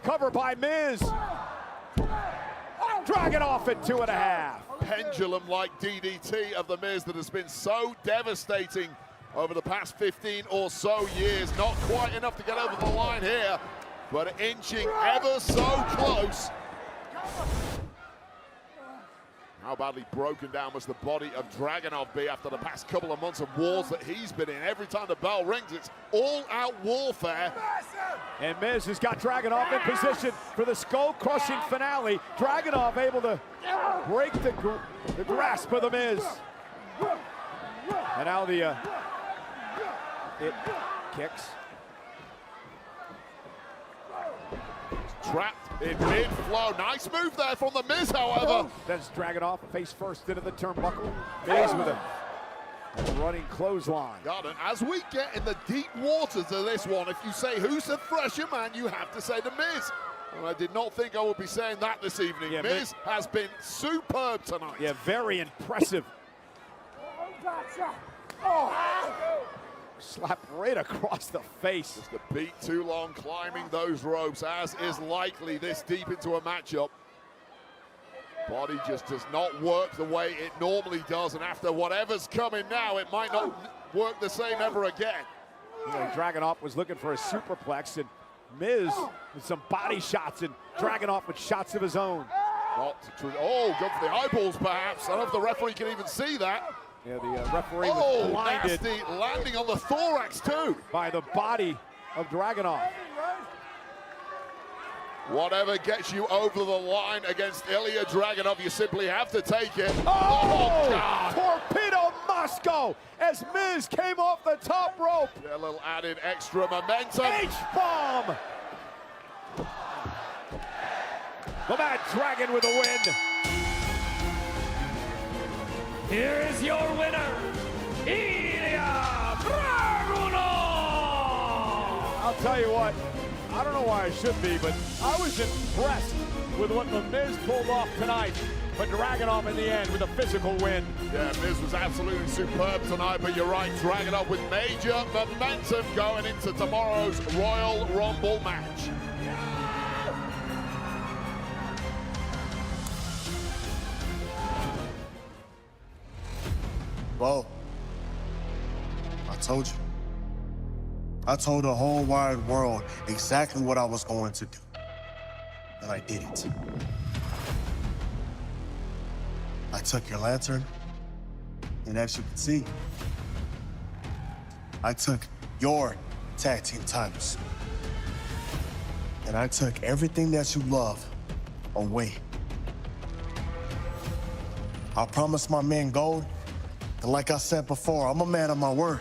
Cover by Miz. Dragunov at 2.5. Pendulum-like DDT of the Miz that has been so devastating over the past 15 or so years. Not quite enough to get over the line here, but inching ever so close. How badly broken down must the body of Dragunov be after the past couple of months of wars that he's been in? Every time the bell rings, it's all-out warfare. And Miz has got Dragunov in position for the skull-crushing finale. Dragunov able to break the grasp of the Miz. And now it kicks. Trapped in mid-flow. Nice move there from the Miz, however. That's Dragunov face first into the turnbuckle. Miz with a running clothesline. God, and as we get in the deep waters of this one, if you say who's the fresher man, you have to say the Miz. And I did not think I would be saying that this evening. Yeah, Miz has been superb tonight. Yeah, very impressive. Slap right across the face. Just a beat too long climbing those ropes, as is likely this deep into a matchup. Body just does not work the way it normally does, and after whatever's coming now, it might not work the same ever again. You know, Dragunov was looking for a superplex, and Miz with some body shots, and Dragunov with shots of his own. Not true. Oh, go for the eyeballs perhaps. I don't know if the referee can even see that. Yeah, the referee was blinded. Nasty landing on the thorax too. By the body of Dragunov. Whatever gets you over the line against Ilya Dragunov, you simply have to take it. Oh, God. Torpedo Moscow as Miz came off the top rope. Yeah, a little added extra momentum. H-bomb. The Mad Dragon with a win. Here is your winner, Ilya Dragunov! I'll tell you what, I don't know why I should be, but I was impressed with what The Miz pulled off tonight. But Dragunov in the end with a physical win. Yeah, Miz was absolutely superb tonight, but you're right, Dragunov with major momentum going into tomorrow's Royal Rumble match. Well, I told you. I told the whole wide world exactly what I was going to do. And I did it. I took your lantern, and as you can see, I took your tag team titles. And I took everything that you love away. I promised my man gold, and like I said before, I'm a man of my word.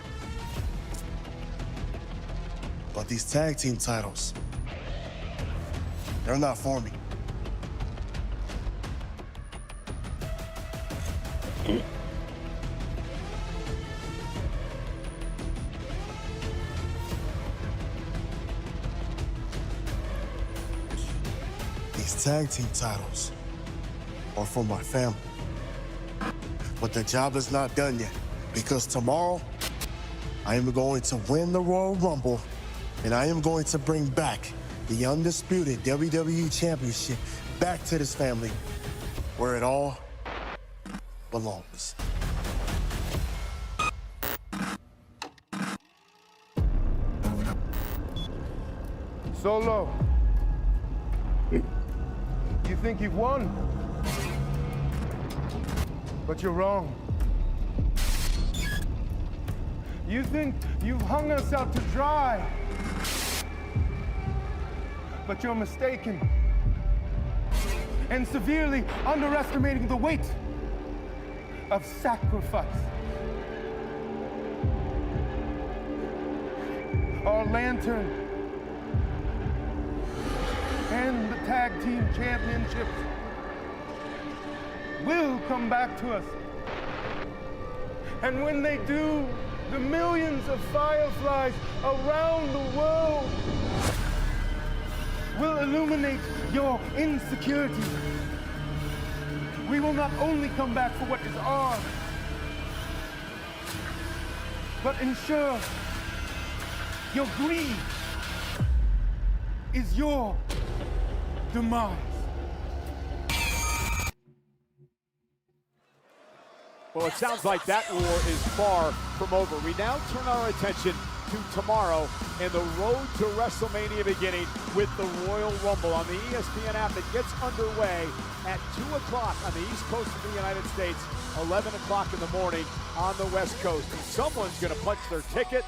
But these tag team titles, they're not for me. These tag team titles are for my family. But the job is not done yet, because tomorrow, I am going to win the Royal Rumble, and I am going to bring back the undisputed WWE Championship back to this family, where it all belongs. Solo, you think you've won, but you're wrong. You think you've hung us out to dry, but you're mistaken and severely underestimating the weight of sacrifice. Our lantern and the tag team championships will come back to us. And when they do, the millions of fireflies around the world will illuminate your insecurities. We will not only come back for what is ours, but ensure your greed is your demise. Well, it sounds like that war is far from over. We now turn our attention to tomorrow and the road to WrestleMania beginning with the Royal Rumble on the ESPN app. It gets underway at 2 o'clock on the East Coast of the United States, 11 o'clock in the morning on the West Coast. And someone's going to punch their ticket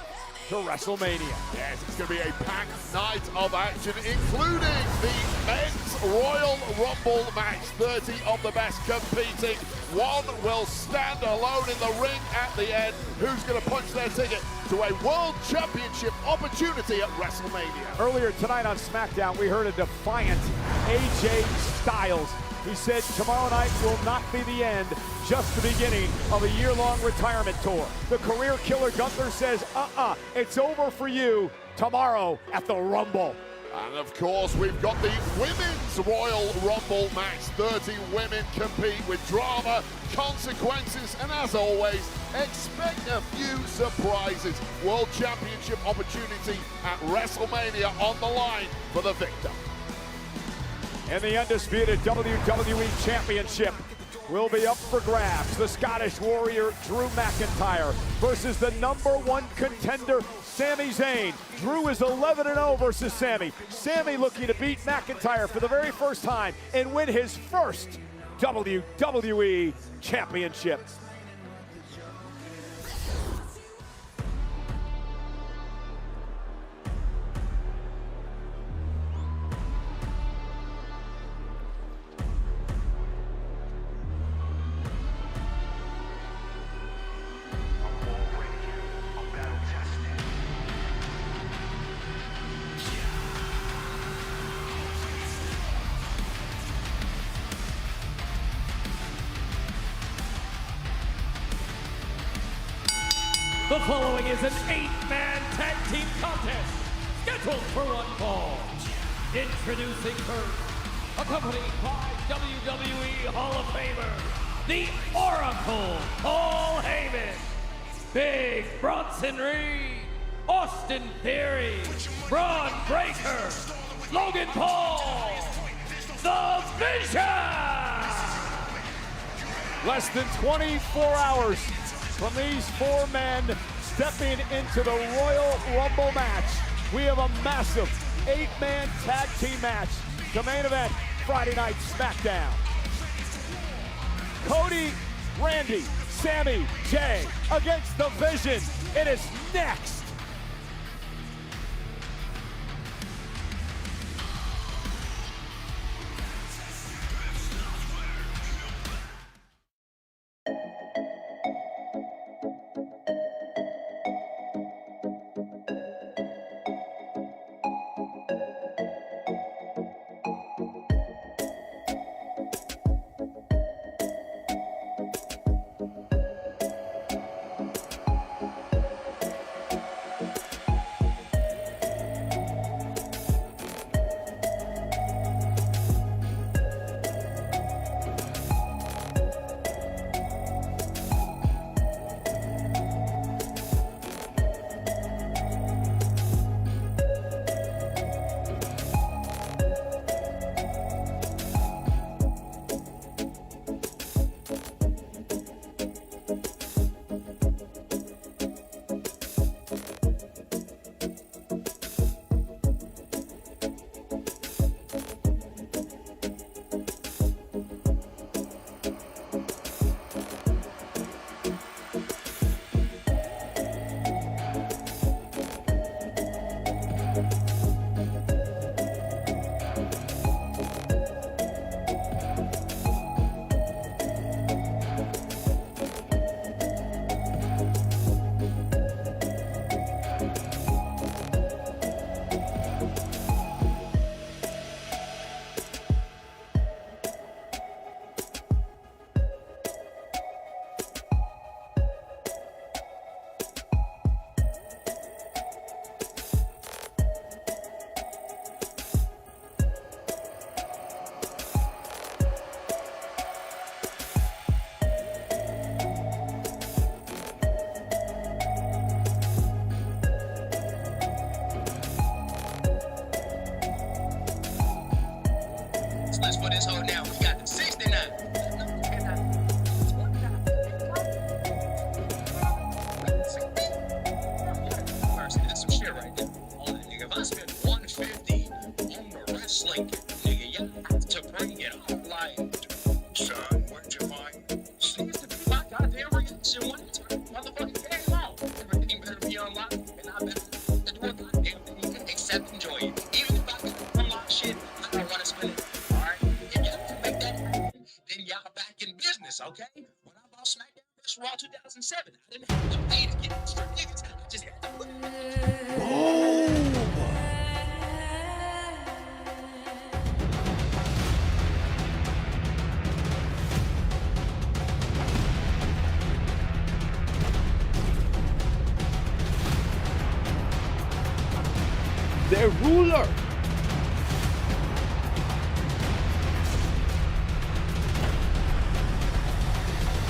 to WrestleMania. Yes, it's going to be a packed night of action, including the men's Royal Rumble match. 30 of the best competing. One will stand alone in the ring at the end. Who's going to punch their ticket to a World Championship opportunity at WrestleMania? Earlier tonight on Smackdown, we heard a defiant AJ Styles. He said tomorrow night will not be the end, just the beginning of a year-long retirement tour. The career killer Gunther says, it's over for you tomorrow at the Rumble. And of course, we've got the Women's Royal Rumble match. 30 women compete with drama, consequences, and as always, expect a few surprises. World Championship opportunity at WrestleMania on the line for the victor. And the undisputed WWE Championship will be up for grabs. The Scottish Warrior, Drew McIntyre, versus the #1 contender, Sami Zayn. Drew is 11-0 versus Sami. Sami looking to beat McIntyre for the very first time and win his first WWE Championship. The following is an 8-man tag team contest scheduled for one fall. Introducing first, accompanied by WWE Hall of Famer, the Oracle, Paul Heyman, Big Bronson Reed, Austin Theory, Braun Breaker, Logan Paul, The Vision! Less than 24 hours from these 4 men stepping into the Royal Rumble match. We have a massive 8-man tag team match. The main event, Friday Night Smackdown. Cody, Randy, Sami, Jay against The Vision. It is next. this whole now. We got 69. That's some shit right there. Nigga, if I spend 150 on the wrestling, nigga, you have to bring it up. Like, son, where'd you find? See if the my goddamn reaction one time. Motherfucking came out. Everything better be unlocked, and I better do a goddamn thing except enjoy it. Even if I can unlock shit, I don't want to spend it. Alright? If y'all can make that happen, then y'all back in business, okay? When I bought Smackdown vs. Raw 2007, I didn't have to pay to get extra niggas. I just had to put The ruler.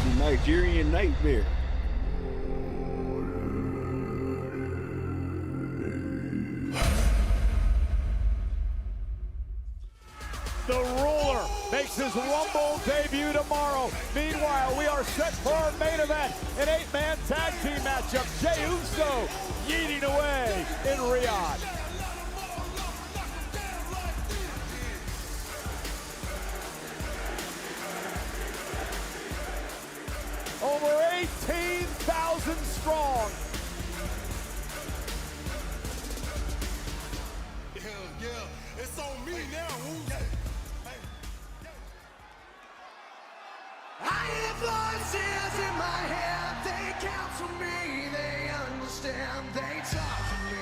The Nigerian nightmare. The ruler makes his Rumble debut tomorrow. Meanwhile, we are set for our main event, an 8-man tag team matchup. Jey Uso yeeting away in Riyadh. Over 18,000 strong. Yeah, it's on me now. I hear voices in my head, they counsel me, they understand, they talk to me.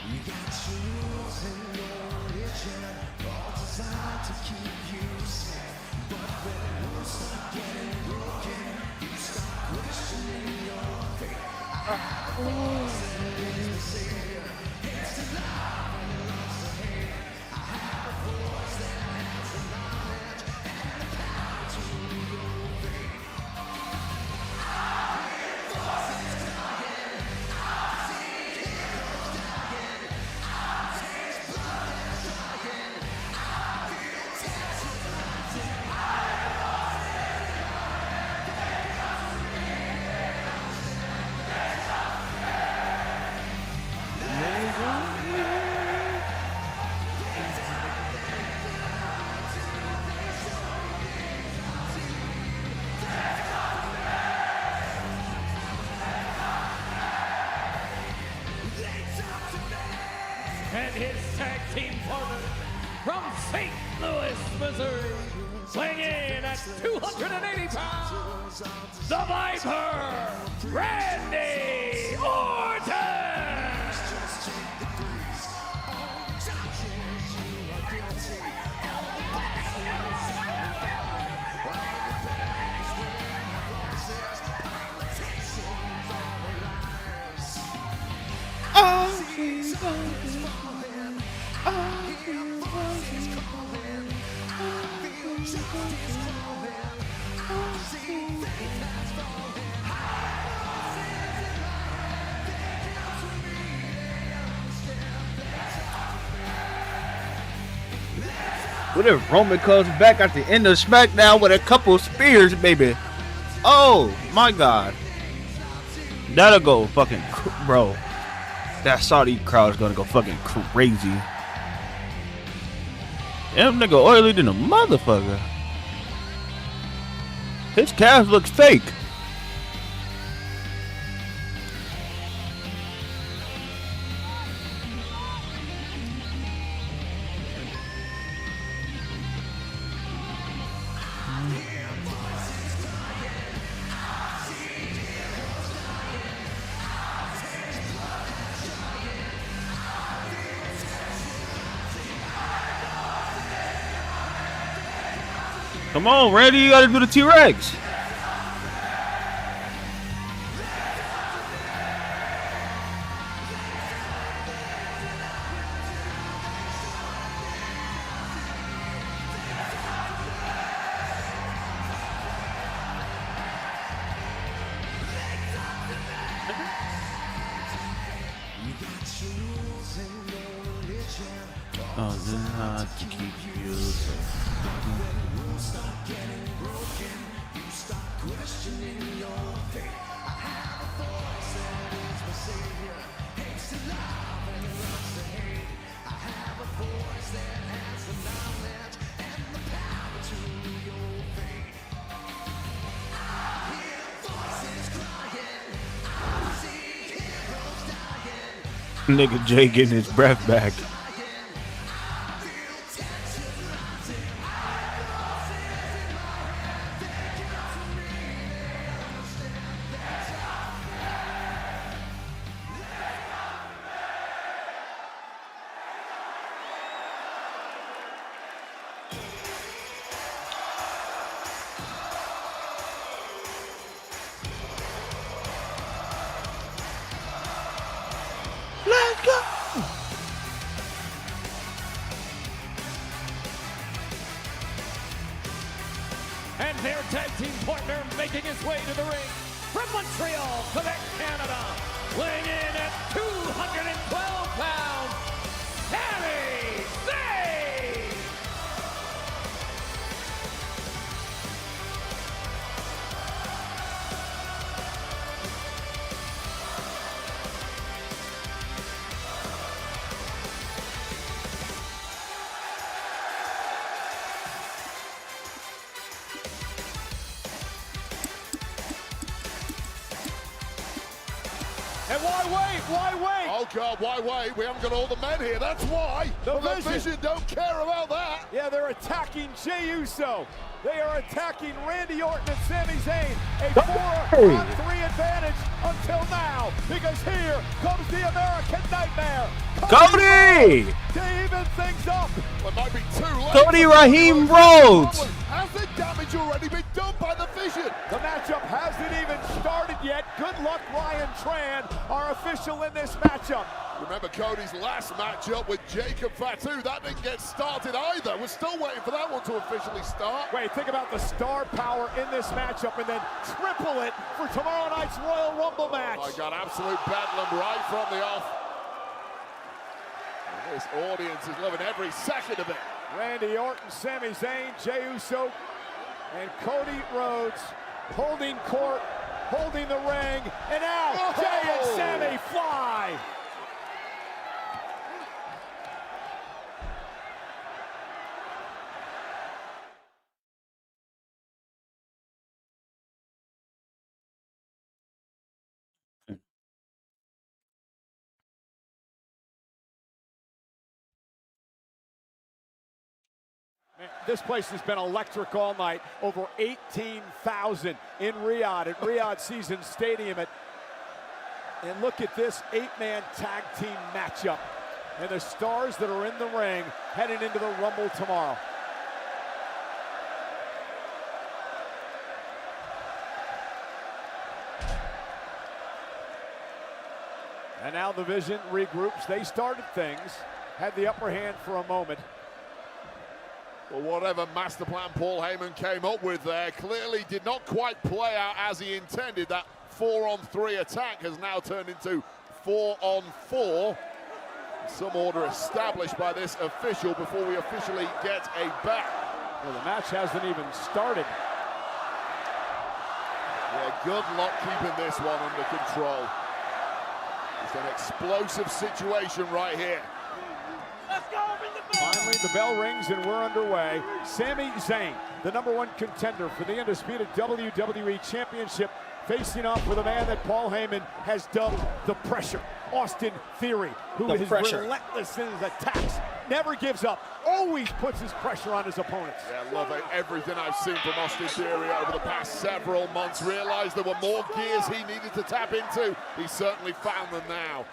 You got your rules and your religion, all designed to keep you safe. But when the rules start getting broken, you start questioning your faith. And his tag team partner from St. Louis, Missouri, weighing in at 280 pounds, the Viper, Randy Orton! What if Roman comes back at the end of SmackDown with a couple spears, baby? Oh my God, that'll go fucking bro. That Saudi crowd is gonna go fucking crazy. Damn nigga oily than a motherfucker. His calves looks fake. Come on, Randy, you gotta do the T-Rex. Oh, this is hard to keep you. Nigga Jay getting his breath back. Let's go! And their tag team partner making his way to the ring from Montreal, Quebec, Canada, weighing in at 212 pounds, Sami Zayn! And why wait? Why wait? Oh, God, why wait? We haven't got all the men here. That's why. The The Vision. Vision don't care about that. Yeah, they're attacking Jey Uso. They are attacking Randy Orton and Sami Zayn. A 4-on-3 advantage until now, because here comes the American Nightmare. Cody! To even things up. Well, it might be too late. Cody Raheem Rhodes! Has the damage already been done by the Vision? The matchup hasn't even started yet. Good luck, Ryan Tran, our official in this matchup. Remember Cody's last matchup with Jacob Fatu. That didn't get started either. We're still waiting for that one to officially start. Wait, think about the star power in this matchup and then triple it for tomorrow night's Royal Rumble match. I got absolute bedlam right from the off. And this audience is loving every second of it. Randy Orton, Sami Zayn, Jey Uso, and Cody Rhodes holding court, holding the ring, and now Jey and Sami fly. Man, this place has been electric all night. Over 18,000 in Riyadh at Riyadh Season Stadium. And look at this 8-man tag team matchup. And the stars that are in the ring heading into the Rumble tomorrow. And now the Vision regroups. They started things, had the upper hand for a moment. Well, whatever master plan Paul Heyman came up with there clearly did not quite play out as he intended. That 4-on-3 attack has now turned into 4-on-4. Some order established by this official before we officially get a back. Well, the match hasn't even started. Yeah, good luck keeping this one under control. It's an explosive situation right here. Finally, the bell rings and we're underway. Sami Zayn, the #1 contender for the undisputed WWE Championship, facing off with a man that Paul Heyman has dubbed the Pressure. Austin Theory, who is relentless in his attacks, never gives up, always puts his pressure on his opponents. Yeah, love everything I've seen from Austin Theory over the past several months. Realized there were more gears he needed to tap into. He certainly found them now.